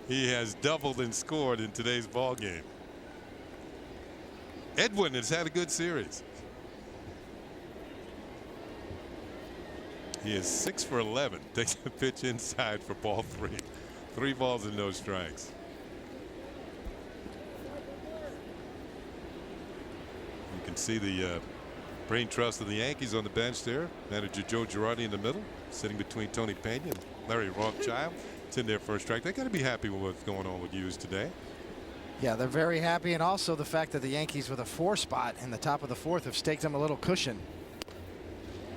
He has doubled and scored in today's ball game. Edwin has had a good series. He is 6 for 11. Takes a pitch inside for ball 3. 3 balls and no strikes. You can see the brain trust of the Yankees on the bench there. Manager Joe Girardi in the middle, sitting between Tony Pena and Larry Rothschild. It's in their first strike. They got to be happy with what's going on with Hughes today. Yeah, they're very happy, and also the fact that the Yankees with a 4 spot in the top of the 4th have staked them a little cushion.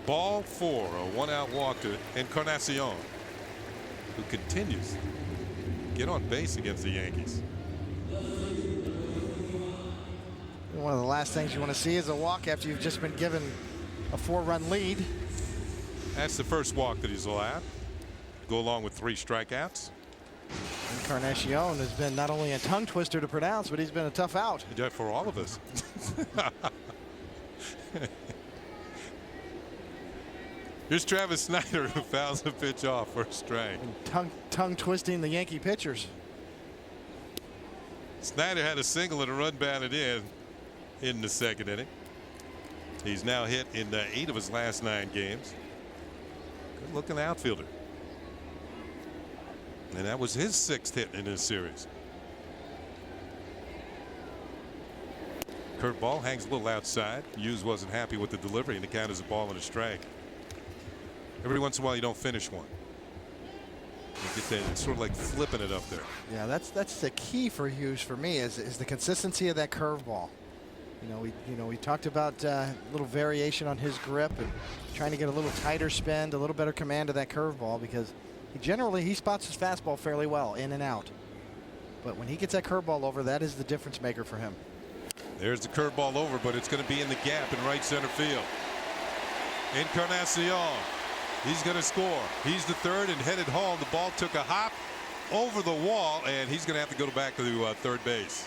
Ball 4, a 1-out walk to Encarnacion, who continues to get on base against the Yankees. One of the last things you want to see is a walk after you've just been given a 4-run lead. That's the first walk that he's allowed. Go along with 3 strikeouts. Encarnacion has been not only a tongue twister to pronounce, but he's been a tough out. Yeah, for all of us. Here's Travis Snyder, who fouls a pitch off for a strike. Tongue twisting the Yankee pitchers. Snyder had a single and a run batted in the second inning. He's now hit in 8 of his last 9 games. Good looking outfielder. And that was his 6th hit in this series. Curveball hangs a little outside. Hughes wasn't happy with the delivery, and the count is a ball and a strike. Every once in a while you don't finish one. You get that, it's sort of like flipping it up there. Yeah, that's the key for Hughes for me is the consistency of that curveball. We talked about a little variation on his grip and trying to get a little tighter spin, a little better command of that curveball, because he spots his fastball fairly well in and out. But when he gets that curveball over, that is the difference maker for him. There's the curveball over, but it's going to be in the gap in right center field. Encarnacion, he's going to score. He's the third and headed home. The ball took a hop over the wall, and he's going to have to go back to third base.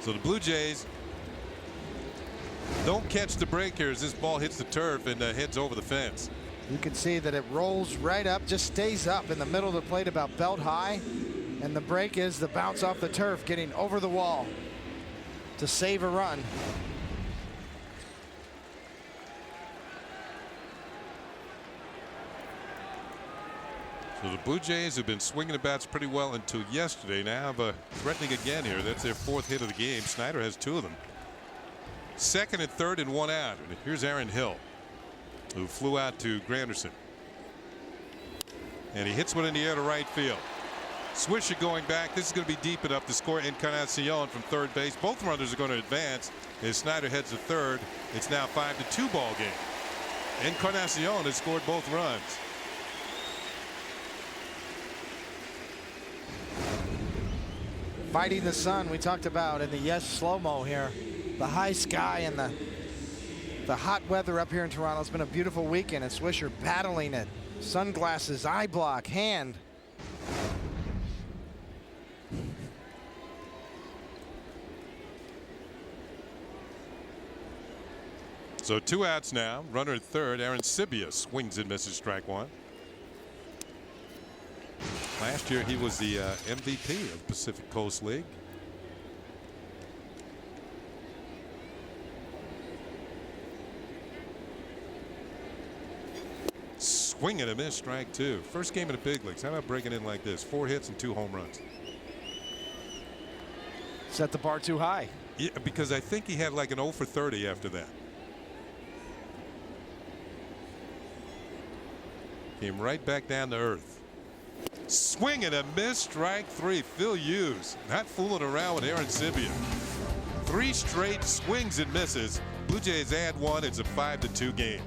So the Blue Jays don't catch the break here as this ball hits the turf and heads over the fence. You can see that it rolls right up, just stays up in the middle of the plate about belt high. And the break is the bounce off the turf, getting over the wall to save a run. So the Blue Jays have been swinging the bats pretty well until yesterday. Now threatening again here. That's their 4th hit of the game. Snyder has 2 of them. 2nd and 3rd and 1 out. And here's Aaron Hill, who flew out to Granderson. And he hits one in the air to right field. Swisher going back. This is going to be deep enough to score Encarnacion from third base. Both runners are going to advance as Snyder heads to third. It's now 5-2 ball game. Encarnacion has scored both runs. Fighting the sun we talked about in the slow-mo here. The high sky and the hot weather up here in Toronto. It's been a beautiful weekend, and Swisher battling it. Sunglasses, eye block, hand. So 2 outs now. Runner at third. Aaron Sibia swings and misses strike 1. Last year he was the MVP of Pacific Coast League. Swing and a miss, strike 2. First game in the big leagues. How about breaking in like this? 4 hits and 2 home runs. Set the bar too high. Yeah, because I think he had like an 0 for 30 after that. Came right back down to earth. Swing and a miss, strike 3. Phil Hughes not fooling around with Aaron Sibia. 3 straight swings and misses. Blue Jays add 1. It's a 5-2 game.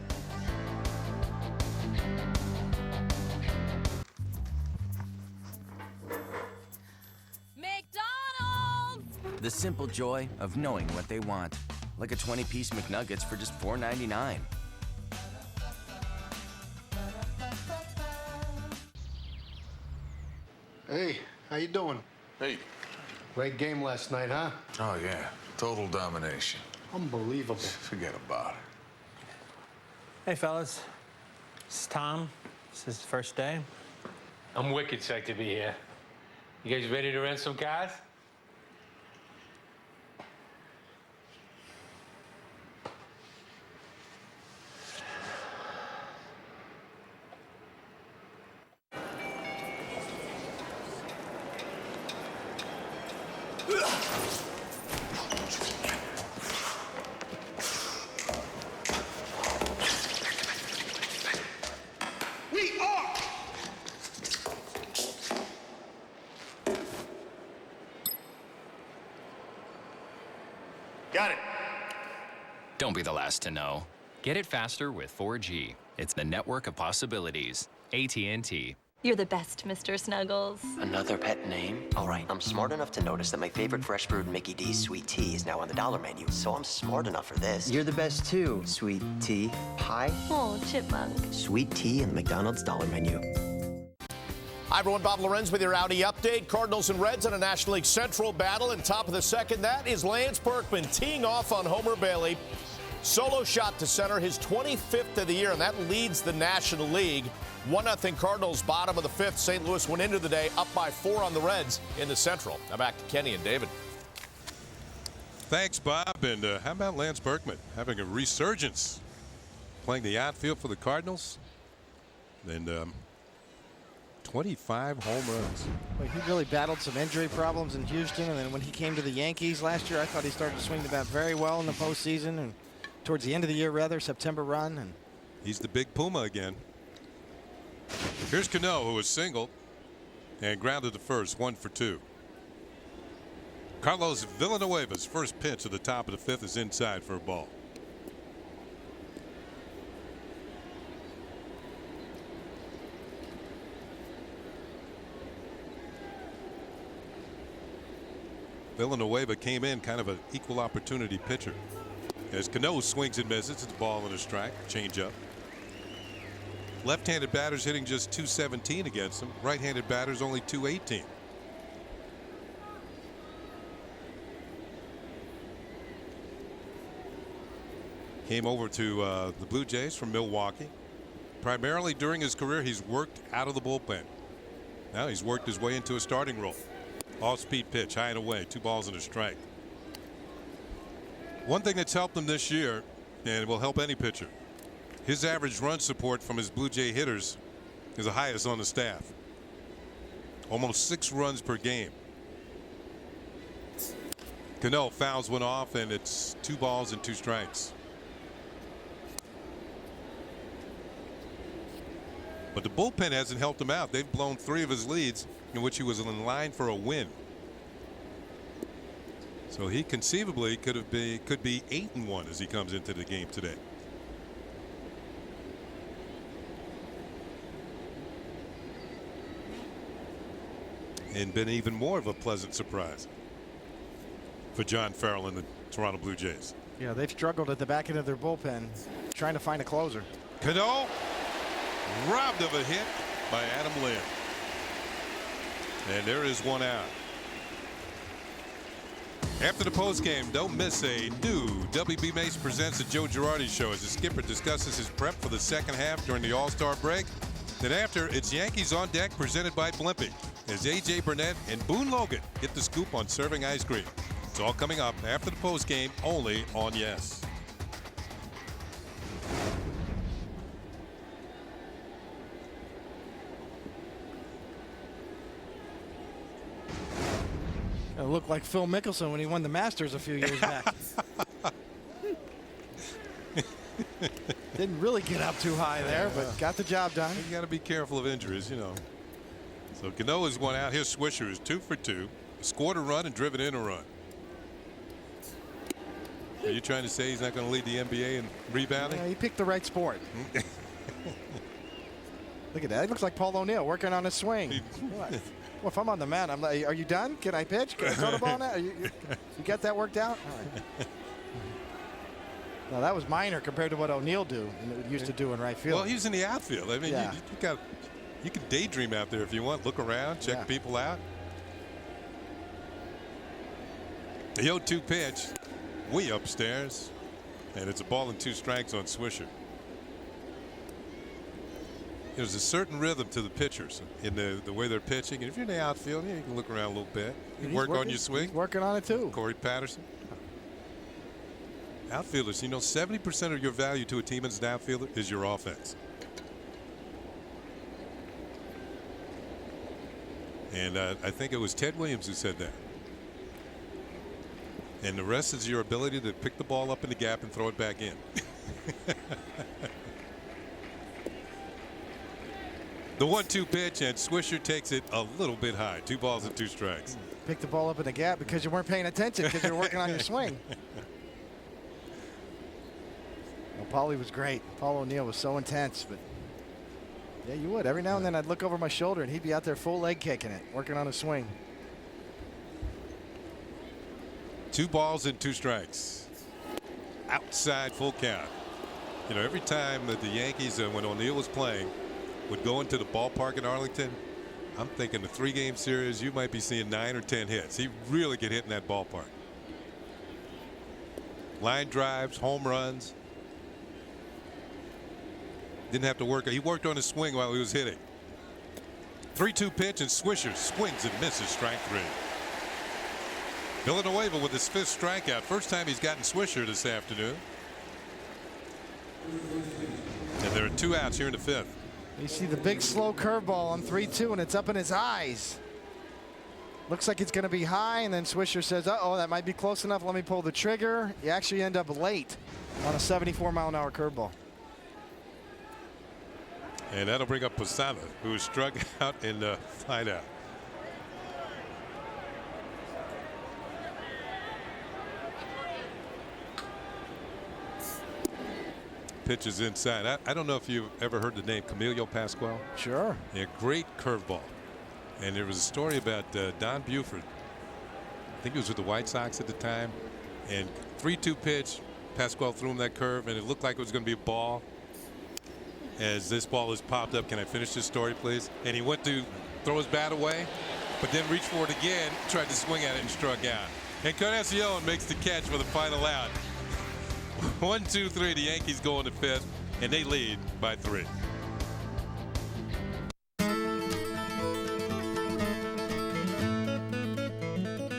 McDonald's! The simple joy of knowing what they want. Like a 20-piece McNuggets for just $4.99. Hey, how you doing? Hey. Great game last night, huh? Oh, yeah. Total domination. Unbelievable. Forget about it. Hey, fellas. This is Tom. This is the first day. I'm wicked psyched to be here. You guys ready to rent some cars? We are! Got it. Don't be the last to know. Get it faster with 4G. It's the network of possibilities. AT&T. You're the best, Mr. Snuggles. Another pet name? All right, I'm smart enough to notice that my favorite fresh brewed Mickey D's sweet tea is now on the dollar menu, so I'm smart enough for this. You're the best too, sweet tea. Pie? Oh, chipmunk. Sweet tea and the McDonald's dollar menu. Hi, everyone. Bob Lorenz with your Audi update. Cardinals and Reds in a National League Central battle. In top of the second, that is Lance Berkman teeing off on Homer Bailey. Solo shot to center, his 25th of the year, and that leads the National League. 1-0 Cardinals, bottom of the fifth. St. Louis went into the day up by 4 on the Reds in the Central. Now back to Kenny and David. Thanks, Bob. And how about Lance Berkman having a resurgence, playing the outfield for the Cardinals? And 25 home runs. Well, he really battled some injury problems in Houston, and then when he came to the Yankees last year, I thought he started to swing the bat very well in the postseason, and towards the end of the year, rather, September run. And he's the big Puma again. Here's Cano, who was singled and grounded to first, 1 for 2. Carlos Villanueva's first pitch at the top of the fifth is inside for a ball. Villanueva came in kind of an equal opportunity pitcher. As Cano swings and misses, it's a ball and a strike, change up. Left-handed batters hitting just .217 against him. Right-handed batters only .218. Came over to the Blue Jays from Milwaukee. Primarily during his career, he's worked out of the bullpen. Now he's worked his way into a starting role. Off-speed pitch, high and away, 2 balls and a strike. One thing that's helped him this year, and it will help any pitcher, his average run support from his Blue Jay hitters is the highest on the staff. Almost 6 runs per game. Cano fouls one off, and it's 2 balls and 2 strikes. But the bullpen hasn't helped him out. They've blown 3 of his leads in which he was in line for a win. So he conceivably could be 8-1 as he comes into the game today. And been even more of a pleasant surprise for John Farrell and the Toronto Blue Jays. yeah, they've struggled at the back end of their bullpen trying to find a closer. Cano robbed of a hit by Adam Lynn. And there is 1 out. After the postgame, don't miss a new WB Mace Presents the Joe Girardi Show as the skipper discusses his prep for the second half during the All-Star break. Then after, it's Yankees on Deck presented by Blimpie as A.J. Burnett and Boone Logan get the scoop on serving ice cream. It's all coming up after the postgame only on Yes. It looked like Phil Mickelson when he won the Masters a few years back. Didn't really get up too high there, but got the job done. You got to be careful of injuries, you know. So Cano is 1 out. Here's Swisher, who's 2 for 2. Scored a run and driven in a run. Are you trying to say he's not going to lead the NBA in rebounding? Yeah, he picked the right sport. Look at that. It looks like Paul O'Neill working on his swing. What? Well, if I'm on the mat, I'm like, are you done? Can I pitch? Can I throw the ball now? You got that worked out? All right. No, that was minor compared to what O'Neill used to do in right field. Well, he's in the outfield. I mean, yeah. you can daydream out there if you want. Look around, check people out. The 0-2 pitch, way upstairs, and it's a ball and 2 strikes on Swisher. There's a certain rhythm to the pitchers in the way they're pitching. And if you're in the outfield, you can look around a little bit. You work on your swing. He's working on it too. Corey Patterson. Outfielders, 70% of your value to a team as an outfielder is your offense. And I think it was Ted Williams who said that. And the rest is your ability to pick the ball up in the gap and throw it back in. The 1-2 pitch, and Swisher takes it a little bit high. 2 balls and 2 strikes. Pick the ball up in the gap because you weren't paying attention because you were working on your swing. Well, Paulie was great. Paul O'Neill was so intense, but Yeah, you would. Every now and then I'd look over my shoulder and he'd be out there full leg kicking it, working on a swing. 2 balls and 2 strikes. Outside full count. You know, every time that the Yankees, when O'Neill was playing, would go into the ballpark in Arlington, I'm thinking the 3-game series, you might be seeing 9 or 10 hits. He really could hit in that ballpark. Line drives, home runs. Didn't have to work. He worked on his swing while he was hitting. 3-2 pitch, and Swisher swings and misses, strike 3. Villanueva with his 5th strikeout. First time he's gotten Swisher this afternoon. And there are 2 outs here in the 5th. You see the big slow curveball on 3-2, and it's up in his eyes. Looks like it's going to be high, and then Swisher says, uh-oh, that might be close enough. Let me pull the trigger. You actually end up late on a 74-mile-an-hour curveball. And that'll bring up Posada, who struck out in the fly out. Pitches inside. I don't know if you've ever heard the name Camilo Pascual. Sure. Yeah, great curveball. And there was a story about Don Buford. I think he was with the White Sox at the time. And 3-2 pitch, Pascual threw him that curve, and it looked like it was going to be a ball. As this ball is popped up, can I finish this story, please? And he went to throw his bat away, but then reached for it again, tried to swing at it, and struck out. And Encarnacion makes the catch for the final out. 1-2-3, the Yankees go in the 5th, and they lead by 3.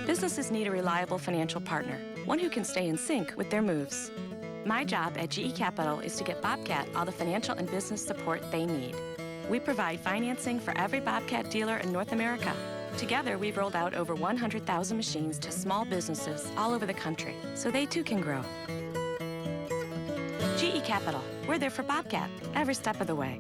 Businesses need a reliable financial partner, one who can stay in sync with their moves. My job at GE Capital is to get Bobcat all the financial and business support they need. We provide financing for every Bobcat dealer in North America. Together, we've rolled out over 100,000 machines to small businesses all over the country, so they too can grow. GE Capital, we're there for Bobcat every step of the way.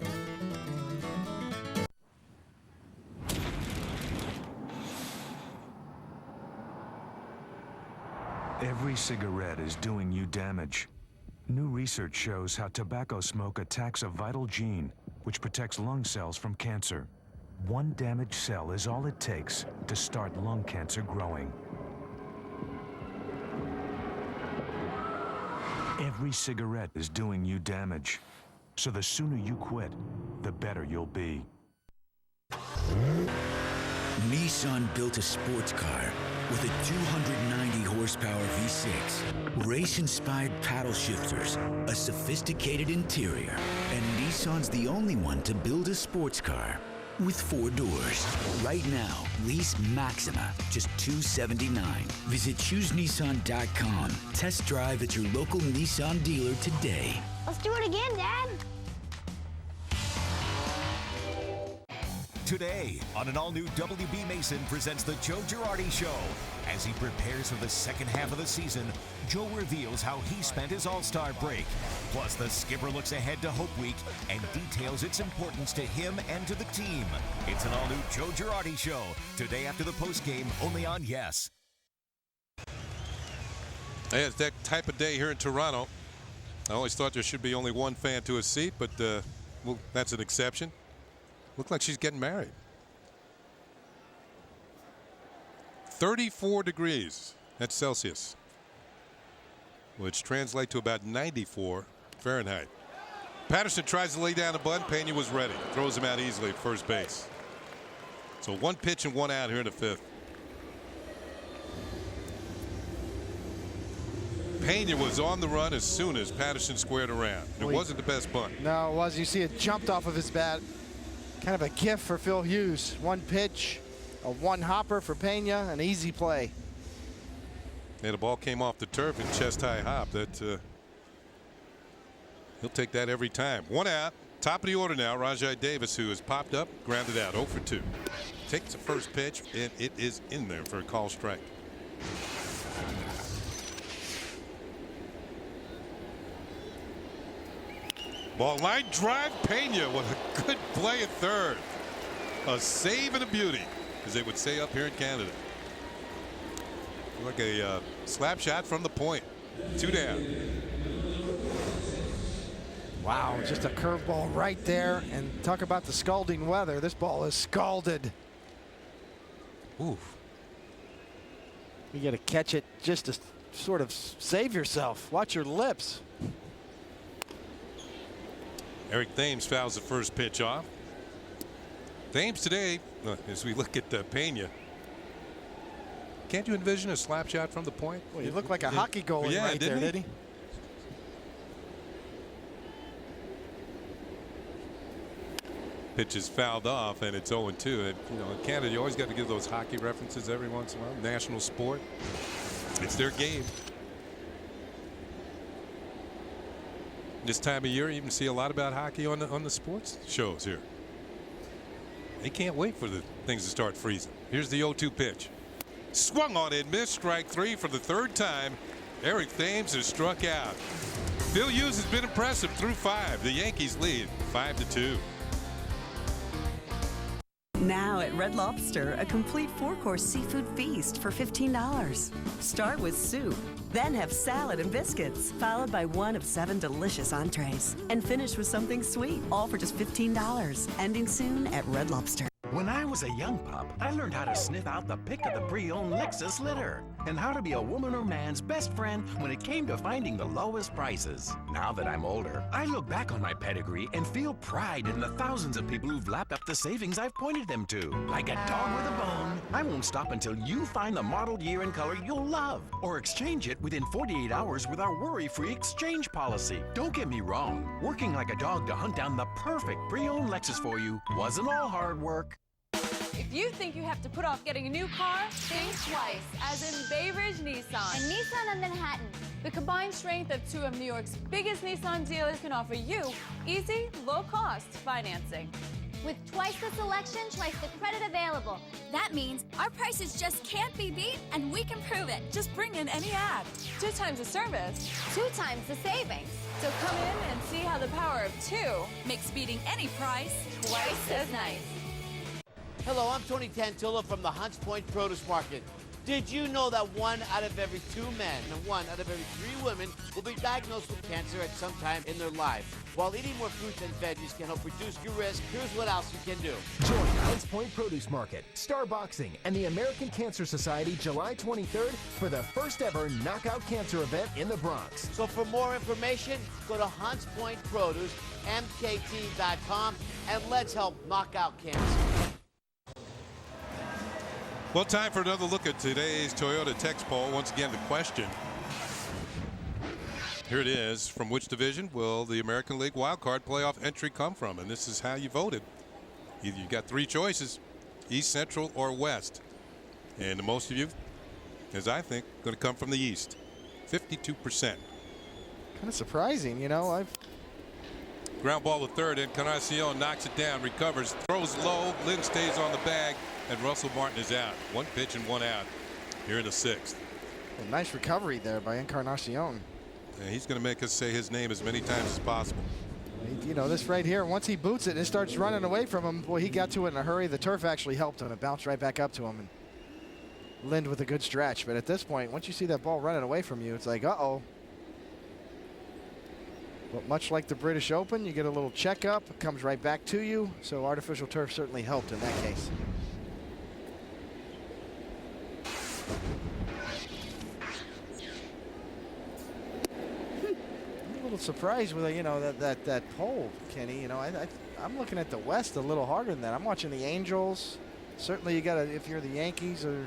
Every cigarette is doing you damage. New research shows how tobacco smoke attacks a vital gene, which protects lung cells from cancer. One damaged cell is all it takes to start lung cancer growing. Every cigarette is doing you damage. So the sooner you quit, the better you'll be. Nissan built a sports car with a 290 horsepower V6, race-inspired paddle shifters, a sophisticated interior, and Nissan's the only one to build a sports car with 4 doors. Right now, lease Maxima, just $279. Visit ChooseNissan.com. Test drive at your local Nissan dealer today. Let's do it again, Dad. Today, on an all-new WB Mason presents the Joe Girardi Show. As he prepares for the second half of the season, Joe reveals how he spent his All-Star break. Plus, the skipper looks ahead to Hope Week and details its importance to him and to the team. It's an all-new Joe Girardi Show, today after the postgame, only on Yes. Hey, it's that type of day here in Toronto. I always thought there should be only one fan to a seat, but well, that's an exception. Looked like she's getting married. 34 degrees at Celsius, which translates to about 94 Fahrenheit. Patterson tries to lay down a bunt. Pena was ready. Throws him out easily at first base. So 1 pitch and 1 out here in the 5th. Pena was on the run as soon as Patterson squared around. It wasn't the best bunt. No, it was. You see it jumped off of his bat. Kind of a gift for Phil Hughes. 1 pitch, a 1 hopper for Pena, an easy play. And the ball came off the turf in chest high hop. That he'll take that every time. 1 out. Top of the order now. Rajai Davis, who has popped up, grounded out 0 for 2. Takes the first pitch, and it is in there for a call strike. Ball line drive, Pena. What a good play at third. A save and a beauty, as they would say up here in Canada. Like a slap shot from the point. 2 down. Wow, just a curveball right there. And talk about the scalding weather. This ball is scalded. Ooh. You got to catch it just to sort of save yourself. Watch your lips. Eric Thames fouls the first pitch off. Thames today, as we look at Pena, can't you envision a slap shot from the point? Well, he looked like a hockey goalie right there, didn't he? Pitch is fouled off, and it's 0-2. And, you know, in Canada, you always got to give those hockey references every once in a while. National sport. It's their game. This time of year, you even see a lot about hockey on the sports shows here. They can't wait for the things to start freezing. Here's the 0-2 pitch. Swung on it, missed, strike three for the third time. Eric Thames has struck out. Phil Hughes has been impressive through 5. The Yankees lead 5-2. Now at Red Lobster, a complete 4-course seafood feast for $15. Start with soup, then have salad and biscuits, followed by one of 7 delicious entrees, and finish with something sweet, all for just $15. Ending soon at Red Lobster. When I was a young pup, I learned how to sniff out the pick of the pre-owned Lexus litter and how to be a woman or man's best friend when it came to finding the lowest prices. Now that I'm older, I look back on my pedigree and feel pride in the thousands of people who've lapped up the savings I've pointed them to. Like a dog with a bone, I won't stop until you find the model, year, and color you'll love or exchange it within 48 hours with our worry-free exchange policy. Don't get me wrong, working like a dog to hunt down the perfect pre-owned Lexus for you wasn't all hard work. If you think you have to put off getting a new car, think twice, as in Bay Ridge Nissan. And Nissan of Manhattan. The combined strength of 2 of New York's biggest Nissan dealers can offer you easy, low-cost financing. With twice the selection, twice the credit available. That means our prices just can't be beat, and we can prove it. Just bring in any ad. 2 times the service. 2 times the savings. So come in and see how the power of 2 makes beating any price twice as nice. Hello, I'm Tony Tantillo from the Hunts Point Produce Market. Did you know that 1 out of every 2 men and 1 out of every 3 women will be diagnosed with cancer at some time in their lives? While eating more fruits and veggies can help reduce your risk, here's what else you can do. Join Hunts Point Produce Market, Star Boxing, and the American Cancer Society July 23rd for the first ever Knockout Cancer event in the Bronx. So for more information, go to Hunts Point Produce, MKT.com, and let's help knock out cancer. Well, time for another look at today's Toyota Text poll. Once again, the question. Here it is. From which division will the American League wildcard playoff entry come from? And this is how you voted. Either you got 3 choices, East, Central, or West. And the most of you, as I think, going to come from the East. 52%. Kind of surprising, you know. Ground ball to third, and Encarnacion knocks it down, recovers, throws low. Lynn stays on the bag, and Russell Martin is out. 1 pitch and 1 out here in the 6th. A nice recovery there by Encarnacion. And he's going to make us say his name as many times as possible. You know, this right here, once he boots it and it starts running away from him, boy, he got to it in a hurry. The turf actually helped him. It bounced right back up to him. And Lind with a good stretch. But at this point, once you see that ball running away from you, it's like, uh-oh. But much like the British Open, you get a little checkup. It comes right back to you. So artificial turf certainly helped in that case. I'm a little surprised with that poll, Kenny. You know, I'm looking at the West a little harder than that. I'm watching the Angels. Certainly, you got to, if you're the Yankees or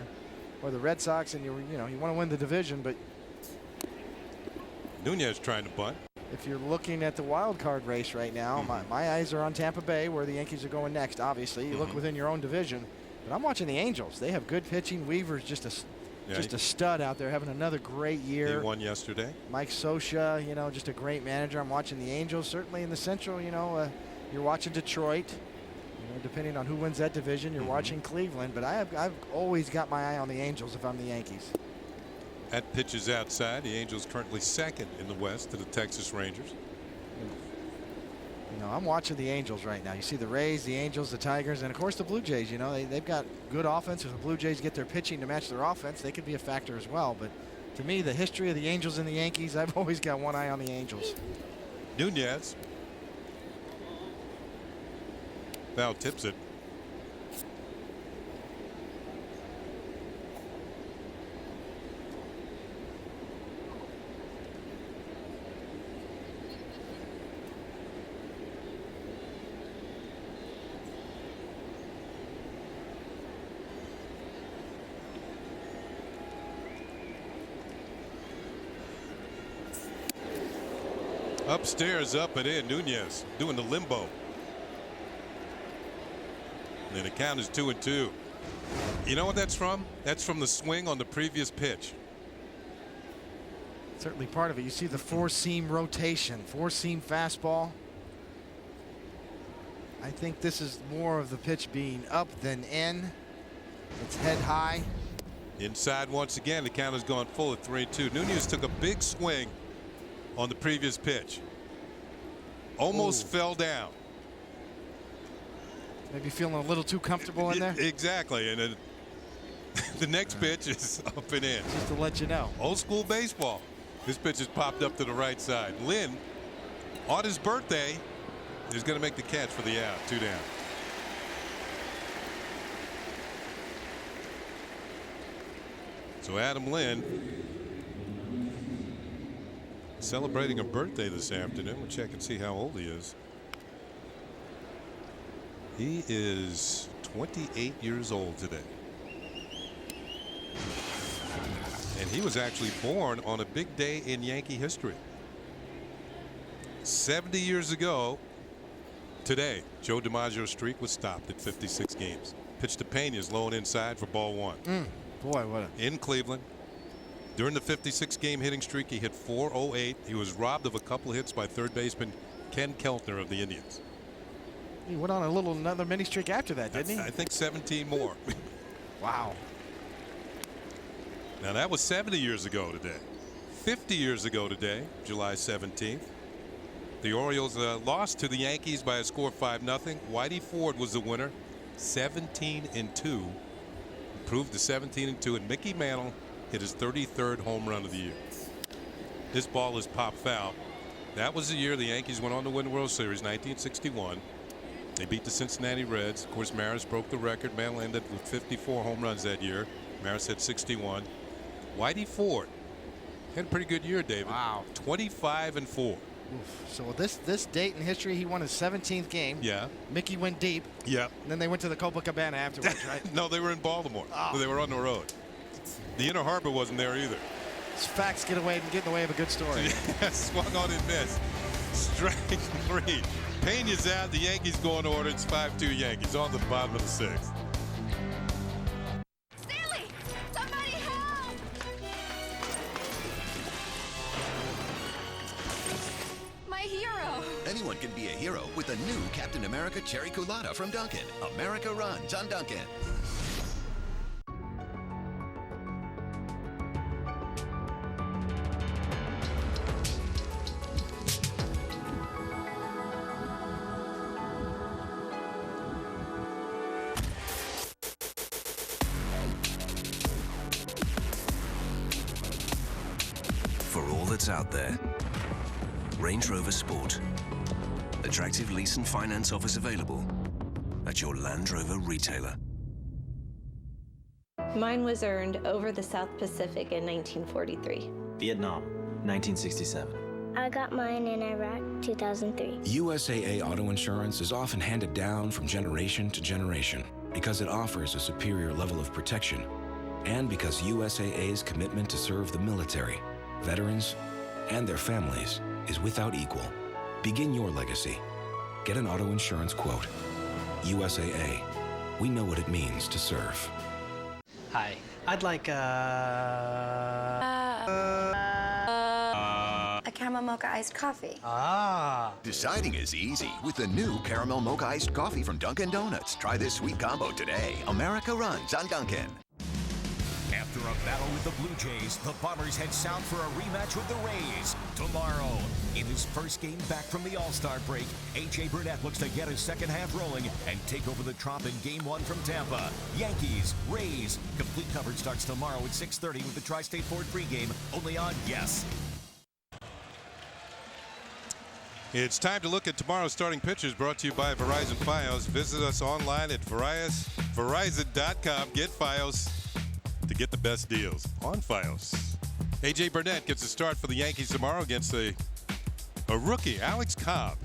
the Red Sox, and you want to win the division, but Nunez trying to bunt. If you're looking at the wild card race right now, my eyes are on Tampa Bay, where the Yankees are going next. Obviously, you look within your own division, but I'm watching the Angels. They have good pitching. Weaver's just a stud out there, having another great year. He won yesterday. Mike Scioscia, you know, just a great manager. I'm watching the Angels. Certainly in the Central, you know, you're watching Detroit. You know, depending on who wins that division, you're watching Cleveland. But I've always got my eye on the Angels if I'm the Yankees. That pitch is outside. The Angels currently 2nd in the West to the Texas Rangers. You know, I'm watching the Angels right now. You see the Rays, the Angels, the Tigers, and of course the Blue Jays. You know, they've got good offense. If the Blue Jays get their pitching to match their offense, they could be a factor as well. But to me, the history of the Angels and the Yankees, I've always got one eye on the Angels. Nunez Foul tips it. Upstairs, up and in. Nunez doing the limbo. And the count is 2-2. You know what that's from? That's from the swing on the previous pitch. Certainly part of it. You see the four-seam rotation, four-seam fastball. I think this is more of the pitch being up than in. It's head high. Inside once again. The count has gone full at 3-2. Nunez took a big swing on the previous pitch. Almost fell down. Maybe feeling a little too comfortable in there. Exactly. And then the next pitch is up and in. Just to let you know. Old school baseball. This pitch has popped up to the right side. Lynn, on his birthday, is going to make the catch for the out. 2 down. So Adam Lynn celebrating a birthday this afternoon. We'll check and see how old he is. He is 28 years old today. And he was actually born on a big day in Yankee history. 70 years ago today, Joe DiMaggio's streak was stopped at 56 games. Pitch to Pena's low and inside for ball 1. Boy, what in Cleveland. During the 56-game hitting streak, he hit .408. He was robbed of a couple of hits by third baseman Ken Keltner of the Indians. He went on another mini streak after that, didn't he? I think 17 more. Wow. Now that was 70 years ago today. 50 years ago today, July 17th, the Orioles lost to the Yankees by a score of 5-0. Whitey Ford was the winner, 17-2. Improved to 17-2, and Mickey Mantle hit his 33rd home run of the year. This ball is pop foul. That was the year the Yankees went on to win the World Series, 1961. They beat the Cincinnati Reds. Of course, Maris broke the record. Mantle ended with 54 home runs that year. Maris had 61. Whitey Ford had a pretty good year, David. Wow. 25-4. So this date in history, he won his 17th game. Yeah. Mickey went deep. Yeah. And then they went to the Copacabana afterwards, right? No, they were in Baltimore. Oh. They were on the road. The Inner Harbor wasn't there either. Facts get in the way of a good story. Yeah, swung on and missed. Strike 3. Pena's out. The Yankees go in order. It's 5-2 Yankees on the bottom of the 6th. Stanley! Somebody help! My hero! Anyone can be a hero with the new Captain America Cherry Colada from Dunkin'. America runs on Dunkin'. For all that's out there, Range Rover Sport. Attractive lease and finance offers available at your Land Rover retailer. Mine was earned over the South Pacific in 1943. Vietnam, 1967. I got mine in Iraq, 2003. USAA auto insurance is often handed down from generation to generation because it offers a superior level of protection and because USAA's commitment to serve the military, veterans, and their families is without equal. Begin your legacy. Get an auto insurance quote. USAA. We know what it means to serve. Hi, I'd like a caramel mocha iced coffee. Deciding is easy with the new caramel mocha iced coffee from Dunkin' Donuts. Try this sweet combo today. America runs on Dunkin'. After a battle with the Blue Jays, the Bombers head south for a rematch with the Rays tomorrow. In his first game back from the All-Star break, A.J. Burnett looks to get his second half rolling and take over the Trop in Game 1 from Tampa. Yankees, Rays. Complete coverage starts tomorrow at 6:30 with the Tri-State Ford pregame, only on Yes. It's time to look at tomorrow's starting pitchers, brought to you by Verizon Fios. Visit us online at Verizon.com. Get Fios to get the best deals on Fios. A.J. Burnett gets a start for the Yankees tomorrow against a rookie, Alex Cobb,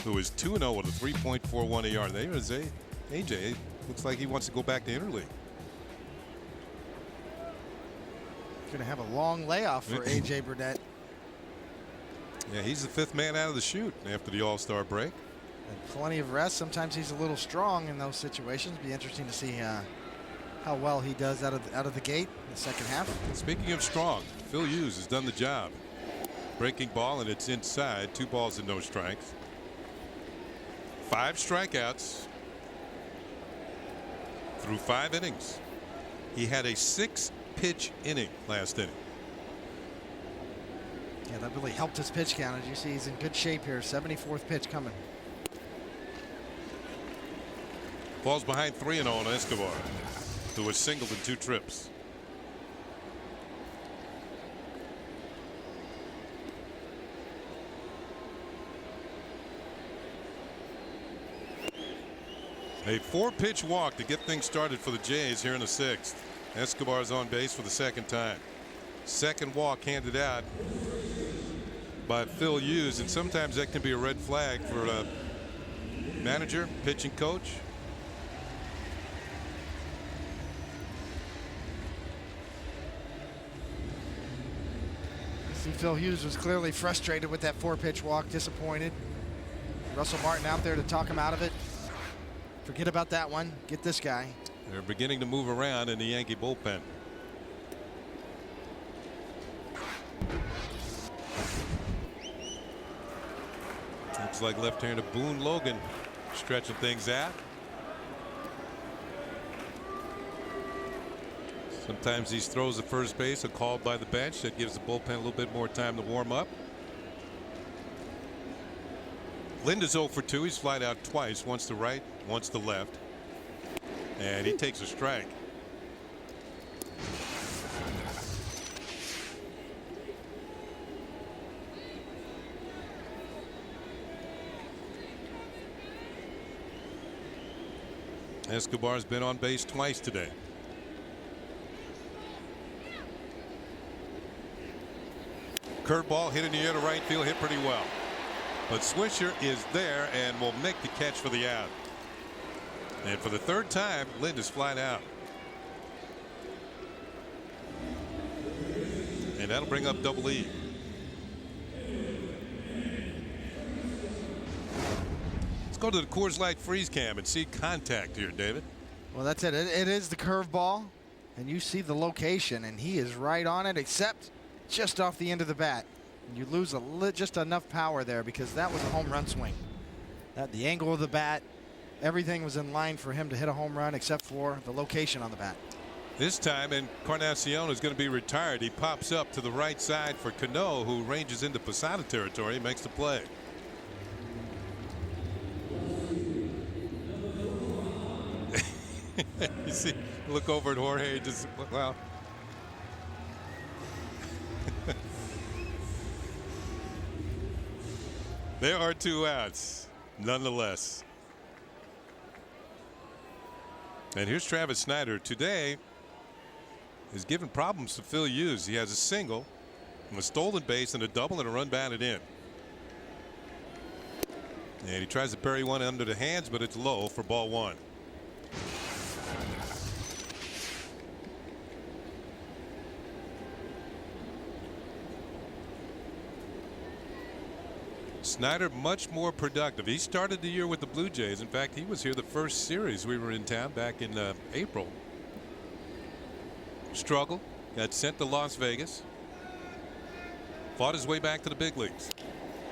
who is 2-0 with a 3.41 ERA. There is A.J. Looks like he wants to go back to interleague. Going to have a long layoff for A.J. Burnett. Yeah, he's the fifth man out of the chute after the All-Star break. And plenty of rest. Sometimes he's a little strong in those situations. Be interesting to see how well he does out of the gate in the second half. Speaking of strong, Phil Hughes has done the job. Breaking ball, and it's inside. 2 balls and no strikes. 5 strikeouts through 5 innings. He had a 6-pitch inning last inning. Yeah, that really helped his pitch count. As you see, he's in good shape here. 74th pitch coming. Falls behind 3-0 on Escobar, who was singled in 2 trips. A 4-pitch walk to get things started for the Jays here in the 6th. Escobar's on base for the second time. Second walk handed out by Phil Hughes, and sometimes that can be a red flag for a manager, pitching coach. See, Phil Hughes was clearly frustrated with that 4-pitch walk, disappointed. Russell Martin out there to talk him out of it. Forget about that one. Get this guy. They're beginning to move around in the Yankee bullpen. Looks like left-hander Boone Logan stretching things out. Sometimes these throws at first base are called by the bench. That gives the bullpen a little bit more time to warm up. Linda's 0 for 2. He's flied out twice, once to right, once to left. And he takes a strike. Escobar's been on base twice today. Curveball hit in the air to right field, hit pretty well. But Swisher is there and will make the catch for the out. And for the 3rd time, Lind is flat out. And that'll bring up Double E. Let's go to the Coors Light freeze cam and see contact here, David. Well, that's it. It is the curveball, and you see the location, and he is right on it, except just off the end of the bat. And you lose just enough power there because that was a home run swing. The angle of the bat, everything was in line for him to hit a home run except for the location on the bat. This time, Encarnacion is going to be retired. He pops up to the right side for Cano, who ranges into Posada territory and makes the play. You see, look over at Jorge, just, well. There are 2 outs, nonetheless. And here's Travis Snyder. Today is giving problems to Phil Hughes. He has a single, a stolen base, and a double, and a run batted in. And he tries to bury one under the hands, but it's low for ball 1. Snyder much more productive. He started the year with the Blue Jays. In fact, he was here the first series we were in town back in April. Struggled, got sent to Las Vegas, fought his way back to the big leagues.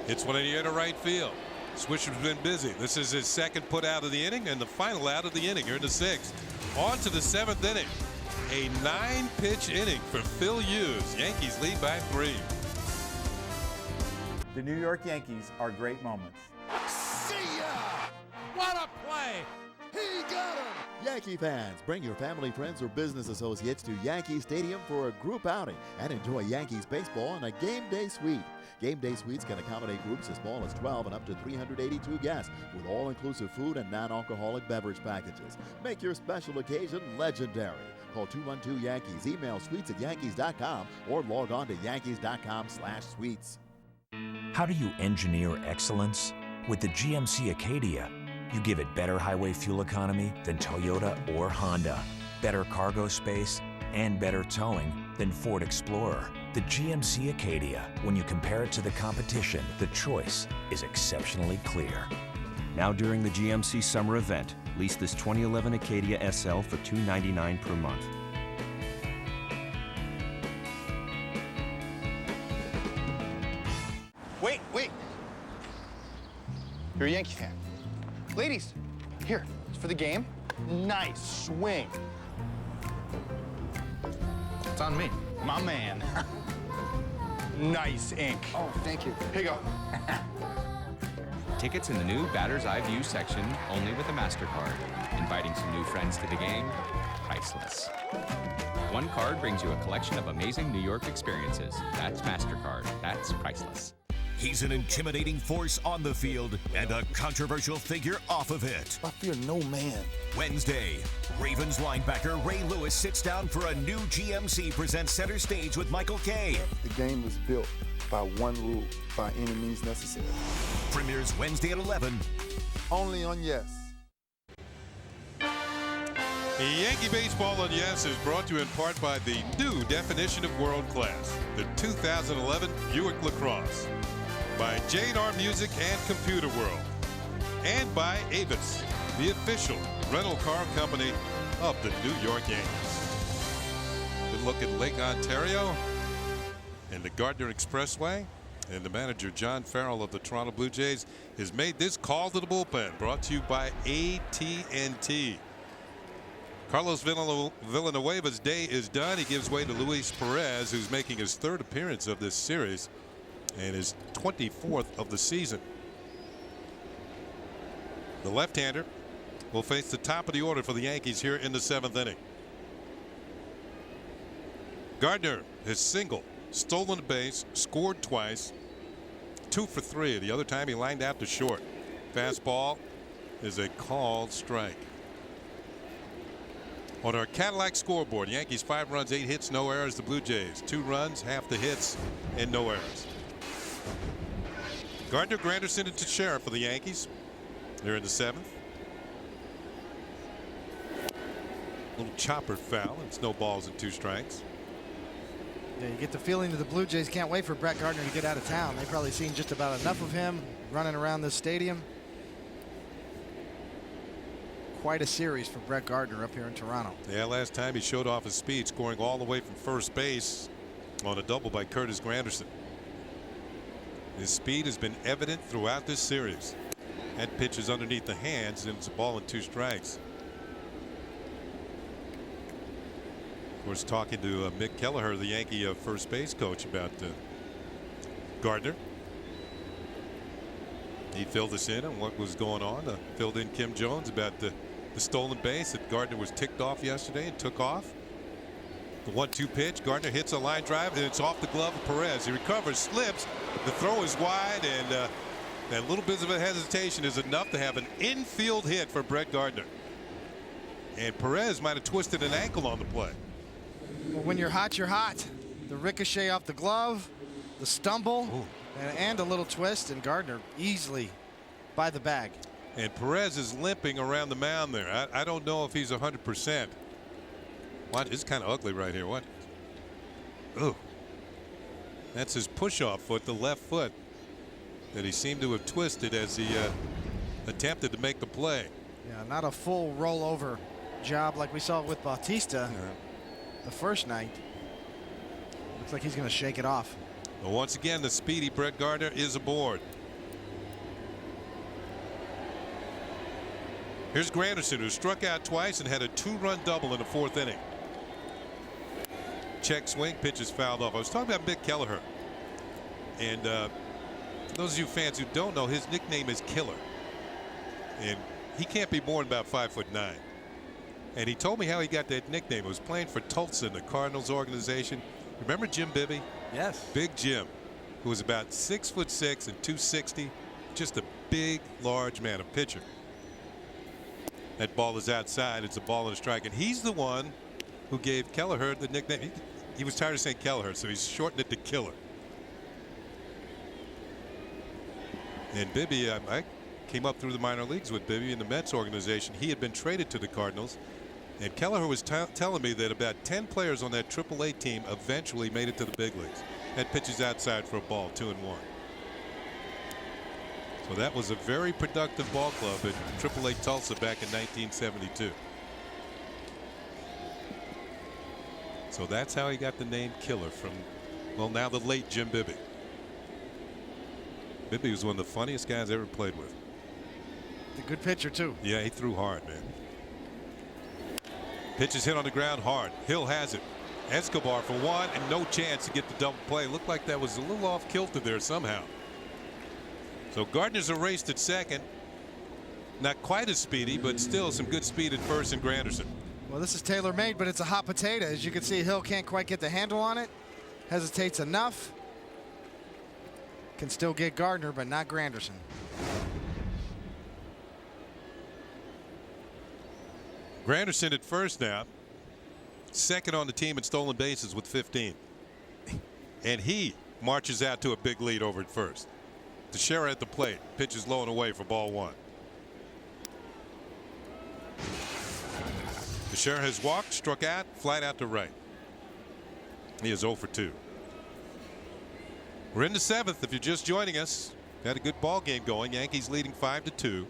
Hits one in the air to right field. Swisher's been busy. This is his 2nd put out of the inning and the final out of the inning here in the 6th. On to the 7th inning. A 9-pitch inning for Phil Hughes. Yankees lead by 3. The New York Yankees are great moments. See ya! What a play! He got him! Yankee fans, bring your family, friends, or business associates to Yankee Stadium for a group outing and enjoy Yankees baseball in a game day suite. Game day suites can accommodate groups as small as 12 and up to 382 guests with all-inclusive food and non-alcoholic beverage packages. Make your special occasion legendary. Call 212-YANKEES, email suites@yankees.com, or log on to yankees.com/suites. How do you engineer excellence? With the GMC Acadia, you give it better highway fuel economy than Toyota or Honda, better cargo space, and better towing than Ford Explorer. The GMC Acadia, when you compare it to the competition, the choice is exceptionally clear. Now during the GMC summer event, lease this 2011 Acadia SL for $299 per month. Wait. You're a Yankee fan. Ladies, here, it's for the game. Nice swing. It's on me. My man. Nice ink. Oh, thank you. Here you go. Tickets in the new Batter's Eye View section, only with a MasterCard. Inviting some new friends to the game, priceless. One card brings you a collection of amazing New York experiences. That's MasterCard. That's priceless. He's an intimidating force on the field and a controversial figure off of it. I fear no man. Wednesday, Ravens linebacker Ray Lewis sits down for a new GMC Presents Center Stage with Michael Kay. The game was built by one rule, by any means necessary. Premieres Wednesday at 11. Only on Yes. Yankee Baseball on Yes is brought to you in part by the new definition of world class, the 2011 Buick LaCrosse, by J&R Music and Computer World, and by Avis, the official rental car company of the New York Yankees. Good look at Lake Ontario and the Gardner Expressway, and the manager John Farrell of the Toronto Blue Jays has made this call to the bullpen, brought to you by AT&T. Carlos Villanueva's day is done. He gives way to Luis Perez, who's making his third appearance of this series and his 24th of the season. The left-hander will face the top of the order for the Yankees here in the 7th inning. Gardner has singled, stolen a base, scored twice, 2 for 3. The other time he lined out to short. Fastball is a called strike. On our Cadillac scoreboard, Yankees 5 runs, 8 hits, no errors. The Blue Jays 2 runs, half the hits, and no errors. Gardner, Granderson, and Teixeira for the Yankees. They're in the 7th. Little chopper foul. It's no balls and 2 strikes. Yeah, you get the feeling that the Blue Jays can't wait for Brett Gardner to get out of town. They've probably seen just about enough of him running around this stadium. Quite a series for Brett Gardner up here in Toronto. Yeah, last time he showed off his speed, scoring all the way from first base on a double by Curtis Granderson. His speed has been evident throughout this series. That pitch is underneath the hands, and it's a ball and 2 strikes. Of course, talking to Mick Kelleher, the Yankee first base coach, about Gardner. He filled us in on what was going on. Filled in Kim Jones about the stolen base that Gardner was ticked off yesterday and took off. The 1-2 pitch. Gardner hits a line drive, and it's off the glove of Perez. He recovers, slips. The throw is wide, and that little bit of a hesitation is enough to have an infield hit for Brett Gardner. And Perez might have twisted an ankle on the play. Well, when you're hot, you're hot. The ricochet off the glove, the stumble, and a little twist, and Gardner easily by the bag. And Perez is limping around the mound there. I don't know if he's 100%. What? It's kind of ugly right here. What? Ooh. That's his push-off foot, the left foot, that he seemed to have twisted as he attempted to make the play. Yeah, not a full rollover job like we saw with Bautista the first night. Looks like he's going to shake it off. Well, once again, the speedy Brett Gardner is aboard. Here's Granderson, who struck out twice and had a 2-run double in the 4th inning. Check swing, pitch is fouled off. I was talking about Mick Kelleher, and those of you fans who don't know, his nickname is Killer, and he can't be more than about 5'9". And he told me how he got that nickname. It was playing for Tulsa in the Cardinals organization. Remember Jim Bibby? Yes. Big Jim, who was about 6'6" and 260. Just a big, large man, a pitcher. That ball is outside. It's a ball and a strike. And he's the one who gave Kelleher the nickname. He was tired of saying Kelleher, so he's shortened it to Killer. And Bibby, I came up through the minor leagues with Bibby in the Mets organization. He had been traded to the Cardinals. And Kelleher was telling me that about 10 players on that AAA team eventually made it to the big leagues. That pitch is outside for a ball, 2-1. So that was a very productive ball club at AAA Tulsa back in 1972. So that's how he got the name Killer from, well, now the late Jim Bibby. Bibby was one of the funniest guys I ever played with. A good pitcher, too. Yeah, he threw hard, man. Pitch is hit on the ground hard. Hill has it. Escobar for one and no chance to get the double play. Looked like that was a little off kilter there somehow. So Gardner's erased at second. Not quite as speedy, but still some good speed at first and Granderson. Well, this is tailor-made, but it's a hot potato. As you can see, Hill can't quite get the handle on it. Hesitates enough. Can still get Gardner, but not Granderson. Granderson at first now. Second on the team in stolen bases with 15. And he marches out to a big lead over at first. Teixeira at the plate. Pitch is low and away for ball one. Teixeira has walked, struck out, flied out to right. He is 0 for 2. We're in the 7th. If you're just joining us, got a good ball game going. Yankees leading 5-2.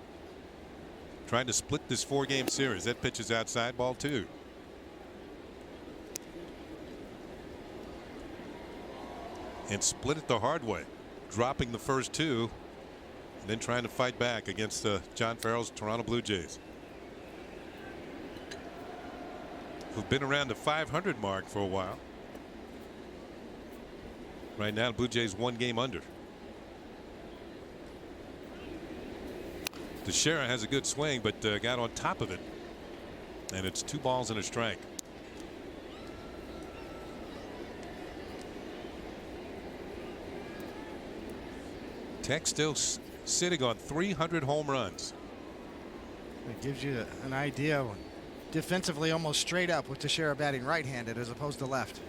Trying to split this 4-game series. That pitch is outside, ball 2. And split it the hard way, dropping the first 2 and then trying to fight back against John Farrell's Toronto Blue Jays, who've been around the 500 mark for a while. Right now, the Blue Jays 1 game under. Teixeira has a good swing, but got on top of it. And it's 2 balls and a strike. Tech still sitting on 300 home runs. It gives you an idea. Defensively, almost straight up with Teixeira batting right-handed as opposed to left.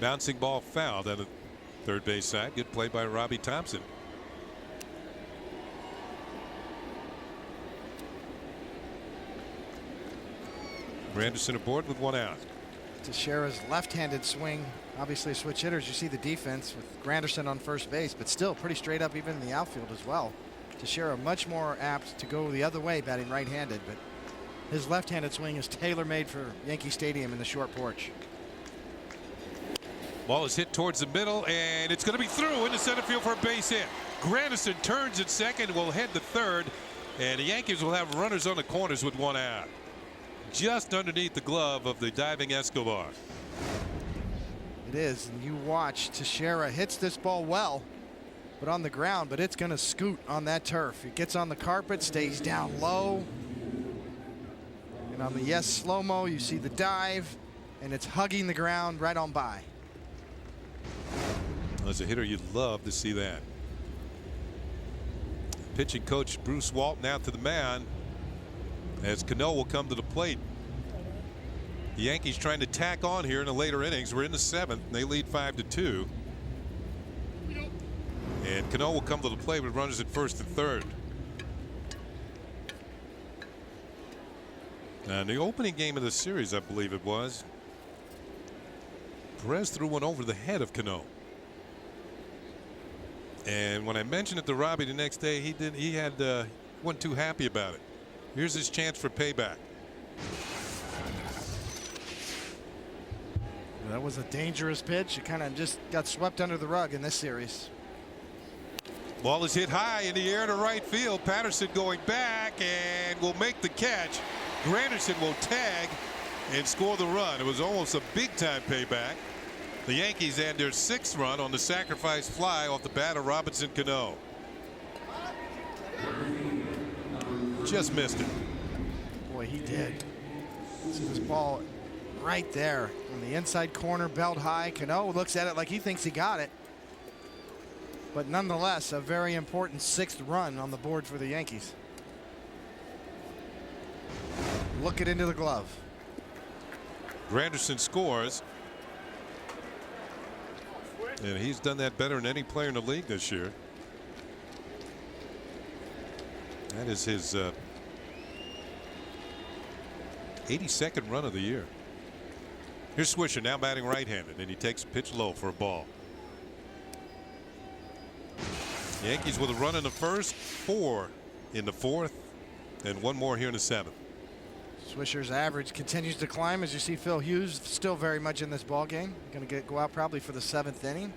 Bouncing ball fouled on the third base side. Good play by Robbie Thompson. Granderson aboard with 1 out. Teixeira's left-handed swing, obviously switch hitters. You see the defense with Granderson on first base, but still pretty straight up even in the outfield as well. Teixeira much more apt to go the other way batting right-handed, but his left-handed swing is tailor-made for Yankee Stadium in the short porch. Ball is hit towards the middle, and it's going to be through into center field for a base hit. Granderson turns at second, will head to third, and the Yankees will have runners on the corners with 1 out. Just underneath the glove of the diving Escobar. It is, and you watch Teixeira hits this ball well, but on the ground, but it's going to scoot on that turf. It gets on the carpet, stays down low. And on the slow-mo, you see the dive, and it's hugging the ground right on by. As a hitter, you'd love to see that. Pitching coach Bruce Walton out to the mound as Cano will come to the plate. The Yankees trying to tack on here in the later innings. We're in the 7th, and they lead 5-2. And Cano will come to the plate with runners at first and third. Now, in the opening game of the series, I believe it was, Perez threw one over the head of Cano. And when I mentioned it to Robbie the next day, he wasn't too happy about it. Here's his chance for payback. That was a dangerous pitch. It kind of just got swept under the rug in this series. Ball is hit high in the air to right field. Patterson going back and will make the catch. Granderson will tag and score the run. It was almost a big-time payback. The Yankees had their 6th run on the sacrifice fly off the bat of Robinson Cano. Just missed it. Boy, he did. See this ball right there on the inside corner, belt high. Cano looks at it like he thinks he got it. But nonetheless, a very important 6th run on the board for the Yankees. Look it into the glove. Granderson scores. And he's done that better than any player in the league this year. That is his 82nd run of the year. Here's Swisher now batting right-handed, and he takes a pitch low for a ball. Yankees with a run in the first, 4 in the 4th, and 1 more here in the 7th. Swisher's average continues to climb as you see Phil Hughes still very much in this ball game. Going to go out probably for the 7th inning.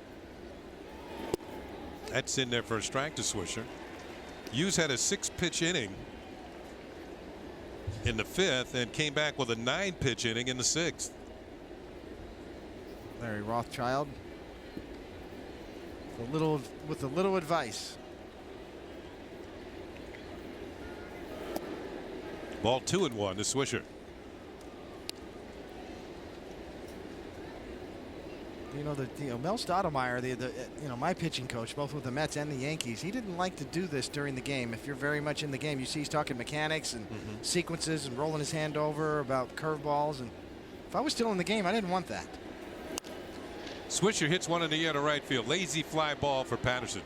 That's in there for a strike to Swisher. Hughes had a 6-pitch inning in the 5th and came back with a 9-pitch inning in the 6th. Larry Rothschild with a little advice. Ball 2-1 to Swisher. Mel Stoudemire, my pitching coach, both with the Mets and the Yankees, he didn't like to do this during the game. If you're very much in the game, you see he's talking mechanics and sequences and rolling his hand over about curveballs. And if I was still in the game, I didn't want that. Swisher hits one in the air to right field. Lazy fly ball for Patterson.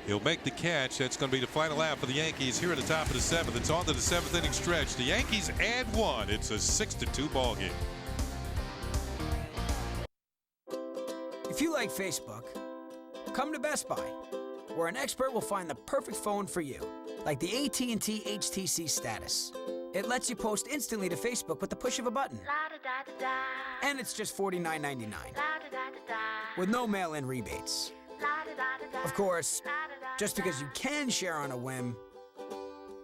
He'll make the catch. That's going to be the final out for the Yankees here at the top of the 7th. It's on to the 7th inning stretch. The Yankees add 1. It's a 6-2 ball game. If you like Facebook, come to Best Buy, where an expert will find the perfect phone for you, like the AT&T HTC Status. It lets you post instantly to Facebook with the push of a button. And it's just $49.99, with no mail-in rebates. Of course, just because you can share on a whim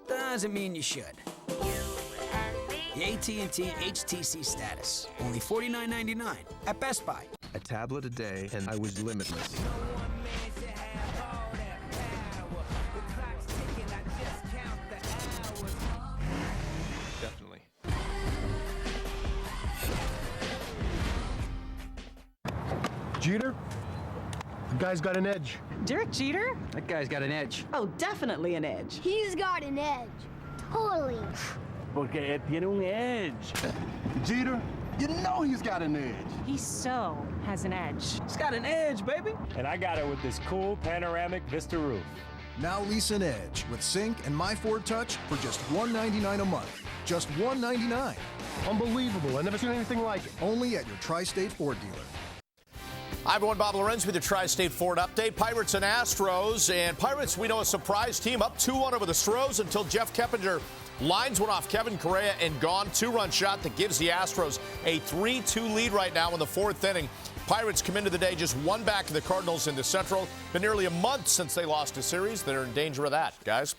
doesn't mean you should. The AT&T HTC Status, only $49.99 at Best Buy. A tablet a day and I was limitless. Definitely. Jeter? The guy's got an edge. Derek Jeter? That guy's got an edge. Oh, definitely an edge. He's got an edge. Totally. Porque él tiene un edge. Jeter, you know he's got an edge. He so has an edge. He's got an edge, baby. And I got it with this cool panoramic Vista roof. Now lease an edge with Sync and My Ford Touch for just $199 a month. Just $199. Unbelievable. I've never seen anything like it. Only at your Tri-State Ford dealer. Hi, everyone. Bob Lorenz with the Tri-State Ford update. Pirates and Astros. And Pirates, we know, a surprise team up 2-1 over the Stros until Jeff Keppinger lines one off Kevin Correa and gone. 2-run shot that gives the Astros a 3-2 lead right now in the 4th inning. Pirates come into the day just 1 back of the Cardinals in the Central. Been nearly a month since they lost a series. They're in danger of that, guys.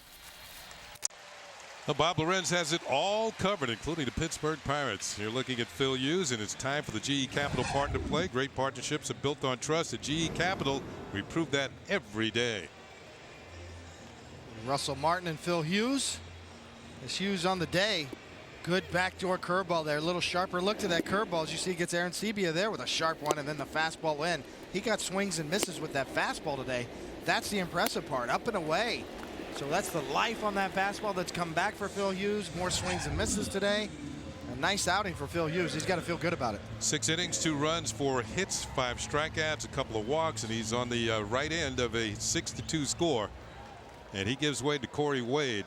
Well, Bob Lorenz has it all covered, including the Pittsburgh Pirates. You're looking at Phil Hughes, and it's time for the GE Capital partner play. Great partnerships are built on trust at GE Capital. We prove that every day. Russell Martin and Phil Hughes. As Hughes on the day. Good backdoor curveball there. A little sharper look to that curveball. As you see, gets Aaron Sebia there with a sharp one, and then the fastball in. He got swings and misses with that fastball today. That's the impressive part. Up and away. So that's the life on that fastball that's come back for Phil Hughes. More swings and misses today. A nice outing for Phil Hughes. He's got to feel good about it. 6 innings, 2 runs, 4 hits, 5 strikeouts, a couple of walks, and he's on the right end of a 6-2 score. And he gives way to Corey Wade,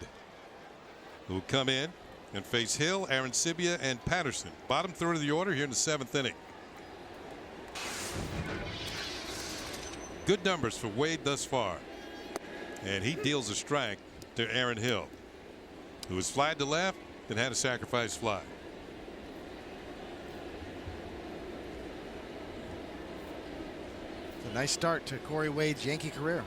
who will come in and face Hill, Aaron Sebia, and Patterson. Bottom third of the order here in the 7th inning. Good numbers for Wade thus far. And he deals a strike to Aaron Hill, who was flied to left, then had a sacrifice fly. It's a nice start to Corey Wade's Yankee career.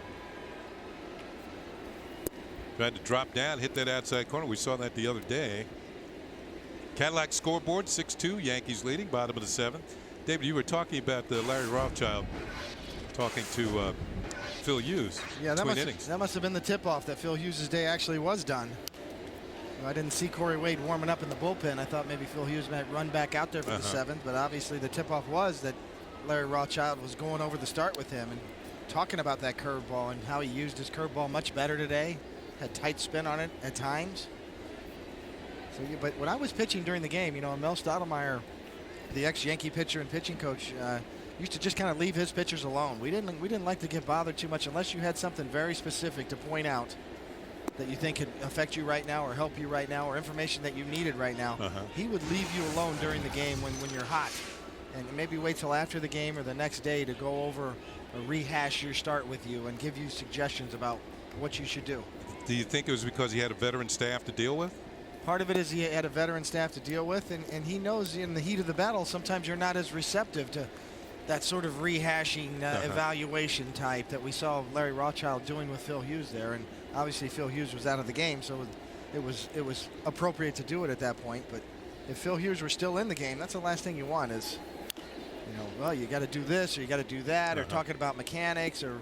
Tried to drop down, hit that outside corner. We saw that the other day. Cadillac scoreboard 6-2, Yankees leading, bottom of the 7th. David, you were talking about Larry Rothschild talking to Phil Hughes. Yeah, that must have been the tip-off that Phil Hughes' day actually was done. I didn't see Corey Wade warming up in the bullpen. I thought maybe Phil Hughes might run back out there for the 7th, but obviously the tip-off was that Larry Rothschild was going over the start with him and talking about that curveball and how he used his curveball much better today. Had tight spin on it at times. So, but when I was pitching during the game, Mel Stottlemyre, the ex-Yankee pitcher and pitching coach, used to just kind of leave his pitchers alone. We didn't like to get bothered too much unless you had something very specific to point out that you think could affect you right now or help you right now or information that you needed right now. He would leave you alone during the game when you're hot, and maybe wait till after the game or the next day to go over or rehash your start with you and give you suggestions about what you should do. Do you think it was because he had a veteran staff to deal with? Part of it is he had a veteran staff to deal with, and he knows in the heat of the battle sometimes you're not as receptive to that sort of rehashing evaluation type that we saw Larry Rothschild doing with Phil Hughes there. And obviously Phil Hughes was out of the game, so it was appropriate to do it at that point. But if Phil Hughes were still in the game, that's the last thing you want is, well, you got to do this or you got to do that, or talking about mechanics, or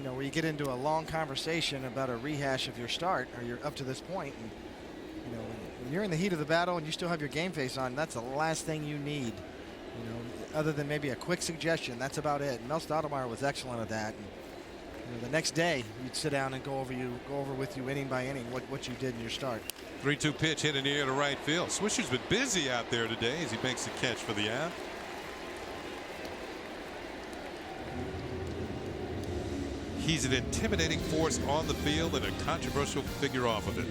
where you get into a long conversation about a rehash of your start or you're up to this point. And when you're in the heat of the battle and you still have your game face on, that's the last thing you need. Other than maybe a quick suggestion, that's about it. And Mel Stottlemyre was excellent at that. And, the next day, you'd sit down and go over with you inning by inning what you did in your start. 3-2 pitch hit in the air to right field. Swisher's been busy out there today as he makes the catch for the out. He's an intimidating force on the field and a controversial figure off of it.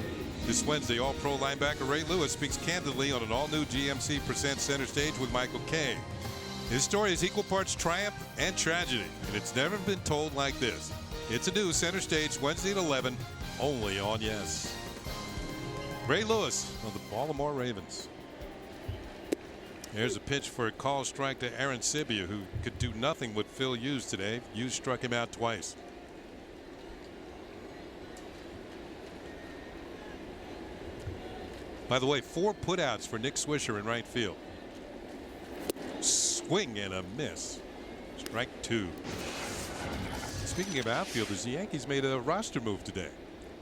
This Wednesday, All-Pro linebacker Ray Lewis speaks candidly on an all-new GMC Presents Center Stage with Michael Kay. His story is equal parts triumph and tragedy, and it's never been told like this. It's a new Center Stage Wednesday at 11, only on Yes. Ray Lewis of the Baltimore Ravens. There's a pitch for a call strike to Aaron Sibia, who could do nothing with Phil Hughes today. Hughes struck him out twice. By the way, 4 putouts for Nick Swisher in right field. Swing and a miss. Strike 2. Speaking of outfielders, the Yankees made a roster move today.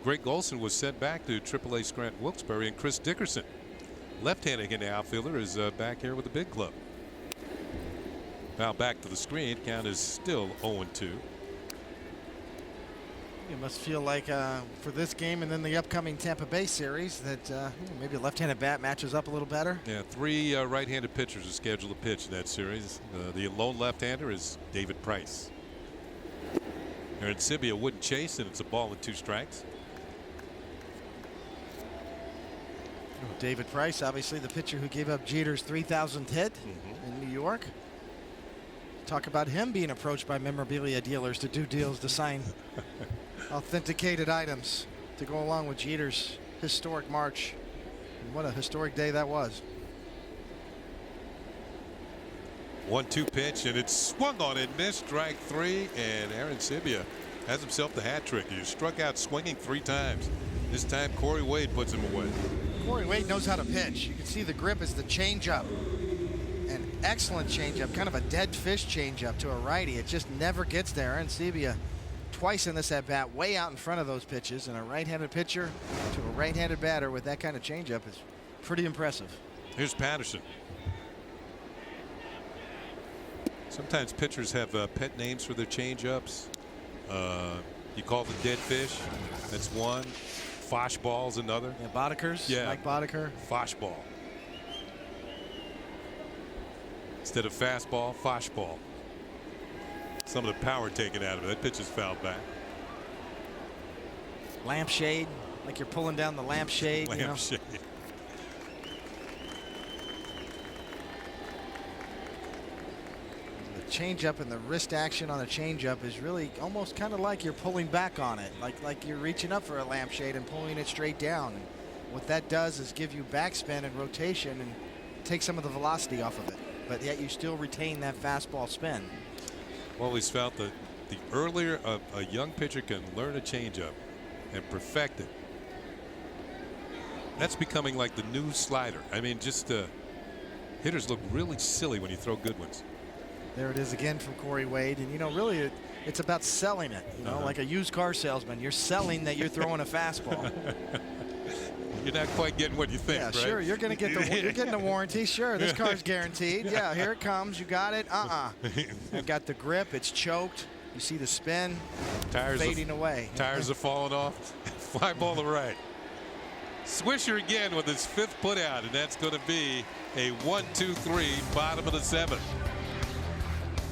Greg Golson was sent back to AAA Scranton Wilkes-Barre, and Chris Dickerson, left-handed hitting outfielder, is back here with the big club. Now back to the screen. Count is still 0-2. You must feel like for this game and then the upcoming Tampa Bay series that maybe a left-handed bat matches up a little better. Yeah, 3 right-handed pitchers are scheduled to pitch in that series. The lone left-hander is David Price. Aaron Sibia wouldn't chase, and it's a ball with 2 strikes. David Price, obviously the pitcher who gave up Jeter's 3,000th hit in New York. Talk about him being approached by memorabilia dealers to do deals to sign authenticated items to go along with Jeter's historic march. And what a historic day that was. 1-2 pitch, and it's swung on and missed. Strike 3, and Aaron Sibia has himself the hat trick. He struck out swinging 3 times. This time Corey Wade puts him away. Corey Wade knows how to pitch. You can see the grip is the changeup. An excellent changeup, kind of a dead fish changeup to a righty. It just never gets there. Aaron Sibia twice in this at bat, way out in front of those pitches, and a right-handed pitcher to a right-handed batter with that kind of changeup is pretty impressive. Here's Patterson. Sometimes pitchers have pet names for their changeups. You call them dead fish. That's one. Foshball's another. Yeah, Boddickers. Yeah. Mike Boddicker. Foshball. Instead of fastball, foshball. Some of the power taken out of it. That pitch is fouled back. Lampshade, like you're pulling down the lampshade. Lampshade. The changeup and the wrist action on the changeup is really almost kind of like you're pulling back on it, like you're reaching up for a lampshade and pulling it straight down. And what that does is give you backspin and rotation and take some of the velocity off of it, but yet you still retain that fastball spin. I've always felt that the earlier a young pitcher can learn a changeup and perfect it, that's becoming like the new slider. I mean, just hitters look really silly when you throw good ones. There it is again from Corey Wade, and really it's about selling it. Like a used car salesman, you're selling that you're throwing a fastball. you're not quite getting what you think, Yeah, right? sure. You're going to get you're getting the warranty. Sure, this car's guaranteed. Yeah, here it comes. You got it. I've got the grip. It's choked. You see the spin fading away. Tires are falling off. Fly ball to right. Swisher again with his 5th put out, and that's going to be a 1-2-3, bottom of the 7th.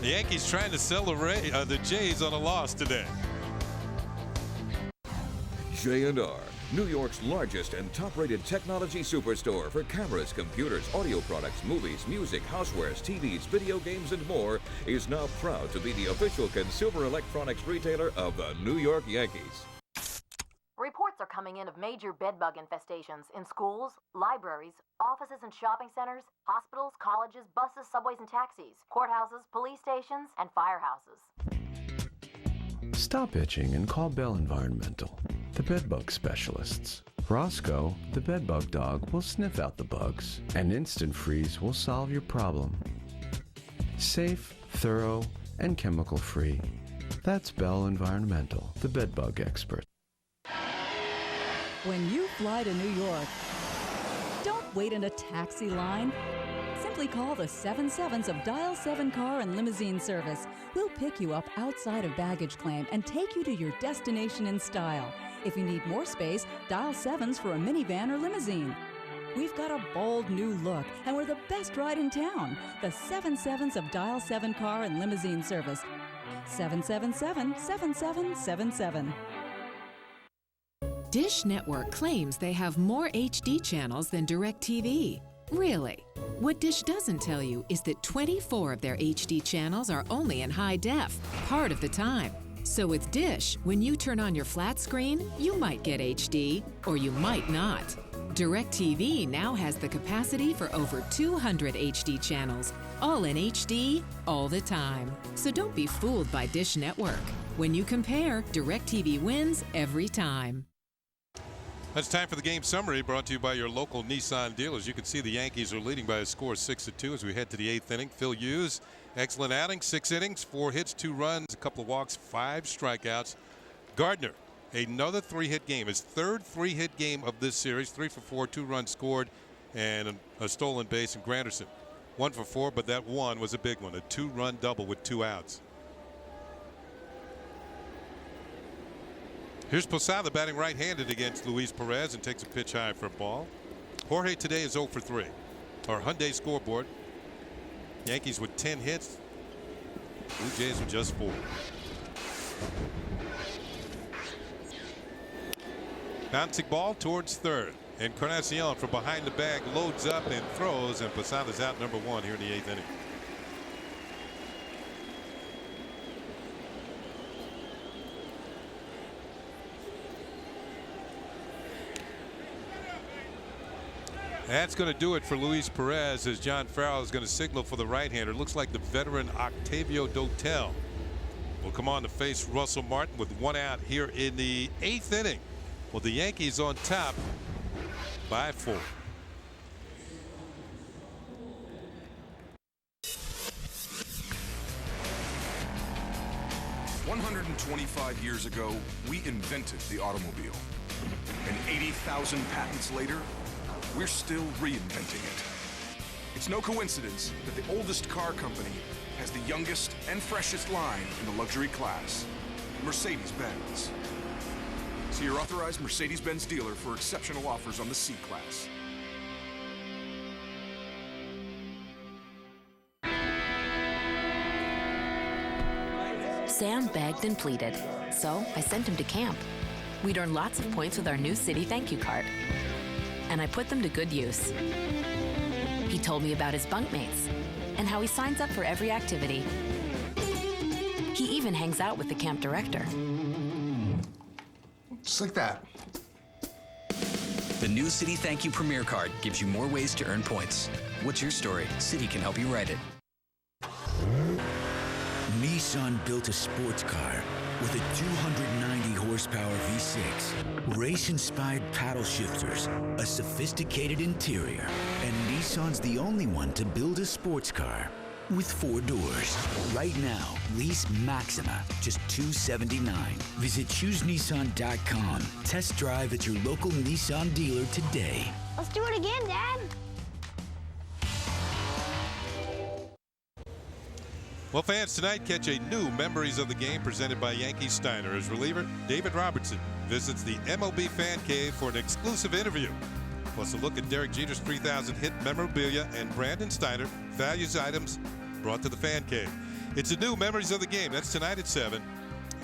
The Yankees trying to sell the Jays on a loss today. J&R, New York's largest and top-rated technology superstore for cameras, computers, audio products, movies, music, housewares, TVs, video games, and more, is now proud to be the official consumer electronics retailer of the New York Yankees. Reports are coming in of major bedbug infestations in schools, libraries, offices and shopping centers, hospitals, colleges, buses, subways and taxis, courthouses, police stations, and firehouses. Stop itching and call Bell Environmental, the bedbug specialists. Roscoe, the bedbug dog, will sniff out the bugs, and Instant Freeze will solve your problem. Safe, thorough, and chemical-free. That's Bell Environmental, the bedbug expert. When you fly to New York, don't wait in a taxi line. Simply call the 77s of Dial 7 Car and Limousine Service. We'll pick you up outside of baggage claim and take you to your destination in style. If you need more space, dial 7s for a minivan or limousine. We've got a bold new look, and we're the best ride in town. The 77s of Dial 7 Car and Limousine Service. 777-7777. Dish Network claims they have more HD channels than DirecTV. Really? What Dish doesn't tell you is that 24 of their HD channels are only in high def, part of the time. So with Dish, when you turn on your flat screen, you might get HD, or you might not. DirecTV now has the capacity for over 200 HD channels, all in HD, all the time. So don't be fooled by Dish Network. When you compare, DirecTV wins every time. It's time for the game summary, brought to you by your local Nissan dealers. You can see the Yankees are leading by a score of 6-2 as we head to the 8th inning. Phil Hughes, excellent outing, 6 innings, 4 hits, 2 runs, a couple of walks, 5 strikeouts. Gardner, another 3-hit game, his 3rd 3-hit game of this series, 3 for 4, 2 runs scored, and a stolen base. And Granderson, 1 for 4, but that one was a big one, a 2-run double with 2 outs. Here's Posada batting right-handed against Luis Perez and takes a pitch high for a ball. Jorge today is 0 for 3. Our Hyundai scoreboard. Yankees with 10 hits. Blue Jays with just 4. Bouncing ball towards third. Encarnacion from behind the bag loads up and throws, and Posada's out number 1 here in the 8th inning. That's going to do it for Luis Perez as John Farrell is going to signal for the right-hander. Looks like the veteran Octavio Dotel will come on to face Russell Martin with 1 out here in the 8th inning. Well, the Yankees on top by 4. "125 years ago, we invented the automobile. And 80,000 patents later, we're still reinventing it. It's no coincidence that the oldest car company has the youngest and freshest line in the luxury class, Mercedes-Benz. See your authorized Mercedes-Benz dealer for exceptional offers on the C-Class. Sam begged and pleaded, so I sent him to camp. We'd earn lots of points with our new city thank you card. And I put them to good use. He told me about his bunkmates and how he signs up for every activity. He even hangs out with the camp director. Just like that. The new City Thank You Premier Card gives you more ways to earn points. What's your story? City can help you write it. Nissan built a sports car with a 290 horsepower V6, race-inspired paddle shifters, a sophisticated interior, and Nissan's the only one to build a sports car with 4 doors. Right now, lease Maxima, just $279. Visit ChooseNissan.com. Test drive at your local Nissan dealer today. Let's do it again, Dad. Well, fans, tonight catch a new Memories of the Game presented by Yankees Steiner as reliever David Robertson visits the MLB Fan Cave for an exclusive interview. Plus a look at Derek Jeter's 3,000 hit memorabilia and Brandon Steiner values items brought to the Fan Cave. It's a new Memories of the Game. That's tonight at 7,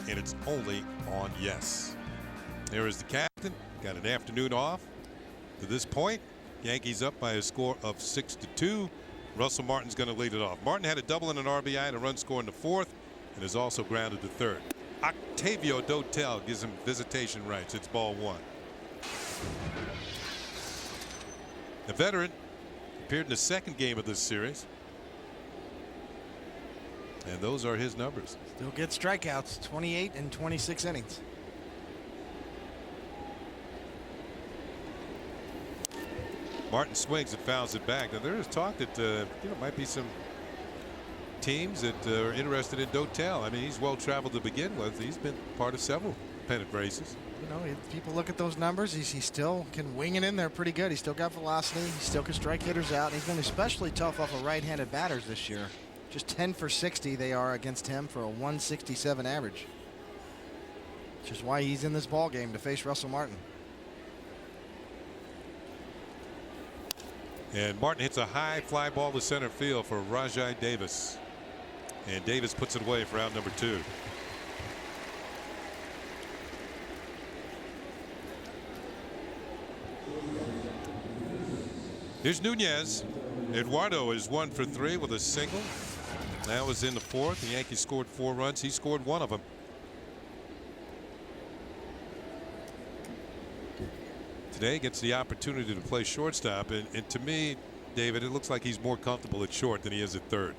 and it's only on Yes. There is the captain. Got an afternoon off. To this point, Yankees up by a score of 6-2. Russell Martin's going to lead it off. Martin had a double and an RBI and a run score in the 4th and is also grounded to 3rd. Octavio Dotel gives him visitation rights. It's ball 1. The veteran appeared in the 2nd game of this series. And those are his numbers. Still get strikeouts, 28 and 26 innings. Martin swings and fouls it back. Now there is talk that might be some teams that are interested in Dotel. I mean, he's well traveled to begin with. He's been part of several pennant races. You know, if people look at those numbers, he still can wing it in there pretty good. He's still got velocity. He still can strike hitters out. He's been especially tough off of right-handed batters this year. Just 10 for 60 they are against him for a 167 average. Which is why he's in this ball game to face Russell Martin. And Martin hits a high fly ball to center field for Rajai Davis. And Davis puts it away for out number 2. Here's Nunez. Eduardo is 1 for 3 with a single. That was in the 4th. The Yankees scored 4 runs. He scored 1 of them. Today gets the opportunity to play shortstop, and to me, David, it looks like he's more comfortable at short than he is at 3rd.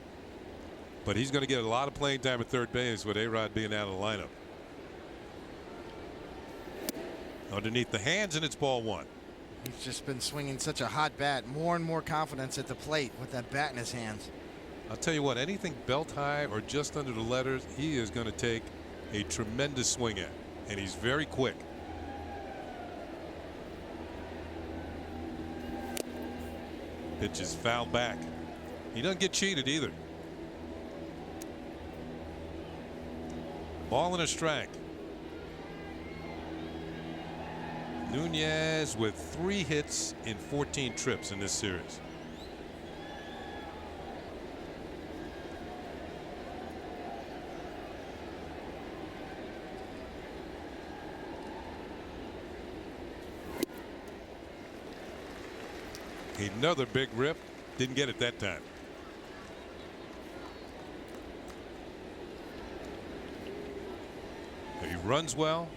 But he's going to get a lot of playing time at 3rd base with A-Rod being out of the lineup. Underneath the hands, and it's ball 1. He's just been swinging such a hot bat. More and more confidence at the plate with that bat in his hands. I'll tell you what, anything belt high or just under the letters, he is going to take a tremendous swing at, and he's very quick. Pitch is fouled back. He doesn't get cheated either. Ball and a strike. Nunez with 3 hits in 14 trips in this series. Another big rip. Didn't get it that time. He runs well.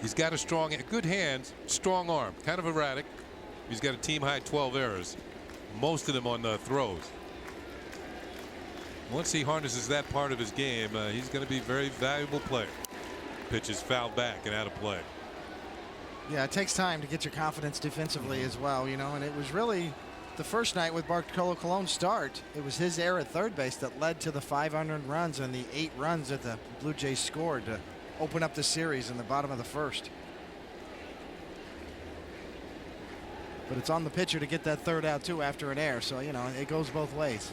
He's got good hands, strong arm, kind of erratic. He's got a team-high 12 errors, most of them on the throws. Once he harnesses that part of his game, he's going to be a very valuable player. Pitch is fouled back and out of play. Yeah, it takes time to get your confidence defensively as well, you know, and it was really the first night with Bartolo Colon's start. It was his error at 3rd base that led to the 500 runs and the 8 runs that the Blue Jays scored to open up the series in the bottom of the 1st. But it's on the pitcher to get that 3rd out too after an error, so you know it goes both ways.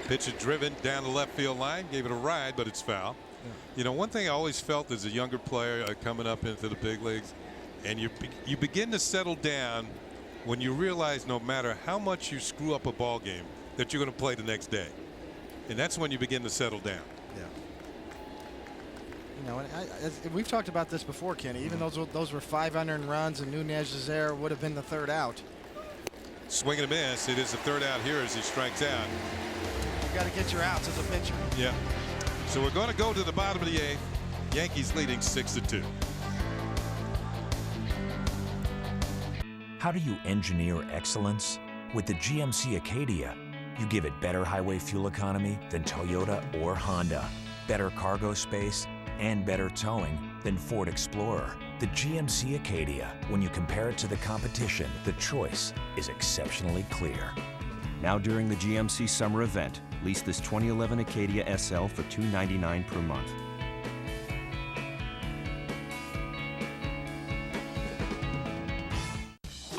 Pitch is driven down the left field line, gave it a ride, but it's foul. Yeah. You know, one thing I always felt as a younger player coming up into the big leagues, and you begin to settle down when you realize no matter how much you screw up a ball game that you're going to play the next day, and that's when you begin to settle down. Yeah. You know, and we've talked about this before, Kenny. Even those were 500 runs, and Nunez's error would have been the 3rd out. Swing and a miss. It is the 3rd out here as he strikes out. You got to get your outs as a pitcher. Yeah. So we're going to go to the bottom of the 8th. Yankees leading 6-2. How do you engineer excellence? With the GMC Acadia, you give it better highway fuel economy than Toyota or Honda, better cargo space, and better towing than Ford Explorer. The GMC Acadia, when you compare it to the competition, the choice is exceptionally clear. Now during the GMC summer event, lease this 2011 Acadia SL for $299 per month.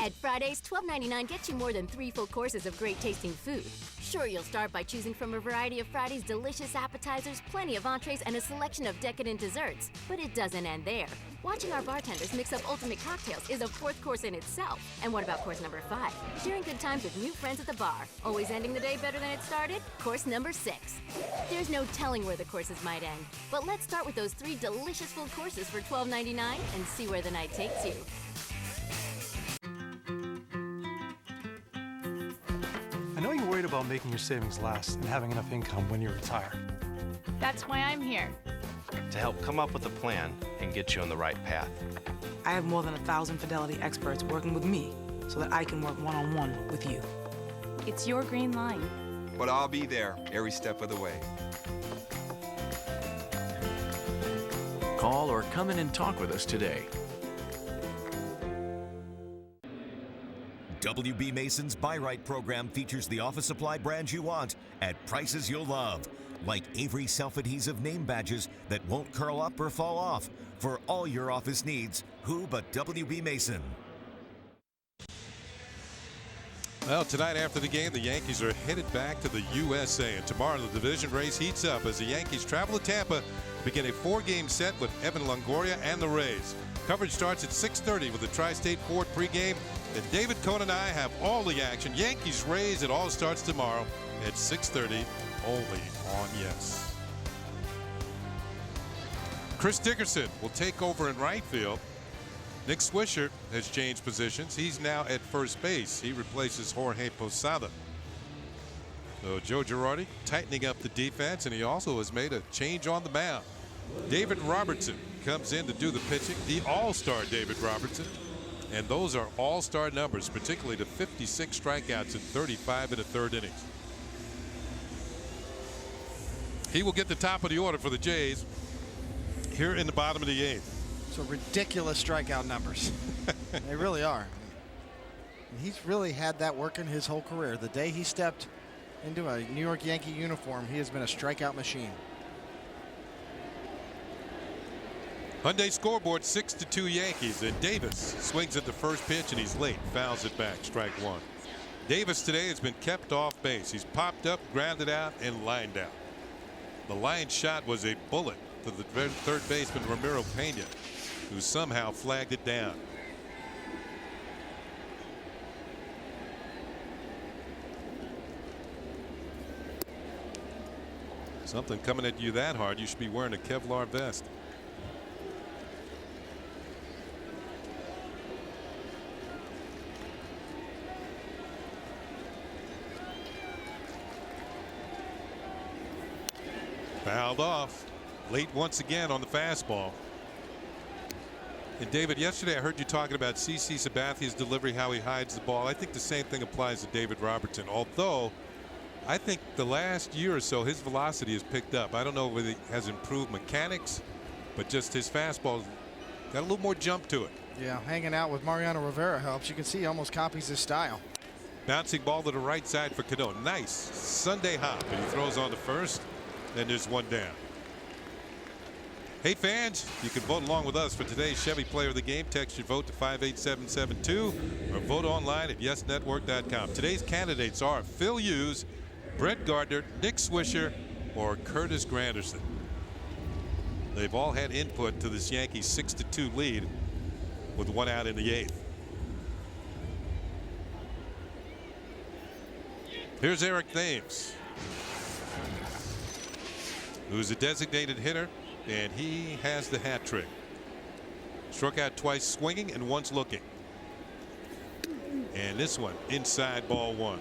At Fridays, $12.99 gets you more than 3 full courses of great tasting food. Sure, you'll start by choosing from a variety of Friday's delicious appetizers, plenty of entrees, and a selection of decadent desserts. But it doesn't end there. Watching our bartenders mix up ultimate cocktails is a 4th course in itself. And what about course number 5? Sharing good times with new friends at the bar. Always ending the day better than it started? Course number 6. There's no telling where the courses might end. But let's start with those 3 delicious full courses for $12.99 and see where the night takes you. I know you're worried about making your savings last and having enough income when you retire. That's why I'm here. To help come up with a plan and get you on the right path. I have more than 1,000 Fidelity experts working with me so that I can work one-on-one with you. It's your green line. But I'll be there every step of the way. Call or come in and talk with us today. WB Mason's Buy Right program features the office supply brands you want at prices you'll love. Like Avery self-adhesive name badges that won't curl up or fall off. For all your office needs, who but WB Mason? Well, tonight after the game, the Yankees are headed back to the USA. And tomorrow the division race heats up as the Yankees travel to Tampa, begin a 4-game set with Evan Longoria and the Rays. Coverage starts at 6:30 with the Tri-State Ford pregame. And David Cohn and I have all the action. Yankees Rays, it all starts tomorrow at 6:30 only on Yes. Chris Dickerson will take over in right field. Nick Swisher has changed positions. He's now at first base. He replaces Jorge Posada. So Joe Girardi tightening up the defense, and he also has made a change on the mound. David Robertson comes in to do the pitching. The all-star David Robertson. And those are all-star numbers, particularly the 56 strikeouts in 35 1/3 innings. He will get the top of the order for the Jays here in the bottom of the 8th. So ridiculous strikeout numbers. They really are. He's really had that working his whole career. The day he stepped into a New York Yankee uniform, he has been a strikeout machine. Hyundai scoreboard 6-2 Yankees, and Davis swings at the first pitch and he's late, fouls it back, strike 1. Davis today has been kept off base. He's popped up, grounded out, and lined out. The line shot was a bullet to the third baseman Ramiro Pena, who somehow flagged it down. Something coming at you that hard, you should be wearing a Kevlar vest. Fouled off late once again on the fastball. And David, yesterday I heard you talking about CC Sabathia's delivery, how he hides the ball. I think the same thing applies to David Robertson, although I think the last year or so his velocity has picked up. I don't know whether he has improved mechanics, but just his fastball got a little more jump to it. Yeah, hanging out with Mariano Rivera helps. You can see he almost copies his style. Bouncing ball to the right side for Cano. Nice Sunday hop, and he throws on to first. Then there's one down. Hey fans, you can vote along with us for today's Chevy Player of the Game. Text your vote to 58772 or vote online at yesnetwork.com. Today's candidates are Phil Hughes, Brett Gardner, Nick Swisher, or Curtis Granderson. They've all had input to this Yankees 6-2 lead with 1 out in the 8th. Here's Eric Thames, who's a designated hitter, and he has the hat trick. Struck out twice swinging and once looking. And this one inside, ball 1.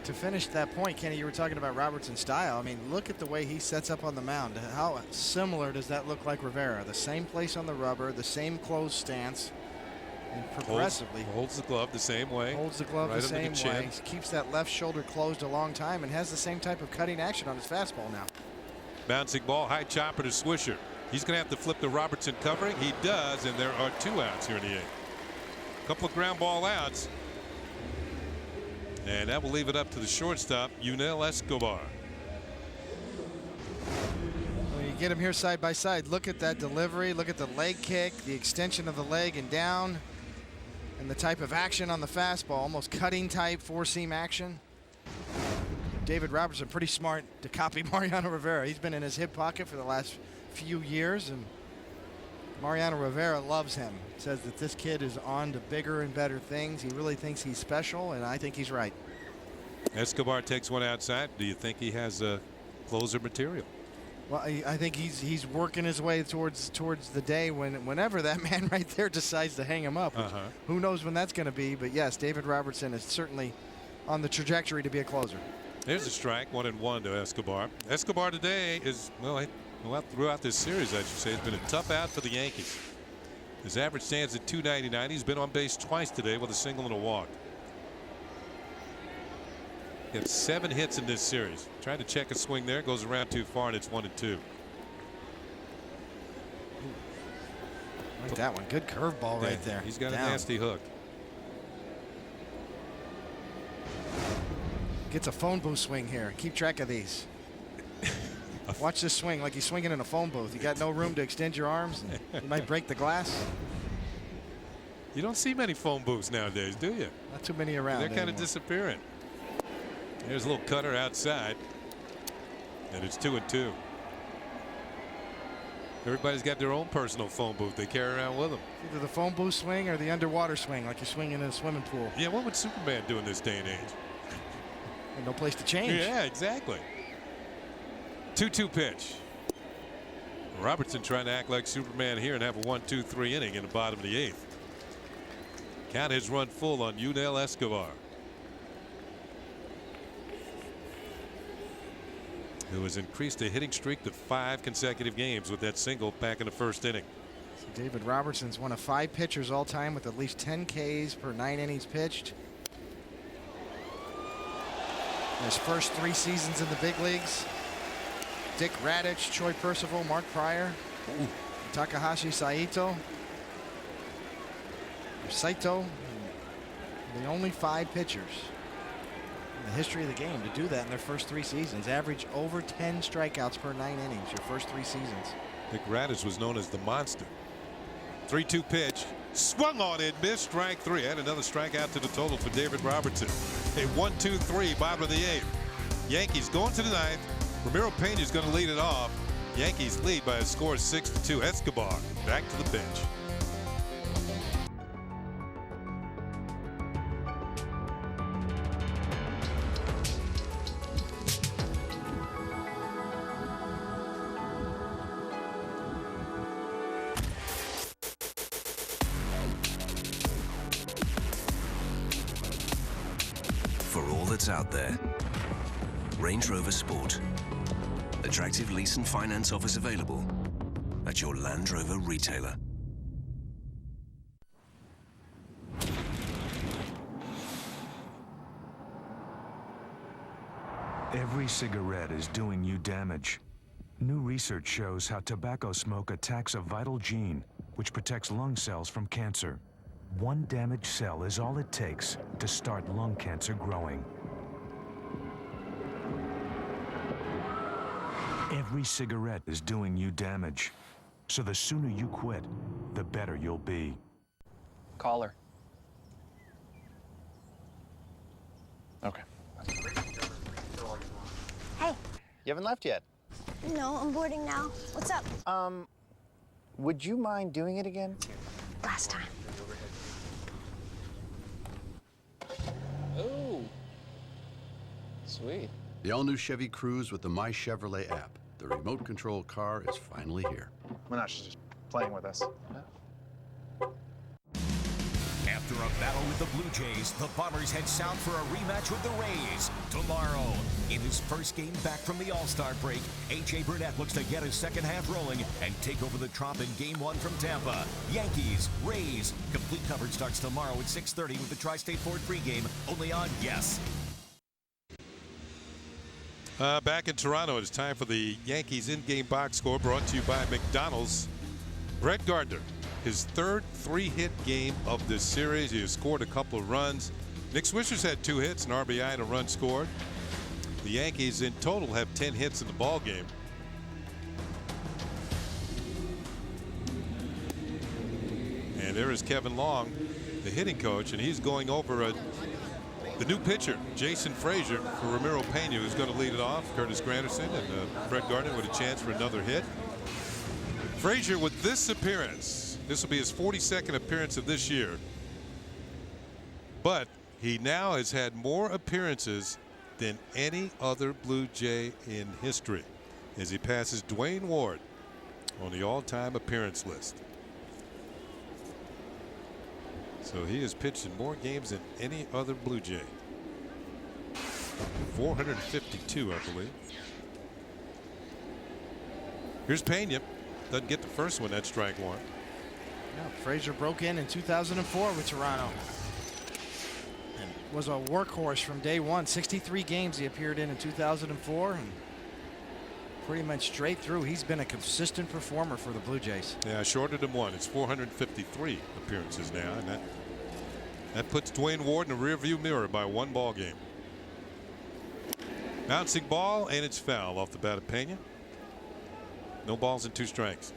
To finish that point, Kenny, you were talking about Robertson's style. I mean, look at the way he sets up on the mound. How similar does that look like Rivera? The same place on the rubber, the same closed stance, and progressively holds the glove the same way. Holds the glove right the same the way. Keeps that left shoulder closed a long time and has the same type of cutting action on his fastball now. Bouncing ball, high chopper to Swisher. He's going to have to flip the Robertson covering. He does, and there are 2 outs here in the 8th. A couple of ground ball outs. And that will leave it up to the shortstop, Yunel Escobar. When you get them here side by side, look at that delivery, look at the leg kick, the extension of the leg and down, and the type of action on the fastball, almost cutting type four-seam action. David Robertson, pretty smart to copy Mariano Rivera. He's been in his hip pocket for the last few years, and Mariano Rivera loves him. Says that this kid is on to bigger and better things. He really thinks he's special, and I think he's right. Escobar takes one outside. Do you think he has a closer material? Well, I think he's working his way towards the day whenever that man right there decides to hang him up. Who knows when that's going to be? But yes, David Robertson is certainly on the trajectory to be a closer. There's a strike, 1-1 to Escobar. Escobar today is, well, throughout this series, I should say, it's been a tough out for the Yankees. His average stands at .299. He's been on base twice today with a single and a walk. He had 7 hits in this series. Tried to check a swing there, goes around too far, and it's 1-2. Like that one. Good curveball right there. He's got a nasty hook. Gets a phone booth swing here. Keep track of these. Watch this swing like he's swinging in a phone booth. You got no room to extend your arms. And you might break the glass. You don't see many phone booths nowadays, do you? Not too many around. They're kind of disappearing. There's a little cutter outside. And it's 2-2. Everybody's got their own personal phone booth they carry around with them. Either the phone booth swing or the underwater swing, like you're swinging in a swimming pool. Yeah, what would Superman do in this day and age? And no place to change. Yeah, exactly. 2-2 pitch. Robertson trying to act like Superman here and have a 1-2-3 inning in the bottom of the 8th. Count has run full on Yunel Escobar, who has increased a hitting streak to 5 consecutive games with that single back in the first inning. So David Robertson's one of 5 pitchers all time with at least 10 Ks per 9 innings pitched. In his first 3 seasons in the big leagues, Dick Radich, Troy Percival, Mark Pryor, Takahashi Saito, the only 5 pitchers in the history of the game to do that in their first 3 seasons. Average over 10 strikeouts per 9 innings your first 3 seasons. Dick Radich was known as the monster. 3-2 pitch. Swung on it, missed, strike 3. Add another strikeout to the total for David Robertson. A 1-2-3, bottom of the 8th. Yankees going to the 9th. Ramiro Pena is going to lead it off. Yankees lead by a score of 6-2. Escobar back to the bench. For all that's out there, Range Rover Sport. Attractive lease and finance offers available at your Land Rover retailer. Every cigarette is doing you damage. New research shows how tobacco smoke attacks a vital gene, which protects lung cells from cancer. One damaged cell is all it takes to start lung cancer growing. Every cigarette is doing you damage. So the sooner you quit, the better you'll be. Call her. Okay. Hey. You haven't left yet. No, I'm boarding now. What's up? Would you mind doing it again? Last time. Oh. Sweet. The all-new Chevy Cruze with the My Chevrolet app. The remote control car is finally here. Minash is just playing with us. After a battle with the Blue Jays, the Bombers head south for a rematch with the Rays tomorrow. In his first game back from the All-Star break, A.J. Burnett looks to get his second half rolling and take over the Trop in Game 1 from Tampa. Yankees, Rays. Complete coverage starts tomorrow at 6:30 with the Tri-State Ford pregame, only on Yes. Back in Toronto, it's time for the Yankees in-game box score brought to you by McDonald's. Brett Gardner, his third 3-hit game of this series. He has scored a couple of runs. Nick Swisher's had 2 hits, an RBI, and a run scored. The Yankees in total have 10 hits in the ball game. And there is Kevin Long, the hitting coach, and he's going over the new pitcher, Jason Frazier, for Ramiro Pena, who's going to lead it off. Curtis Granderson and Brett Gardner with a chance for another hit. Frazier with this appearance. This will be his 42nd appearance of this year. But he now has had more appearances than any other Blue Jay in history as he passes Dwayne Ward on the all-time appearance list. So he has pitched in more games than any other Blue Jay. 452, I believe. Here's Pena. Doesn't get the first one. That's strike 1. Yeah, Frazier broke in 2004 with Toronto. And was a workhorse from day one. 63 games he appeared in 2004. And pretty much straight through, he's been a consistent performer for the Blue Jays. Yeah, shorter than 1. It's 453 appearances now, and that puts Dwayne Ward in the rearview mirror by 1 ball game. Bouncing ball, and it's foul off the bat of Pena. No balls and 2 strikes.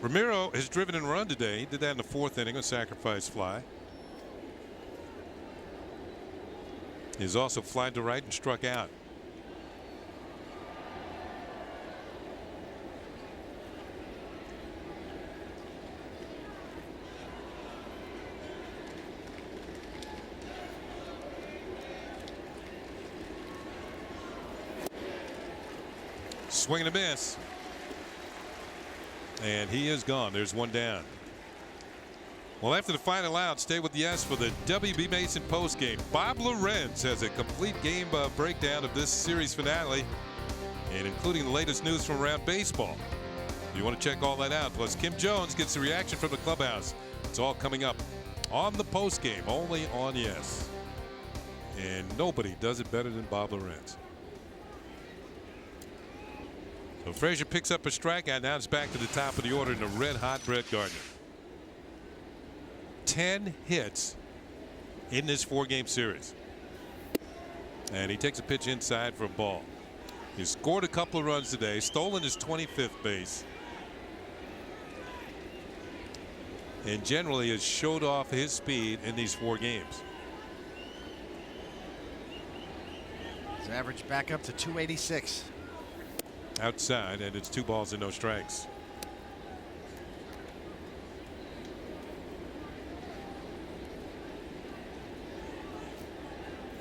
Ramiro has driven and run today. He did that in the 4th inning, a sacrifice fly. He's also flied to right and struck out. Swing and a miss. And he is gone. There's 1 down. Well, after the final out, stay with the S for the WB Mason postgame. Bob Lorenz has a complete game breakdown of this series finale, and including the latest news from around baseball. If you want to check all that out, plus Kim Jones gets a reaction from the clubhouse. It's all coming up on the postgame, only on Yes. And nobody does it better than Bob Lorenz. So Frazier picks up a strikeout. Now it's back to the top of the order in the red-hot Brett Gardner. 10 hits in this 4-game series. And he takes a pitch inside for a ball. He scored a couple of runs today, stolen his 25th base, and generally has showed off his speed in these 4 games. His average back up to 286. Outside, and it's 2 balls and no strikes.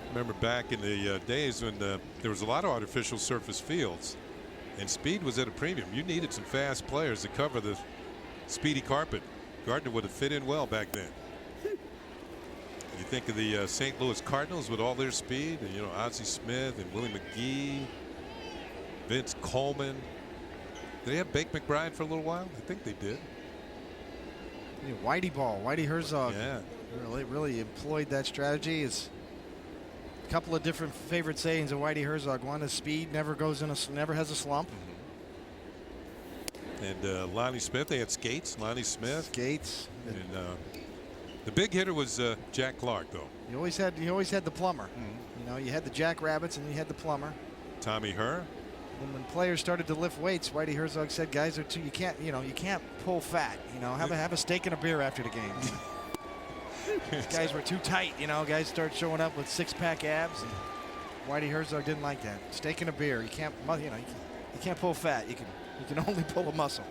Remember back in the days when there was a lot of artificial surface fields and speed was at a premium. You needed some fast players to cover the speedy carpet. Gardner would have fit in well back then. You think of the St. Louis Cardinals with all their speed, and Ozzie Smith and Willie McGee, Vince Coleman. Did they have Bake McBride for a little while? I think they did. Yeah, Whitey Ball, Whitey Herzog. Yeah. Really employed that strategy. It's a couple of different favorite sayings of Whitey Herzog. One is speed never has a slump. And Lonnie Smith, they had skates. Lonnie Smith. Skates. And the big hitter was Jack Clark, though. You always had the plumber. You had the Jackrabbits and you had the plumber. Tommy Herr. And when players started to lift weights, Whitey Herzog said, "Guys are too. You can't pull fat. Have a steak and a beer after the game." These guys were too tight. Guys start showing up with 6-pack abs, and Whitey Herzog didn't like that. Steak and a beer. You can't. You can't pull fat. You can only pull a muscle.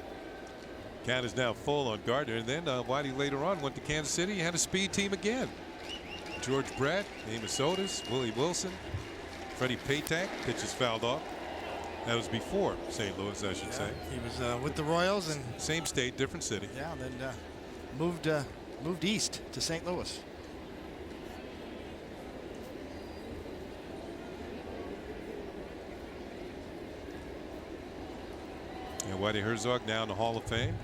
Count is now full on Gardner, and then Whitey later on went to Kansas City. He had a speed team again. George Brett, Amos Otis, Willie Wilson, Freddie Patak. Pitches fouled off. That was before St. Louis, I should say. He was with the Royals and same state, different city. Yeah, and then moved east to St. Louis. And Whitey Herzog now in the Hall of Fame.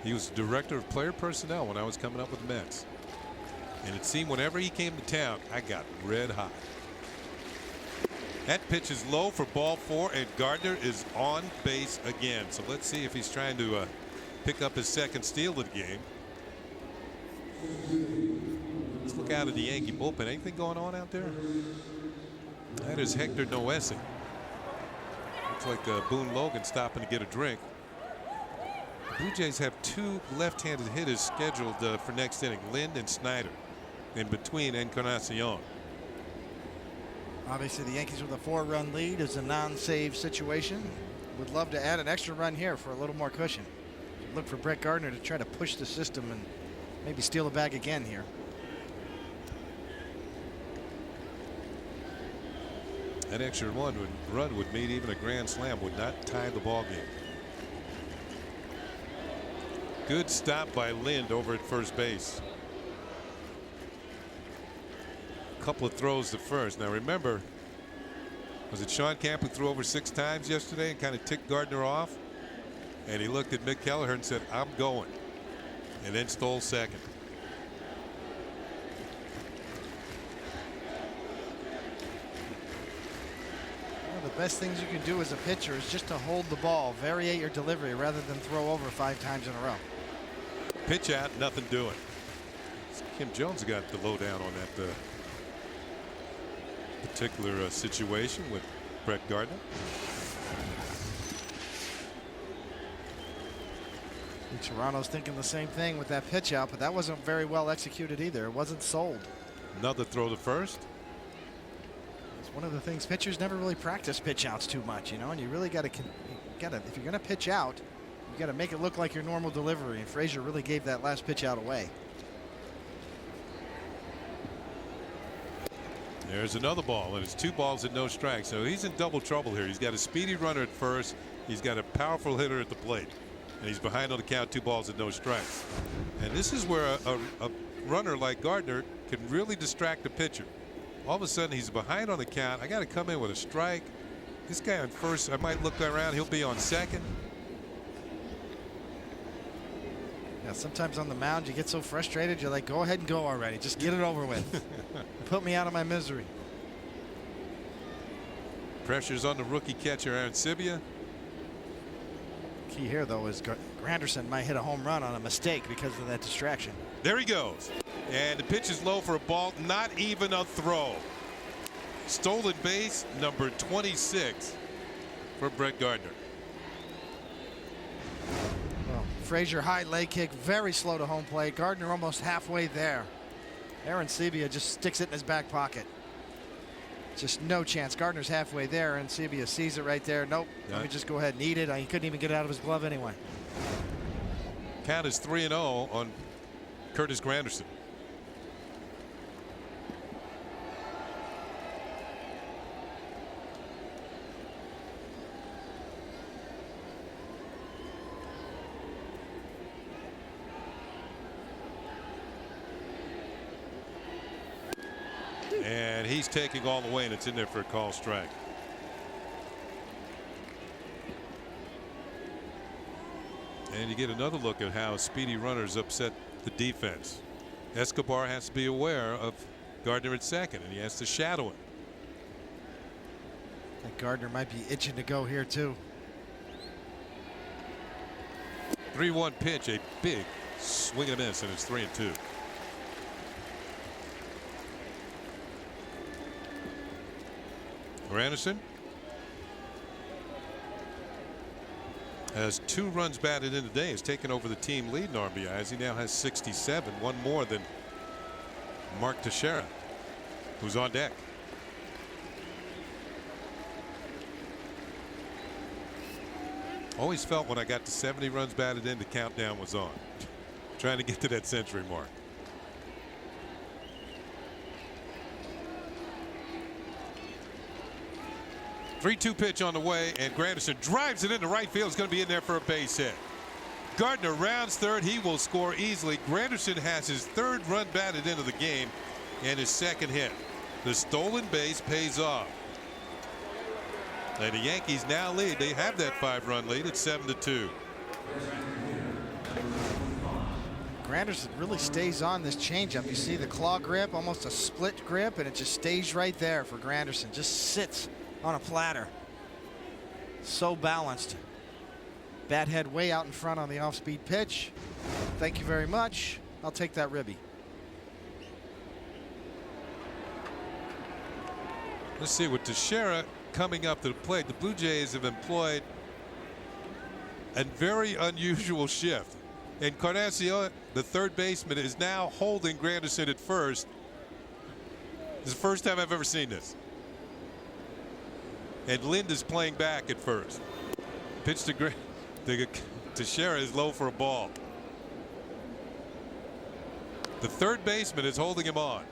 He was director of player personnel when I was coming up with the Mets. And it seemed whenever he came to town, I got red hot. That pitch is low for ball 4, and Gardner is on base again. So let's see if he's trying to pick up his second steal of the game. Let's look out at the Yankee bullpen. Anything going on out there? That is Hector Noese. Looks like Boone Logan stopping to get a drink. The Blue Jays have 2 left-handed hitters scheduled for next inning, Lind and Snyder, in between Encarnacion. Obviously, the Yankees with a 4-run lead is a non-save situation. Would love to add an extra run here for a little more cushion. Look for Brett Gardner to try to push the system and maybe steal a bag again here. That extra run would mean even a grand slam would not tie the ball game. Good stop by Lind over at first base. A couple of throws to first. Now remember, was it Sean Camp who threw over 6 times yesterday and kind of ticked Gardner off? And he looked at Mick Kelleher and said, "I'm going," and then stole second. One of the best things you can do as a pitcher is just to hold the ball, variate your delivery rather than throw over 5 times in a row. Pitch out, nothing doing. Kim Jones got the lowdown on that particular situation with Brett Gardner. Toronto's thinking the same thing with that pitch out, but that wasn't very well executed either. It wasn't sold. Another throw to first. It's one of the things pitchers never really practice pitch outs too much, you know, and you really got to if you're going to pitch out, you got to make it look like your normal delivery, and Frazier really gave that last pitch out away. There's another ball, and it's 2 balls and no strikes. So he's in double trouble here. He's got a speedy runner at first. He's got a powerful hitter at the plate. And he's behind on the count, 2 balls and no strikes. And this is where a runner like Gardner can really distract the pitcher. All of a sudden he's behind on the count. I got to come in with a strike. This guy on first, I might look around. He'll be on second. Yeah, sometimes on the mound you get so frustrated you're like, go ahead and go already. Just get it over with. Put me out of my misery. Pressure's on the rookie catcher Arancibia. Key here though is Granderson might hit a home run on a mistake because of that distraction. There he goes, and the pitch is low for a ball, not even a throw. Stolen base number 26 for Brett Gardner. Well, Frazier high leg kick, very slow to home plate. Gardner almost halfway there. Arancibia just sticks it in his back pocket. Just no chance. Gardner's halfway there, and Arancibia sees it right there. Nope. Let me just go ahead and eat it. He couldn't even get it out of his glove anyway. Count is 3-0 on Curtis Granderson. And he's taking all the way, and it's in there for a call strike. And you get another look at how speedy runners upset the defense. Escobar has to be aware of Gardner at second, and he has to shadow him. I think Gardner might be itching to go here too. 3-1 pitch, a big swing and a miss, and it's 3-2. Granderson has 2 runs batted in today. Has taken over the team lead in RBIs. He now has 67, 1 more than Mark Teixeira, who's on deck. Always felt when I got to 70 runs batted in, the countdown was on. Trying to get to that century mark. Three-2 pitch on the way, and Granderson drives it into right field. It's going to be in there for a base hit. Gardner rounds third. He will score easily. Granderson has his 3rd run batted into the game and his 2nd hit. The stolen base pays off. And the Yankees now lead. They have that 5-run lead. It's 7-2. Granderson really stays on this changeup. You see the claw grip, almost a split grip, and it just stays right there for Granderson. Just sits on a platter. So balanced. Bat head way out in front on the off-speed pitch. Thank you very much. I'll take that ribby. Let's see, with Teixeira coming up to the plate, the Blue Jays have employed a very unusual shift. Encarnacion, the third baseman, is now holding Granderson at first. It's the first time I've ever seen this. And Lind is playing back at first. Pitch to Teixeira is low for a ball. The third baseman is holding him on.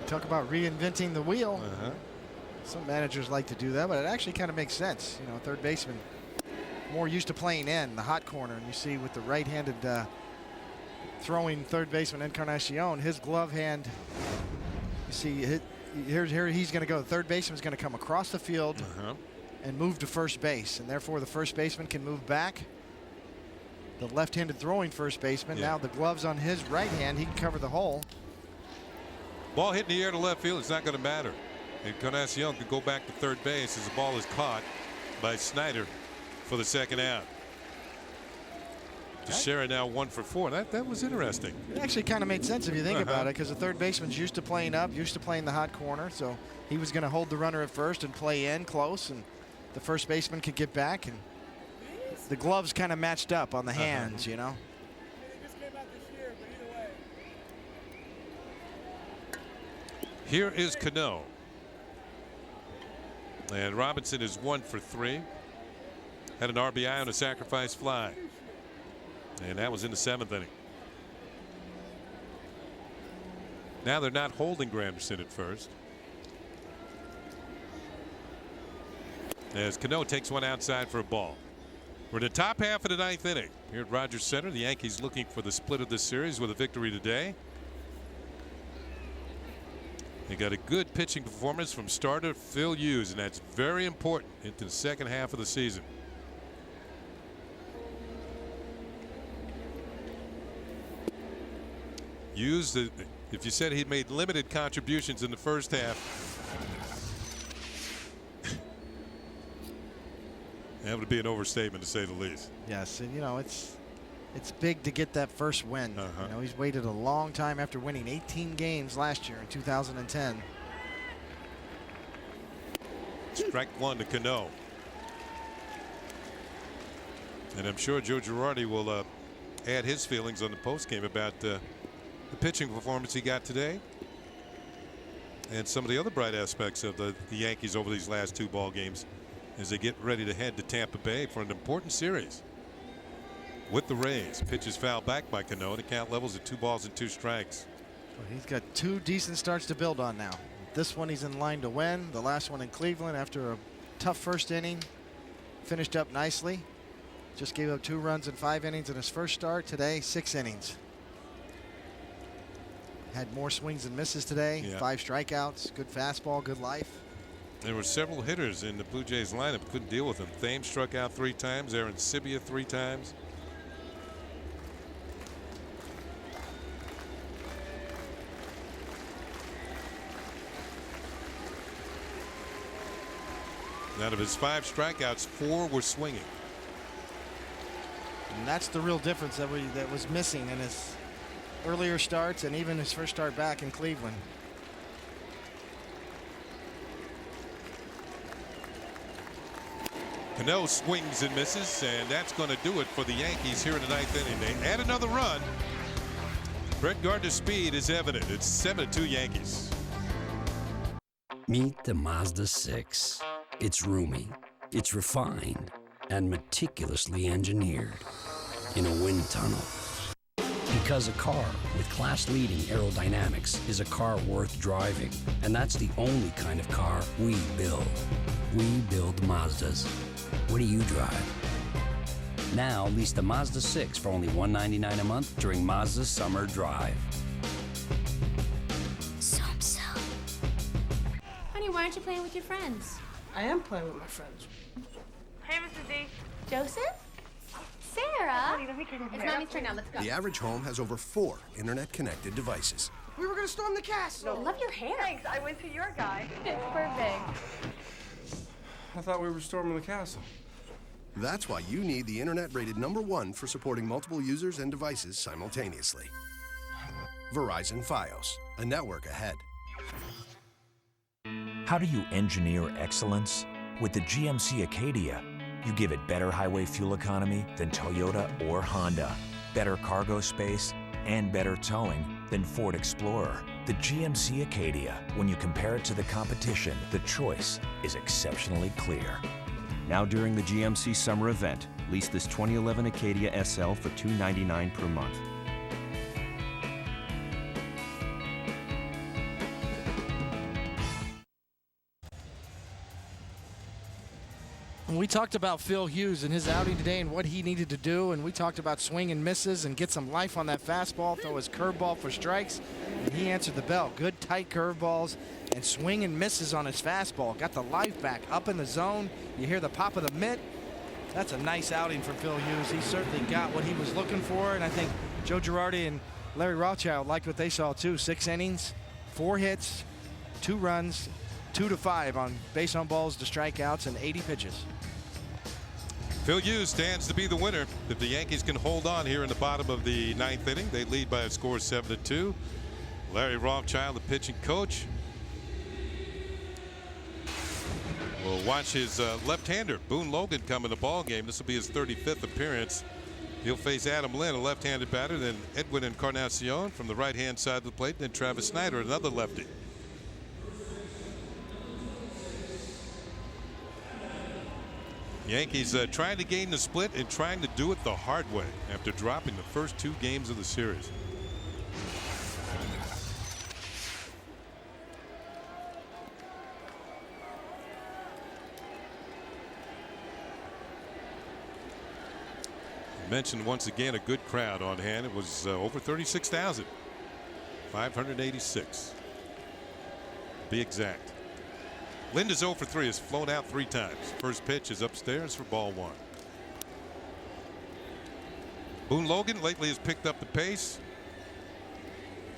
Talk about reinventing the wheel. Some managers like to do that, but it actually kind of makes sense. You know, third baseman more used to playing in the hot corner, and you see with the right-handed throwing third baseman Encarnacion, his glove hand. You see, here he's going to go. The third baseman's going to come across the field and move to first base, and therefore the first baseman can move back. The left-handed throwing first baseman, now the gloves on his right hand, he can cover the hole. Ball hit in the air to left field, it's not going to matter. Encarnacion could go back to third base as the ball is caught by Snyder for the second out. Teixeira now 1 for 4. That was interesting. It actually kind of made sense if you think about it, because the third baseman's used to playing up, used to playing the hot corner, so he was going to hold the runner at first and play in close, and the first baseman could get back, and the gloves kind of matched up on the hands, you know. Here is Cano. And Robinson is 1 for 3. Had an RBI on a sacrifice fly. And that was in the 7th inning. Now they're not holding Granderson at first. As Cano takes one outside for a ball. We're in the top half of the 9th inning. Here at Rogers Center, the Yankees looking for the split of this series with a victory today. They got a good pitching performance from starter Phil Hughes, and that's very important into the second half of the season. Hughes, if you said he'd made limited contributions in the first half, that would be an overstatement to say the least. Yes, and you know, it's big to get that first win. You know, he's waited a long time after winning 18 games last year in 2010. Strike one to Cano. And I'm sure Joe Girardi will add his feelings on the postgame about the pitching performance he got today and some of the other bright aspects of the Yankees over these last 2 ball games as they get ready to head to Tampa Bay for an important series with the Rays. Pitch is fouled back by Cano. The count levels at 2 balls and 2 strikes. Well, he's got 2 decent starts to build on now. This one he's in line to win. The last one in Cleveland after a tough first inning. Finished up nicely. Just gave up 2 runs in 5 innings in his first start. Today 6 innings. Had more swings and misses today. 5 strikeouts. Good fastball. Good life. There were several hitters in the Blue Jays lineup couldn't deal with him. Thames struck out 3 times. Aaron Sibia 3 times. Out of his 5 strikeouts, 4 were swinging. And that's the real difference that was missing in his earlier starts and even his first start back in Cleveland. Cano swings and misses, and that's going to do it for the Yankees here in the 9th inning. They add another run. Brett Gardner's speed is evident. It's 7-2 Yankees. Meet the Mazda 6. It's roomy, it's refined, and meticulously engineered in a wind tunnel. Because a car with class-leading aerodynamics is a car worth driving, and that's the only kind of car we build. We build Mazdas. What do you drive? Now lease the Mazda 6 for only $199 a month during Mazda's Summer Drive. Honey, why aren't you playing with your friends? I am playing with my friends. Hey, Mrs. D. Joseph? Sarah? Honey, let me get in It's there. Mommy's turn now. Let's go. The average home has over 4 internet-connected devices. We were gonna storm the castle. I love your hair. Thanks, I went to your guy. It's perfect. I thought we were storming the castle. That's why you need the internet rated #1 for supporting multiple users and devices simultaneously. Verizon Fios, a network ahead. How do you engineer excellence? With the GMC Acadia, you give it better highway fuel economy than Toyota or Honda, better cargo space, and better towing than Ford Explorer. The GMC Acadia, when you compare it to the competition, the choice is exceptionally clear. Now during the GMC summer event, lease this 2011 Acadia SL for $299 per month. We talked about Phil Hughes and his outing today and what he needed to do, and we talked about swing and misses and get some life on that fastball, throw his curveball for strikes, and he answered the bell. Good tight curveballs and swing and misses on his fastball. Got the life back up in the zone. You hear the pop of the mitt. That's a nice outing from Phil Hughes. He certainly got what he was looking for, and I think Joe Girardi and Larry Rothschild liked what they saw too. 6 innings, 4 hits, 2 runs, 2 to 5 on base on balls to strikeouts, and 80 pitches. Phil Hughes stands to be the winner. If the Yankees can hold on here in the bottom of the 9th inning, they lead by a score of 7-2. Larry Rothschild, the pitching coach, will watch his left-hander Boone Logan come in the ball game. This will be his 35th appearance. He'll face Adam Lynn, a left-handed batter, then Edwin Encarnacion from the right-hand side of the plate, then Travis Snyder, another lefty. Yankees trying to gain the split and trying to do it the hard way after dropping the first 2 games of the series. I mentioned once again a good crowd on hand. It was over 36,000. 586 to be exact. Linda's 0 for 3, has flown out 3 times. First pitch is upstairs for ball 1. Boone Logan lately has picked up the pace.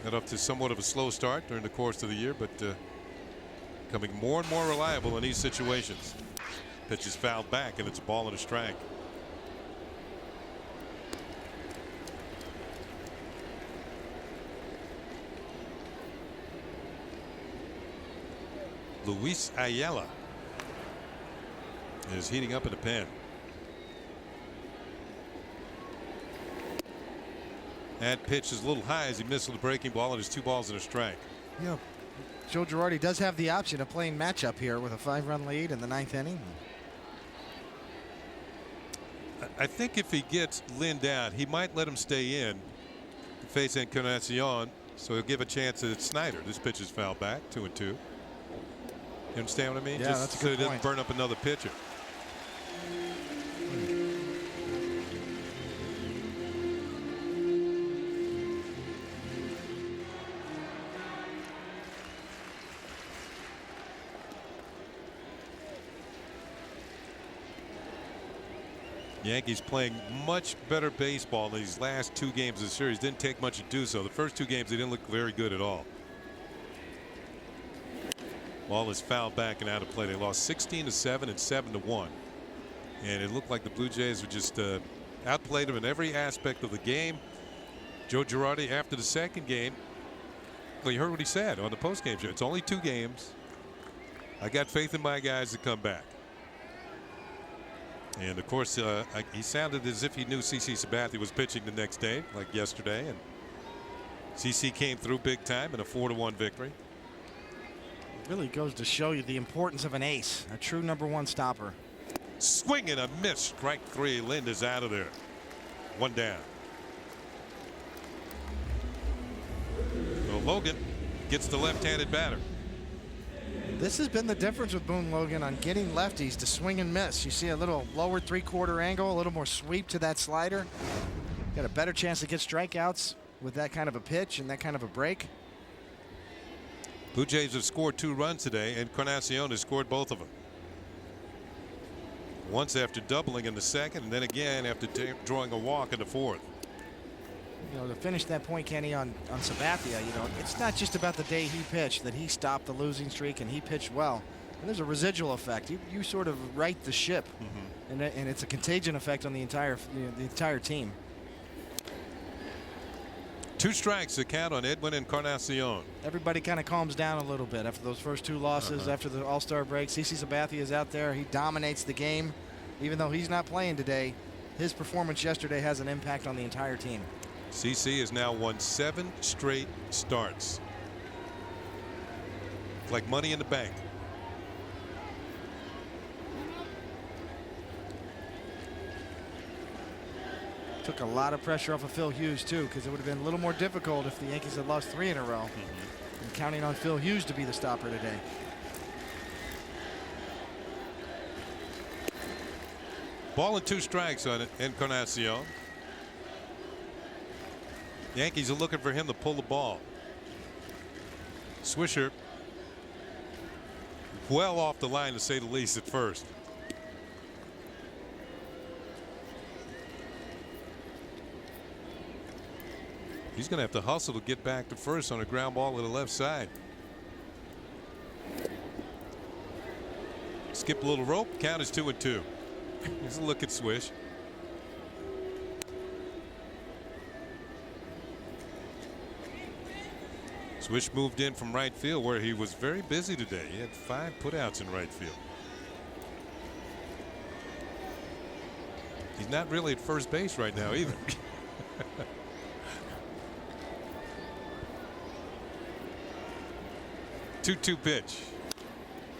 Got off to somewhat of a slow start during the course of the year, but becoming more and more reliable in these situations. Pitch is fouled back, and it's a ball and a strike. Luis Ayala is heating up in the pen. That pitch is a little high as he missed with the breaking ball, and it's 2 balls and a strike. Yeah, Joe Girardi does have the option of playing matchup here with a 5-run lead in the 9th inning. I think if he gets Lynn down, he might let him stay in to face Encarnacion, so he'll give a chance at Snyder. This pitch is fouled back, 2-2. You understand what I mean? Yeah, just that's a so good he point. doesn't burn up another pitcher. Yankees playing much better baseball in these last 2 games of the series. Didn't take much to do so. The first 2 games they didn't look very good at all. Ball is fouled back and out of play. They lost 16-7 and 7-1, and it looked like the Blue Jays were just outplayed them in every aspect of the game. Joe Girardi, after the second game, well, you heard what he said on the postgame show. It's only 2 games. I got faith in my guys to come back. And of course, he sounded as if he knew CC Sabathia was pitching the next day, like yesterday, and CC came through big time in a 4-1 victory. Really goes to show you the importance of an ace, a true #1 stopper. Swing and a miss. Strike 3. Linda's out of there. 1 down. Well, Logan gets the left-handed batter. This has been the difference with Boone Logan on getting lefties to swing and miss. You see a little lower 3/4 angle, a little more sweep to that slider. Got a better chance to get strikeouts with that kind of a pitch and that kind of a break. Blue Jays have scored 2 runs today, and Encarnacion has scored both of them. Once after doubling in the second, and then again after drawing a walk in the 4th. You know, to finish that point, Kenny, on Sabathia, you know, it's not just about the day he pitched, that he stopped the losing streak and he pitched well. And there's a residual effect. You sort of right the ship. And it's a contagion effect on the entire team. 2 strikes to count on Edwin Encarnacion. Everybody kind of calms down a little bit after those first 2 losses, after the All-Star break. CC Sabathia is out there. He dominates the game. Even though he's not playing today, his performance yesterday has an impact on the entire team. CC has now won 7 straight starts. It's like money in the bank. Took a lot of pressure off of Phil Hughes, too, because it would have been a little more difficult if the Yankees had lost 3 in a row. And counting on Phil Hughes to be the stopper today. Ball and 2 strikes on Encarnacion. Yankees are looking for him to pull the ball. Swisher well off the line, to say the least, at first. He's going to have to hustle to get back to first on a ground ball to the left side. Skip a little rope. Count is 2-2. Here's a look at Swish. Swish moved in from right field, where he was very busy today. He had 5 putouts in right field. He's not really at first base right now either. 2-2 pitch.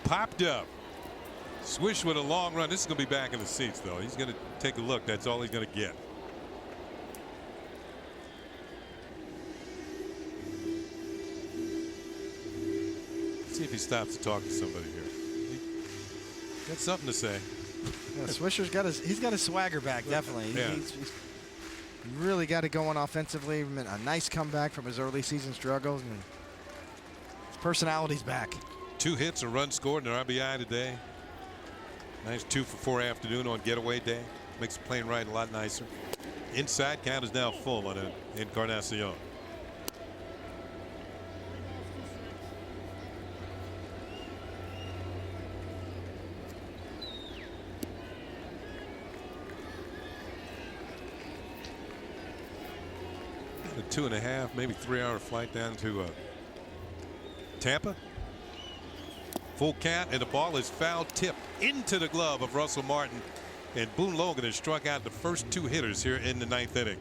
Popped up. Swish with a long run. This is going to be back in the seats, though. He's going to take a look. That's all he's going to get. Let's see if he stops to talk to somebody here. He got something to say. Yeah, Swisher's got his swagger back, definitely. Yeah. He's really got it going offensively. A nice comeback from his early season struggles, and his personality's back. 2 hits, a run scored, and an RBI today. Nice 2 for 4 afternoon on getaway day. Makes the plane ride a lot nicer. Inside, count is now full on an Encarnacion. A 2.5, maybe 3-hour flight down to Tampa. Full count, and the ball is foul tip into the glove of Russell Martin. And Boone Logan has struck out the first 2 hitters here in the 9th inning.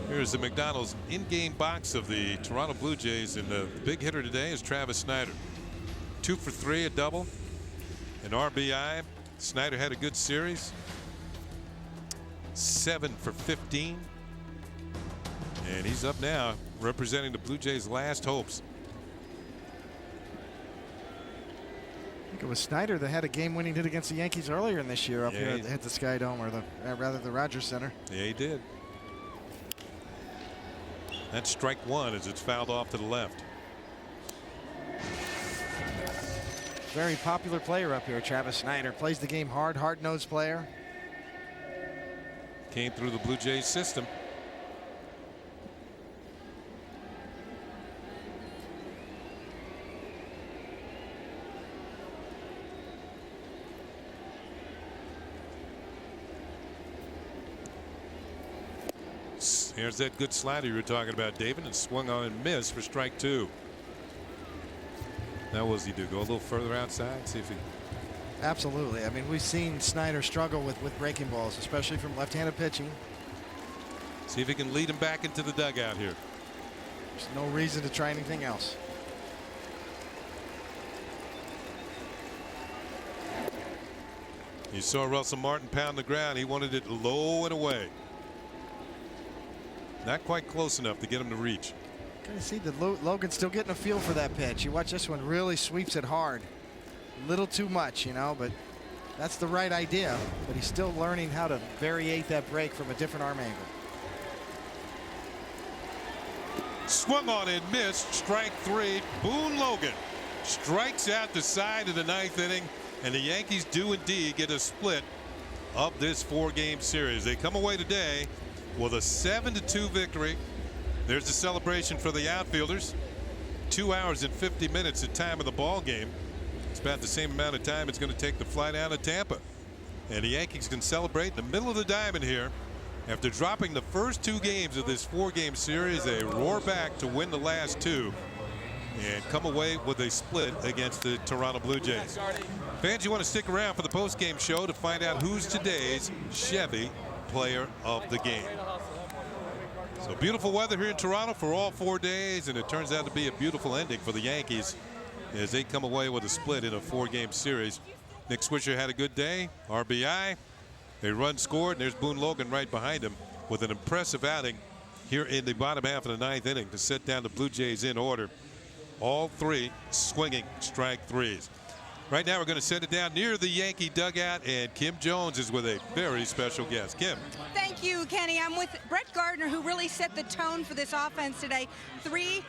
Here's the McDonald's in-game box of the Toronto Blue Jays, and the big hitter today is Travis Snyder. 2 for 3, a double, an RBI. Snyder had a good series. 7 for 15. And he's up now representing the Blue Jays' last hopes. I think it was Snyder that had a game-winning hit against the Yankees earlier in this year up here at the Sky Dome, or rather the Rogers Center. Yeah, he did. That's strike 1 as it's fouled off to the left. Very popular player up here, Travis Snyder. Plays the game hard, hard-nosed player. Came through the Blue Jays system. Here's that good slider you were talking about, David, and swung on and missed for strike 2. Now what does he do? Go a little further outside? See if he... Absolutely. I mean, we've seen Snyder struggle with breaking balls, especially from left-handed pitching. See if he can lead him back into the dugout here. There's no reason to try anything else. You saw Russell Martin pound the ground. He wanted it low and away. Not quite close enough to get him to reach. Kind of see that Logan's still getting a feel for that pitch. You watch this one, really sweeps it hard. A little too much, you know, but that's the right idea. But he's still learning how to variate that break from a different arm angle. Swung on and missed. Strike 3. Boone Logan strikes out the side of the 9th inning, and the Yankees do indeed get a split of this 4-game series. They come away today with a 7-2 victory. There's the celebration for the outfielders. 2 hours and 50 minutes at time of the ball game. It's about the same amount of time it's going to take to fly down to Tampa. And the Yankees can celebrate in the middle of the diamond here. After dropping the first 2 games of this 4-game series, they roar back to win the last 2 and come away with a split against the Toronto Blue Jays. Fans, you want to stick around for the post-game show to find out who's today's Chevy Player of the Game. So beautiful weather here in Toronto for all 4 days, and it turns out to be a beautiful ending for the Yankees as they come away with a split in a 4-game series. Nick Swisher had a good day, RBI. A run scored, and there's Boone Logan right behind him with an impressive outing here in the bottom half of the 9th inning to set down the Blue Jays in order. All 3 swinging strike 3s. Right now we're going to send it down near the Yankee dugout, and Kim Jones is with a very special guest. Kim. Thank you, Kenny. I'm with Brett Gardner, who really set the tone for this offense today. Three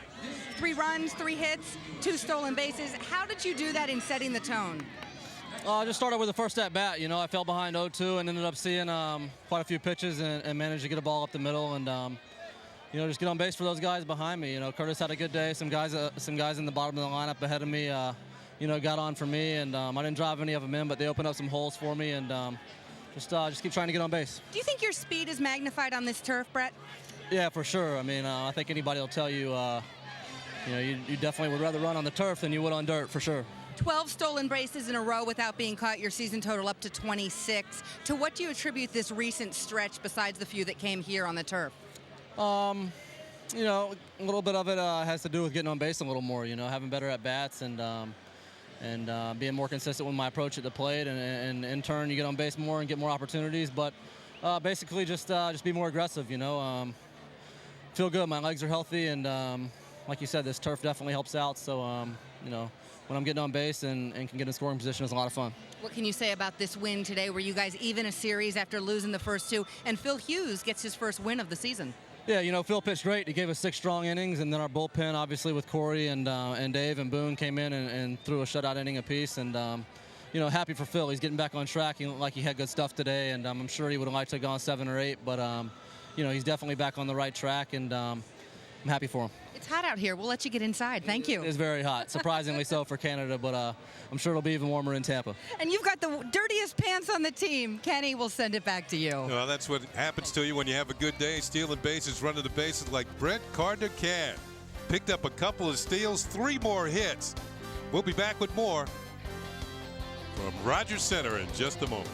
runs, 3 hits, 2 stolen bases. How did you do that in setting the tone? I just started with the first at bat. You know, I fell behind 0-2 and ended up seeing quite a few pitches and managed to get a ball up the middle and you know, just get on base for those guys behind me. You know, Curtis had a good day. Some guys in the bottom of the lineup ahead of me, you know, got on for me, and I didn't drive any of them in, but they opened up some holes for me, and just keep trying to get on base. Do you think your speed is magnified on this turf, Brett? Yeah, for sure. I mean, I think anybody will tell you, you know, you definitely would rather run on the turf than you would on dirt, for sure. 12 stolen bases in a row without being caught, your season total up to 26. To what do you attribute this recent stretch besides the few that came here on the turf? You know, a little bit of it has to do with getting on base a little more, you know, having better at-bats and being more consistent with my approach at the plate, and in turn you get on base more and get more opportunities, but basically just be more aggressive, you know. Feel good, my legs are healthy, and like you said, this turf definitely helps out, so you know, when I'm getting on base and can get in scoring position, it's a lot of fun. What can you say about this win today where you guys even a series after losing the first 2, and Phil Hughes gets his first win of the season? Yeah, you know, Phil pitched great. He gave us 6 strong innings, and then our bullpen, obviously with Corey and Dave and Boone, came in and threw a shutout inning apiece, and you know, happy for Phil. He's getting back on track. He looked like he had good stuff today, and I'm sure he would have liked to have gone 7 or 8, but you know, he's definitely back on the right track, and I'm happy for him. It's hot out here. We'll let you get inside. Thank you. It is very hot, surprisingly so for Canada, but I'm sure it'll be even warmer in Tampa. And you've got the dirtiest pants on the team. Kenny, we'll send it back to you. Well, that's what happens to you when you have a good day, stealing bases, running the bases like Brett Gardner can. Picked up a couple of steals, 3 more hits. We'll be back with more from Rogers Center in just a moment.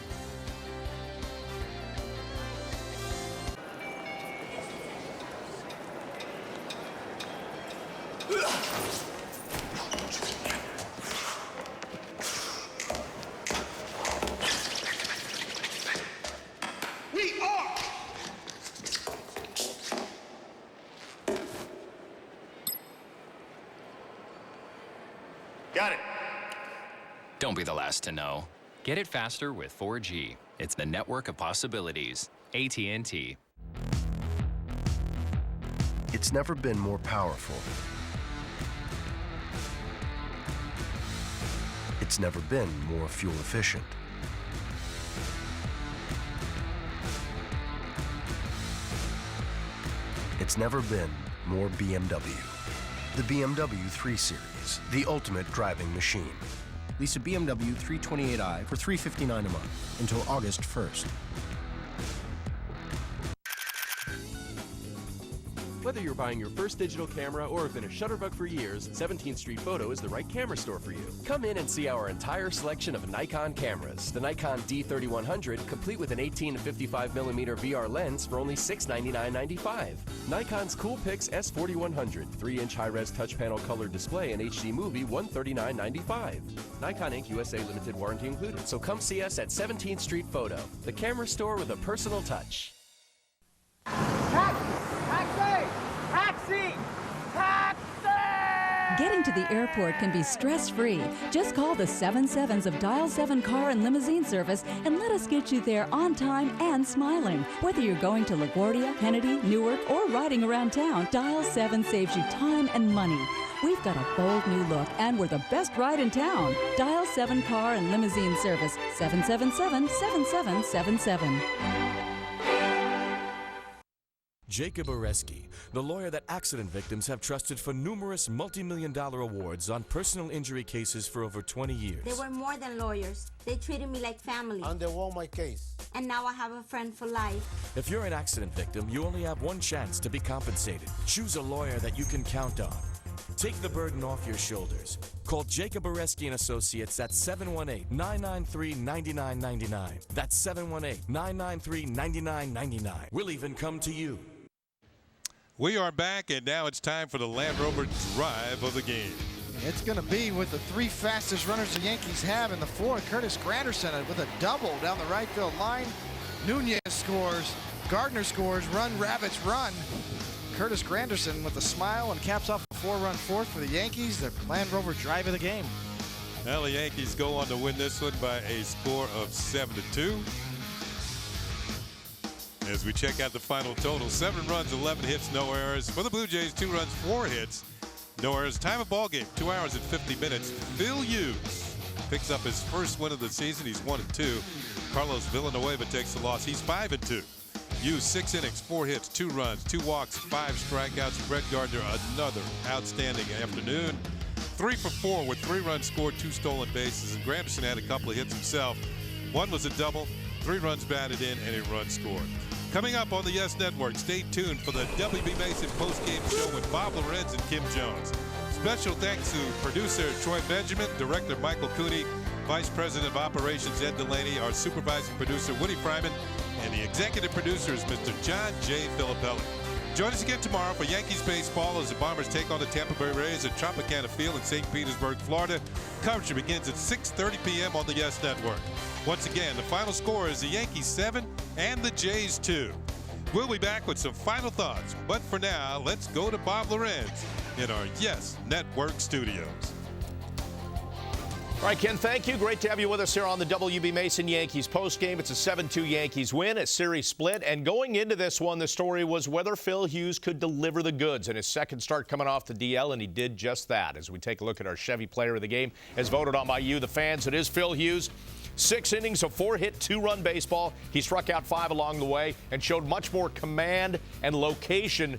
Got it. Don't be the last to know. Get it faster with 4G. It's the network of possibilities. AT&T. It's never been more powerful. It's never been more fuel efficient. It's never been more BMW. The BMW 3 Series, the ultimate driving machine. Lease a BMW 328i for $359 a month until August 1st. Whether you're buying your first digital camera or have been a Shutterbug for years, 17th Street Photo is the right camera store for you. Come in and see our entire selection of Nikon cameras. The Nikon D3100, complete with an 18 to 55mm VR lens for only $699.95. Nikon's Coolpix S4100, 3-inch high-res touch panel color display and HD movie, $139.95. Nikon Inc. USA limited warranty included. So come see us at 17th Street Photo, the camera store with a personal touch. Getting to the airport can be stress-free. Just call the 77s of Dial 7 Car and Limousine Service and let us get you there on time and smiling. Whether you're going to LaGuardia, Kennedy, Newark, or riding around town, Dial 7 saves you time and money. We've got a bold new look, and we're the best ride in town. Dial 7 Car and Limousine Service, 777-7777. Jacob Oreski, the lawyer that accident victims have trusted for numerous multi-million-dollar awards on personal injury cases for over 20 years. They were more than lawyers. They treated me like family. And they won my case. And now I have a friend for life. If you're an accident victim, you only have one chance to be compensated. Choose a lawyer that you can count on. Take the burden off your shoulders. Call Jacob Oreski & Associates at 718-993-9999. That's 718-993-9999. We'll even come to you. We are back, and now it's time for the Land Rover drive of the game. It's going to be with the three fastest runners the Yankees have in the fourth. Curtis Granderson with a double down the right field line. Nunez scores. Gardner scores. Run, Rabbits, run. Curtis Granderson with a smile and caps off a 4-run fourth for the Yankees. The Land Rover drive of the game. Now the Yankees go on to win this one by a score of 7-2. As we check out the final total, 7 runs, 11 hits, no errors. For the Blue Jays, 2 runs, 4 hits, no errors. Time of ball game, 2 hours and 50 minutes. Phil Hughes picks up his first win of the season. He's 1-2. Carlos Villanueva takes the loss. He's 5-2. Hughes, 6 innings, 4 hits, 2 runs, 2 walks, 5 strikeouts. Brett Gardner, another outstanding afternoon. 3 for 4 with 3 runs scored, 2 stolen bases. And Granderson had a couple of hits himself. One was a double, 3 runs batted in, and a run scored. Coming up on the YES Network, stay tuned for the W.B. Mason postgame show with Bob Lorenz and Kim Jones. Special thanks to producer Troy Benjamin, director Michael Cooney, vice president of operations Ed Delaney, our supervising producer Woody Fryman, and the executive producer is Mr. John J. Filippelli. Join us again tomorrow for Yankees baseball as the Bombers take on the Tampa Bay Rays at Tropicana Field in St. Petersburg, Florida. Coverage begins at 6:30 p.m. on the YES Network. Once again, the final score is the Yankees 7 and the Jays 2. We'll be back with some final thoughts, but for now, let's go to Bob Lorenz in our YES Network studios. All right, Ken, thank you. Great to have you with us here on the W.B. Mason Yankees postgame. It's a 7-2 Yankees win, a series split. And going into this one, the story was whether Phil Hughes could deliver the goods in his second start coming off the DL, and he did just that. As we take a look at our Chevy player of the game, as voted on by you, the fans, it is Phil Hughes. 6 innings of 4-hit, 2-run baseball. He struck out 5 along the way and showed much more command and location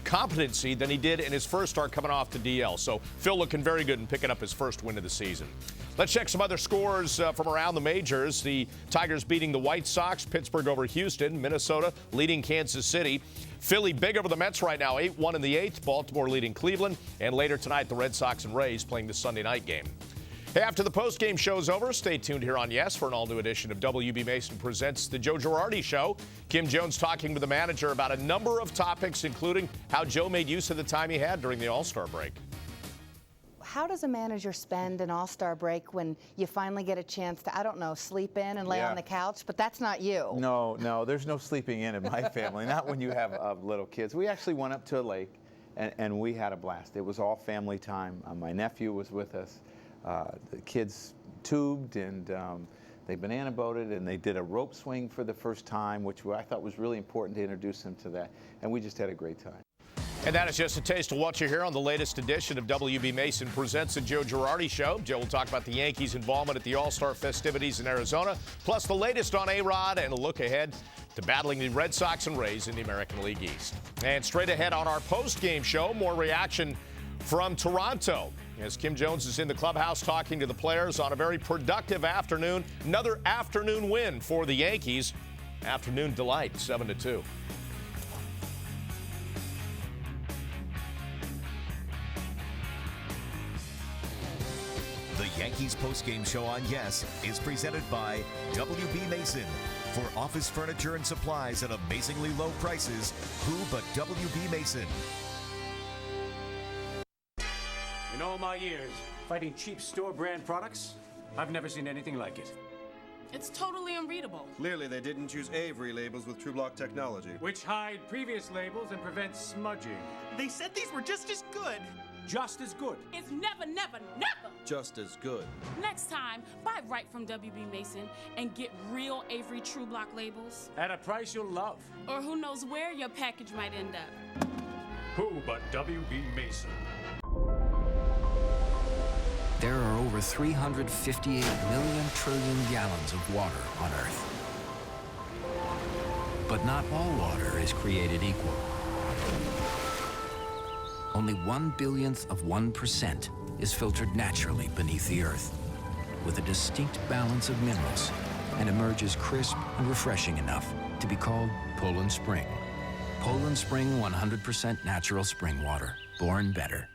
competency than he did in his first start coming off the DL. So Phil looking very good and picking up his first win of the season. Let's check some other scores from around the majors. The Tigers beating the White Sox, Pittsburgh over Houston, Minnesota leading Kansas City. Philly big over the Mets right now, 8-1 in the 8th. Baltimore leading Cleveland. And later tonight, the Red Sox and Rays playing the Sunday night game. Hey, after the postgame show's over, stay tuned here on YES for an all-new edition of W.B. Mason Presents The Joe Girardi Show. Kim Jones talking with the manager about a number of topics, including how Joe made use of the time he had during the All-Star break. How does a manager spend an All-Star break when you finally get a chance to, I don't know, sleep in and lay on the couch? But that's not you. No, there's no sleeping in my family, not when you have little kids. We actually went up to a lake, and we had a blast. It was all family time. My nephew was with us. The kids tubed and they banana boated and they did a rope swing for the first time, which I thought was really important to introduce them to that. And we just had a great time. And that is just a taste of what you hear on the latest edition of W.B. Mason Presents The Joe Girardi Show. Joe will talk about the Yankees' involvement at the All-Star festivities in Arizona, plus the latest on A-Rod and a look ahead to battling the Red Sox and Rays in the American League East. And straight ahead on our post-game show, more reaction from Toronto, as Kim Jones is in the clubhouse talking to the players on a very productive afternoon. Another afternoon win for the Yankees. Afternoon delight, 7-2. The Yankees postgame show on YES is presented by W.B. Mason. For office furniture and supplies at amazingly low prices, who but W.B. Mason? In all my years fighting cheap store brand products, I've never seen anything like it. It's totally unreadable. Clearly they didn't use Avery labels with TrueBlock technology. Which hide previous labels and prevent smudging. They said these were just as good. Just as good. It's never, never, never just as good. Next time, buy right from W.B. Mason and get real Avery TrueBlock labels. At a price you'll love. Or who knows where your package might end up. Who but W.B. Mason? There are over 358 million trillion gallons of water on Earth. But not all water is created equal. Only 1/10000000% is filtered naturally beneath the earth, with a distinct balance of minerals, and emerges crisp and refreshing enough to be called Poland Spring. Poland Spring 100% natural spring water, born better.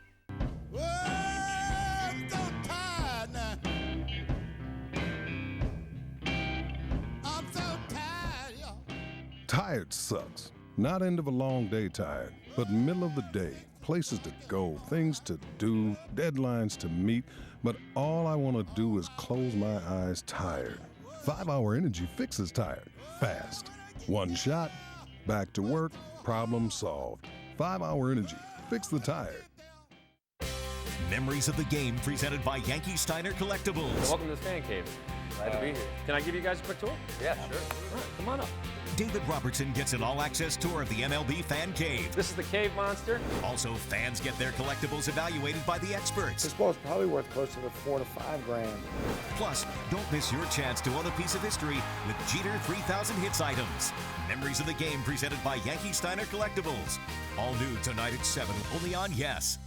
Tired sucks. Not end of a long day tired, but middle of the day. Places to go, things to do, deadlines to meet, but all I want to do is close my eyes tired. 5-Hour Energy fixes tired, fast. One shot, back to work, problem solved. 5-Hour Energy, fix the tired. Memories of the game presented by Yankee Steiner Collectibles. Welcome to the Fan Cave. Glad to be here. Can I give you guys a quick tour? Yeah, sure. All right, come on up. David Robertson gets an all-access tour of the MLB Fan Cave. This is the Cave Monster. Also, fans get their collectibles evaluated by the experts. This ball is probably worth close to the $4 to $5 grand. Plus, don't miss your chance to own a piece of history with Jeter 3000 Hits items. Memories of the game presented by Yankee Steiner Collectibles. All new tonight at 7, only on Yes.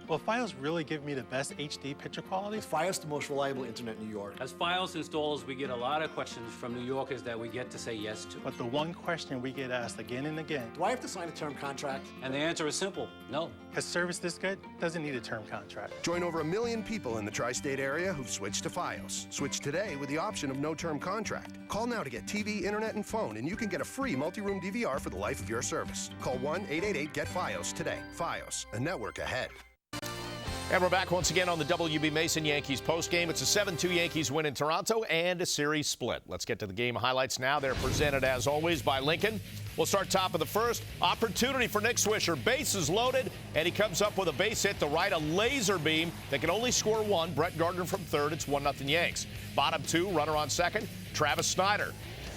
Will Fios really give me the best HD picture quality? Is Fios the most reliable internet in New York? As Fios installers, we get a lot of questions from New Yorkers that we get to say yes to. But the one question we get asked again and again, do I have to sign a term contract? And the answer is simple, no. Has service this good? Doesn't need a term contract. Join over 1 million people in the tri-state area who've switched to Fios. Switch today with the option of no term contract. Call now to get TV, internet, and phone, and you can get a free multi-room DVR for the life of your service. Call 1-888-GET-FIOS today. Fios, a network ahead. And we're back once again on the WB Mason Yankees postgame. It's a 7-2 Yankees win in Toronto and a series split. Let's get to the game highlights now. They're presented, as always, by Lincoln. We'll start top of the first. Opportunity for Nick Swisher. Bases loaded, and he comes up with a base hit to right, a laser beam that can only score one. Brett Gardner from third. It's 1-0 Yanks. Bottom two, runner on second, Travis Snyder.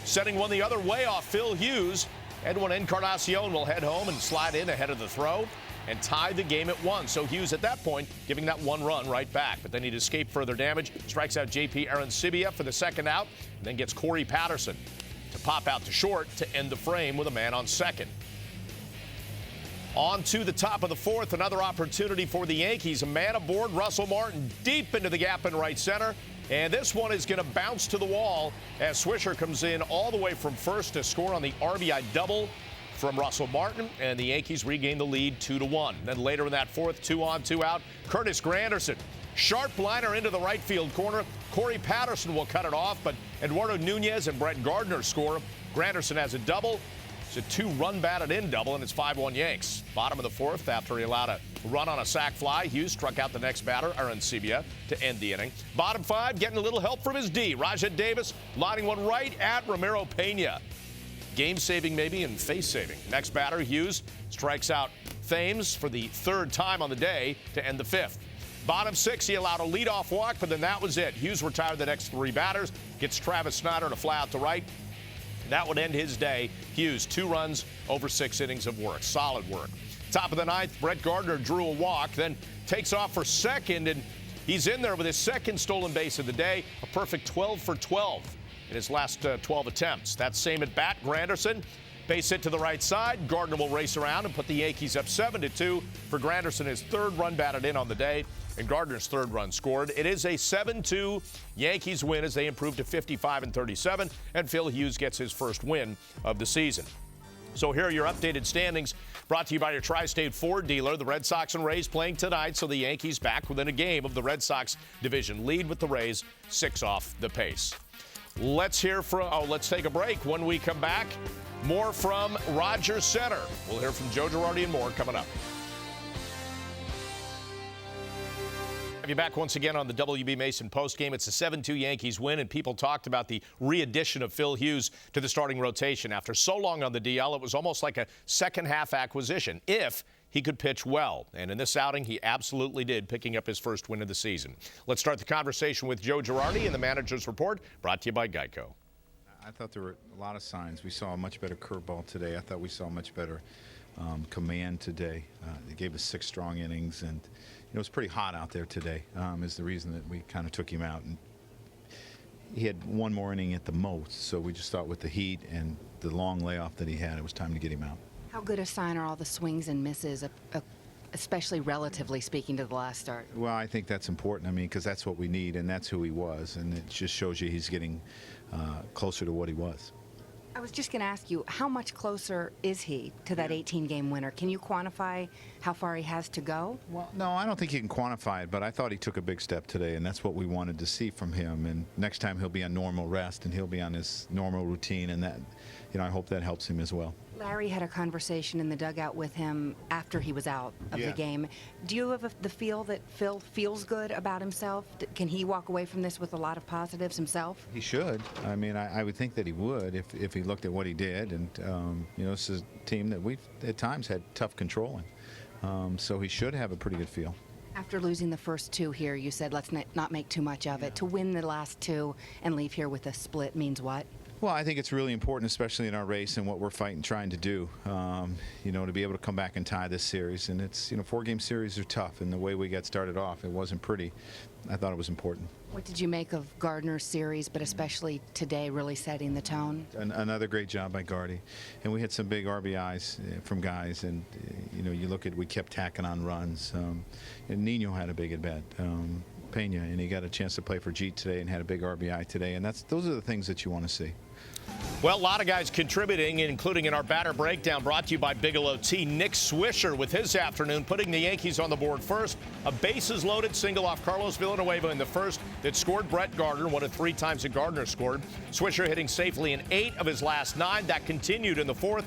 Sending one the other way off Phil Hughes. Edwin Encarnacion will head home and slide in ahead of the throw and tie the game at 1. So Hughes at that point giving that one run right back. But then he'd escape further damage, strikes out J.P. Arancibia for the second out, and then gets Corey Patterson to pop out to short to end the frame with a man on second. On to the top of the fourth, another opportunity for the Yankees. A man aboard, Russell Martin, deep into the gap in right center. And this one is going to bounce to the wall as Swisher comes in all the way from first to score on the RBI double from Russell Martin, and the Yankees regain the lead 2-1. Then later in that fourth, 2-on, 2-out, Curtis Granderson. Sharp liner into the right field corner. Corey Patterson will cut it off, but Eduardo Nunez and Brett Gardner score. Granderson has a double. It's a 2-run batted in double, and it's 5-1 Yanks. Bottom of the fourth, after he allowed a run on a sac fly, Hughes struck out the next batter, Arancibia, to end the inning. Bottom five, getting a little help from his D. Rajat Davis lining one right at Ramiro Pena. Game-saving maybe and face-saving. Next batter, Hughes, strikes out Thames for the third time on the day to end the fifth. Bottom six, he allowed a leadoff walk, but then that was it. Hughes retired the next three batters, gets Travis Snyder to fly out to right. That would end his day. Hughes, 2 runs over 6 innings of work. Solid work. Top of the ninth, Brett Gardner drew a walk, then takes off for second, and he's in there with his second stolen base of the day, a perfect 12 for 12. In his last 12 attempts. That same at bat, Granderson, base hit to the right side. Gardner will race around and put the Yankees up 7-2 for Granderson, his third run batted in on the day, and Gardner's third run scored. It is a 7-2 Yankees win as they improve to 55-37, and Phil Hughes gets his first win of the season. So here are your updated standings, brought to you by your Tri-State Ford dealer. The Red Sox and Rays playing tonight, so the Yankees back within a game of the Red Sox division lead with the Rays 6 off the pace. Let's take a break. When we come back, more from Rogers Center. We'll hear from Joe Girardi and more coming up. Have you back once again on the WB Mason postgame. It's a 7-2 Yankees win, and people talked about the re-addition of Phil Hughes to the starting rotation. After so long on the DL, it was almost like a second-half acquisition, if he could pitch well. And in this outing, he absolutely did, picking up his first win of the season. Let's start the conversation with Joe Girardi and the manager's report, brought to you by Geico. I thought there were a lot of signs. We saw a much better curveball today. I thought we saw much better command today. They gave us 6 strong innings, and it was pretty hot out there today, is the reason that we kind of took him out. And he had one more inning at the most, so we just thought with the heat and the long layoff that he had, it was time to get him out. How good a sign are all the swings and misses, especially relatively speaking to the last start? Well, I think that's important. I mean, because that's what we need, and that's who he was, and it just shows you he's getting closer to what he was. I was just going to ask you, how much closer is he to that 18-game winner? Can you quantify how far he has to go? Well, no, I don't think you can quantify it, but I thought he took a big step today, and that's what we wanted to see from him. And next time he'll be on normal rest, and he'll be on his normal routine, and that, I hope that helps him as well. Larry had a conversation in the dugout with him after he was out of the game. Do you have the feel that Phil feels good about himself? Can he walk away from this with a lot of positives himself? He should. I mean, I would think that he would if he looked at what he did. And, this is a team that we've at times had tough controlling. So he should have a pretty good feel. After losing the first two here, you said let's not make too much of it. To win the last two and leave here with a split means what? Well, I think it's really important, especially in our race and what we're trying to do, to be able to come back and tie this series. And it's, 4-game series are tough, and the way we got started off, it wasn't pretty. I thought it was important. What did you make of Gardner's series, but especially today, really setting the tone? Another great job by Gardy. And we had some big RBIs from guys, and, you look at, we kept tacking on runs. And Nino had a big at-bat. Pena, and he got a chance to play for Jeet today and had a big RBI today, and those are the things that you want to see. Well, a lot of guys contributing, including in our batter breakdown, brought to you by Bigelow Tea. Nick Swisher with his afternoon, putting the Yankees on the board first. A bases-loaded single off Carlos Villanueva in the first that scored Brett Gardner, one of 3 times that Gardner scored. Swisher hitting safely in 8 of his last 9. That continued in the fourth,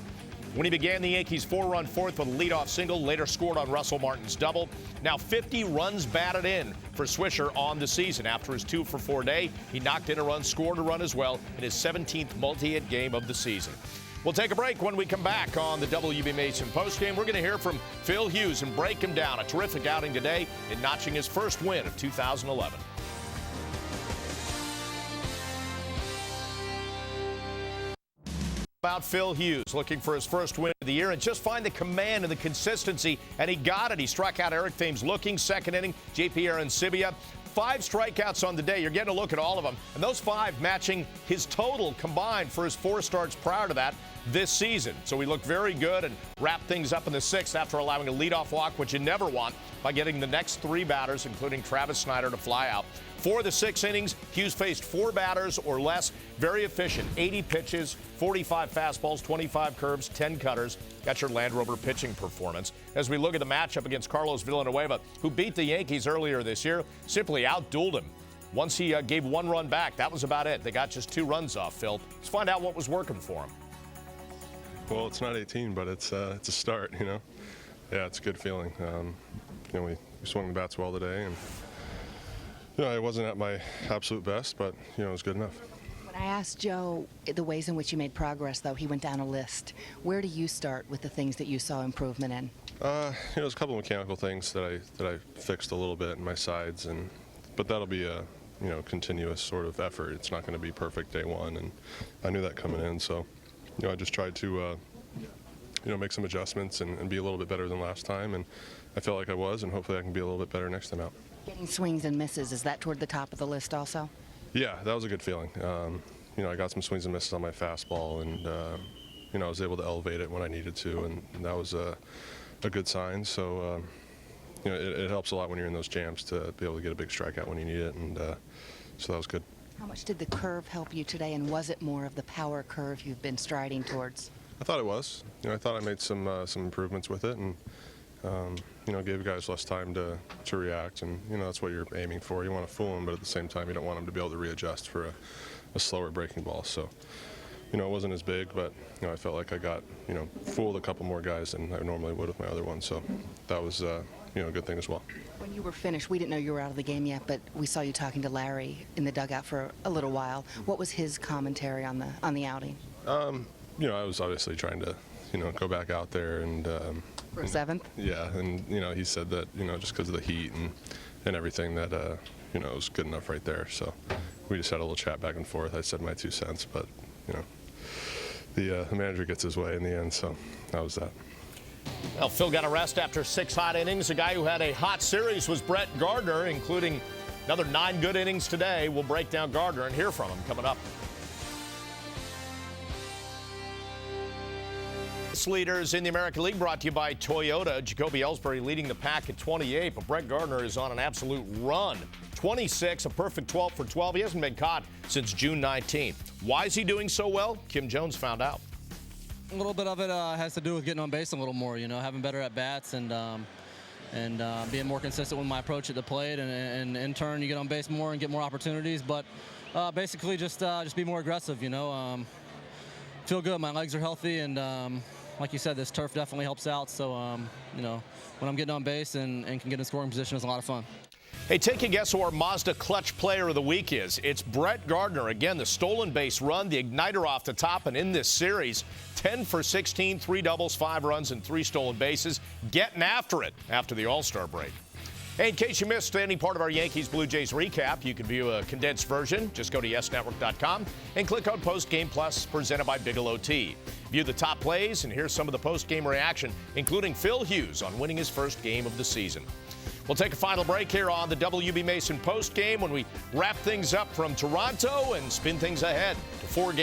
when he began the Yankees' 4-run fourth with a leadoff single, later scored on Russell Martin's double. Now 50 runs batted in for Swisher on the season. After his 2-for-4 day, he knocked in a run, scored a run as well in his 17th multi-hit game of the season. We'll take a break. When we come back on the WB Mason postgame, we're going to hear from Phil Hughes and break him down. A terrific outing today in notching his first win of 2011. About Phil Hughes looking for his first win of the year and just find the command and the consistency, and he got it. He struck out Eric Thames looking, second inning, JP Arancibia. 5 strikeouts on the day. You're getting a look at all of them, and those 5 matching his total combined for his 4 starts prior to that this season. So he looked very good and wrapped things up in the 6th after allowing a leadoff walk, which you never want, by getting the next 3 batters, including Travis Snyder, to fly out. For the 6 innings, Hughes faced 4 batters or less. Very efficient. 80 pitches, 45 fastballs, 25 curves, 10 cutters. That's your Land Rover pitching performance. As we look at the matchup against Carlos Villanueva, who beat the Yankees earlier this year, simply outdueled him. Once he gave 1 run back, that was about it. They got just 2 runs off, Phil. Let's find out what was working for him. Well, it's not 18, but it's a start, Yeah, it's a good feeling. We swung the bats well today, and it wasn't at my absolute best, but it was good enough. When I asked Joe the ways in which you made progress, though, he went down a list. Where do you start with the things that you saw improvement in? There's a couple of mechanical things that I fixed a little bit in my sides, but that'll be a continuous sort of effort. It's not going to be perfect day one, and I knew that coming in, so I just tried to make some adjustments and be a little bit better than last time, and I felt like I was, and hopefully I can be a little bit better next time out. Getting swings and misses, is that toward the top of the list also? Yeah, that was a good feeling. I got some swings and misses on my fastball, and I was able to elevate it when I needed to, and that was a good sign. So it helps a lot when you're in those jams to be able to get a big strikeout when you need it, and so that was good. How much did the curve help you today, and was it more of the power curve you've been striding towards? I thought it was. I thought I made some improvements with it, and gave guys less time to react, and that's what you're aiming for. You want to fool them, but at the same time, you don't want them to be able to readjust for a slower breaking ball. So, it wasn't as big, but I felt like I got fooled a couple more guys than I normally would with my other one. So that was a good thing as well. When you were finished, we didn't know you were out of the game yet, but we saw you talking to Larry in the dugout for a little while. What was his commentary on the outing? I was obviously trying to go back out there and. For a 7th? Yeah, and he said that just because of the heat and everything that it was good enough right there. So we just had a little chat back and forth. I said my 2 cents, but the manager gets his way in the end. So that was that. Well, Phil got a rest after 6 hot innings. A guy who had a hot series was Brett Gardner, including Another 9 good innings today. We'll break down Gardner and hear from him coming up. Leaders in the American League brought to you by Toyota. Jacoby Ellsbury leading the pack at 28, but Brett Gardner is on an absolute run. 26, a perfect 12 for 12. He hasn't been caught since June 19th. Why is he doing so well? Kim Jones found out. A little bit of it has to do with getting on base a little more, having better at-bats and being more consistent with my approach at the plate. And in turn, you get on base more and get more opportunities. But basically just be more aggressive, Feel good. My legs are healthy, and like you said, this turf definitely helps out. So, when I'm getting on base and can get in scoring position, it's a lot of fun. Hey, take a guess who our Mazda Clutch Player of the Week is. It's Brett Gardner. Again, the stolen base run, the igniter off the top, and in this series, 10 for 16, 3 doubles, 5 runs, and 3 stolen bases. Getting after it after the All-Star break. Hey, in case you missed any part of our Yankees Blue Jays recap, you can view a condensed version. Just go to yesnetwork.com and click on Post Game Plus, presented by Bigelow Tea. View the top plays and here's some of the post-game reaction, including Phil Hughes on winning his first game of the season. We'll take a final break here on the WB Mason post game when we wrap things up from Toronto and spin things ahead to 4 games.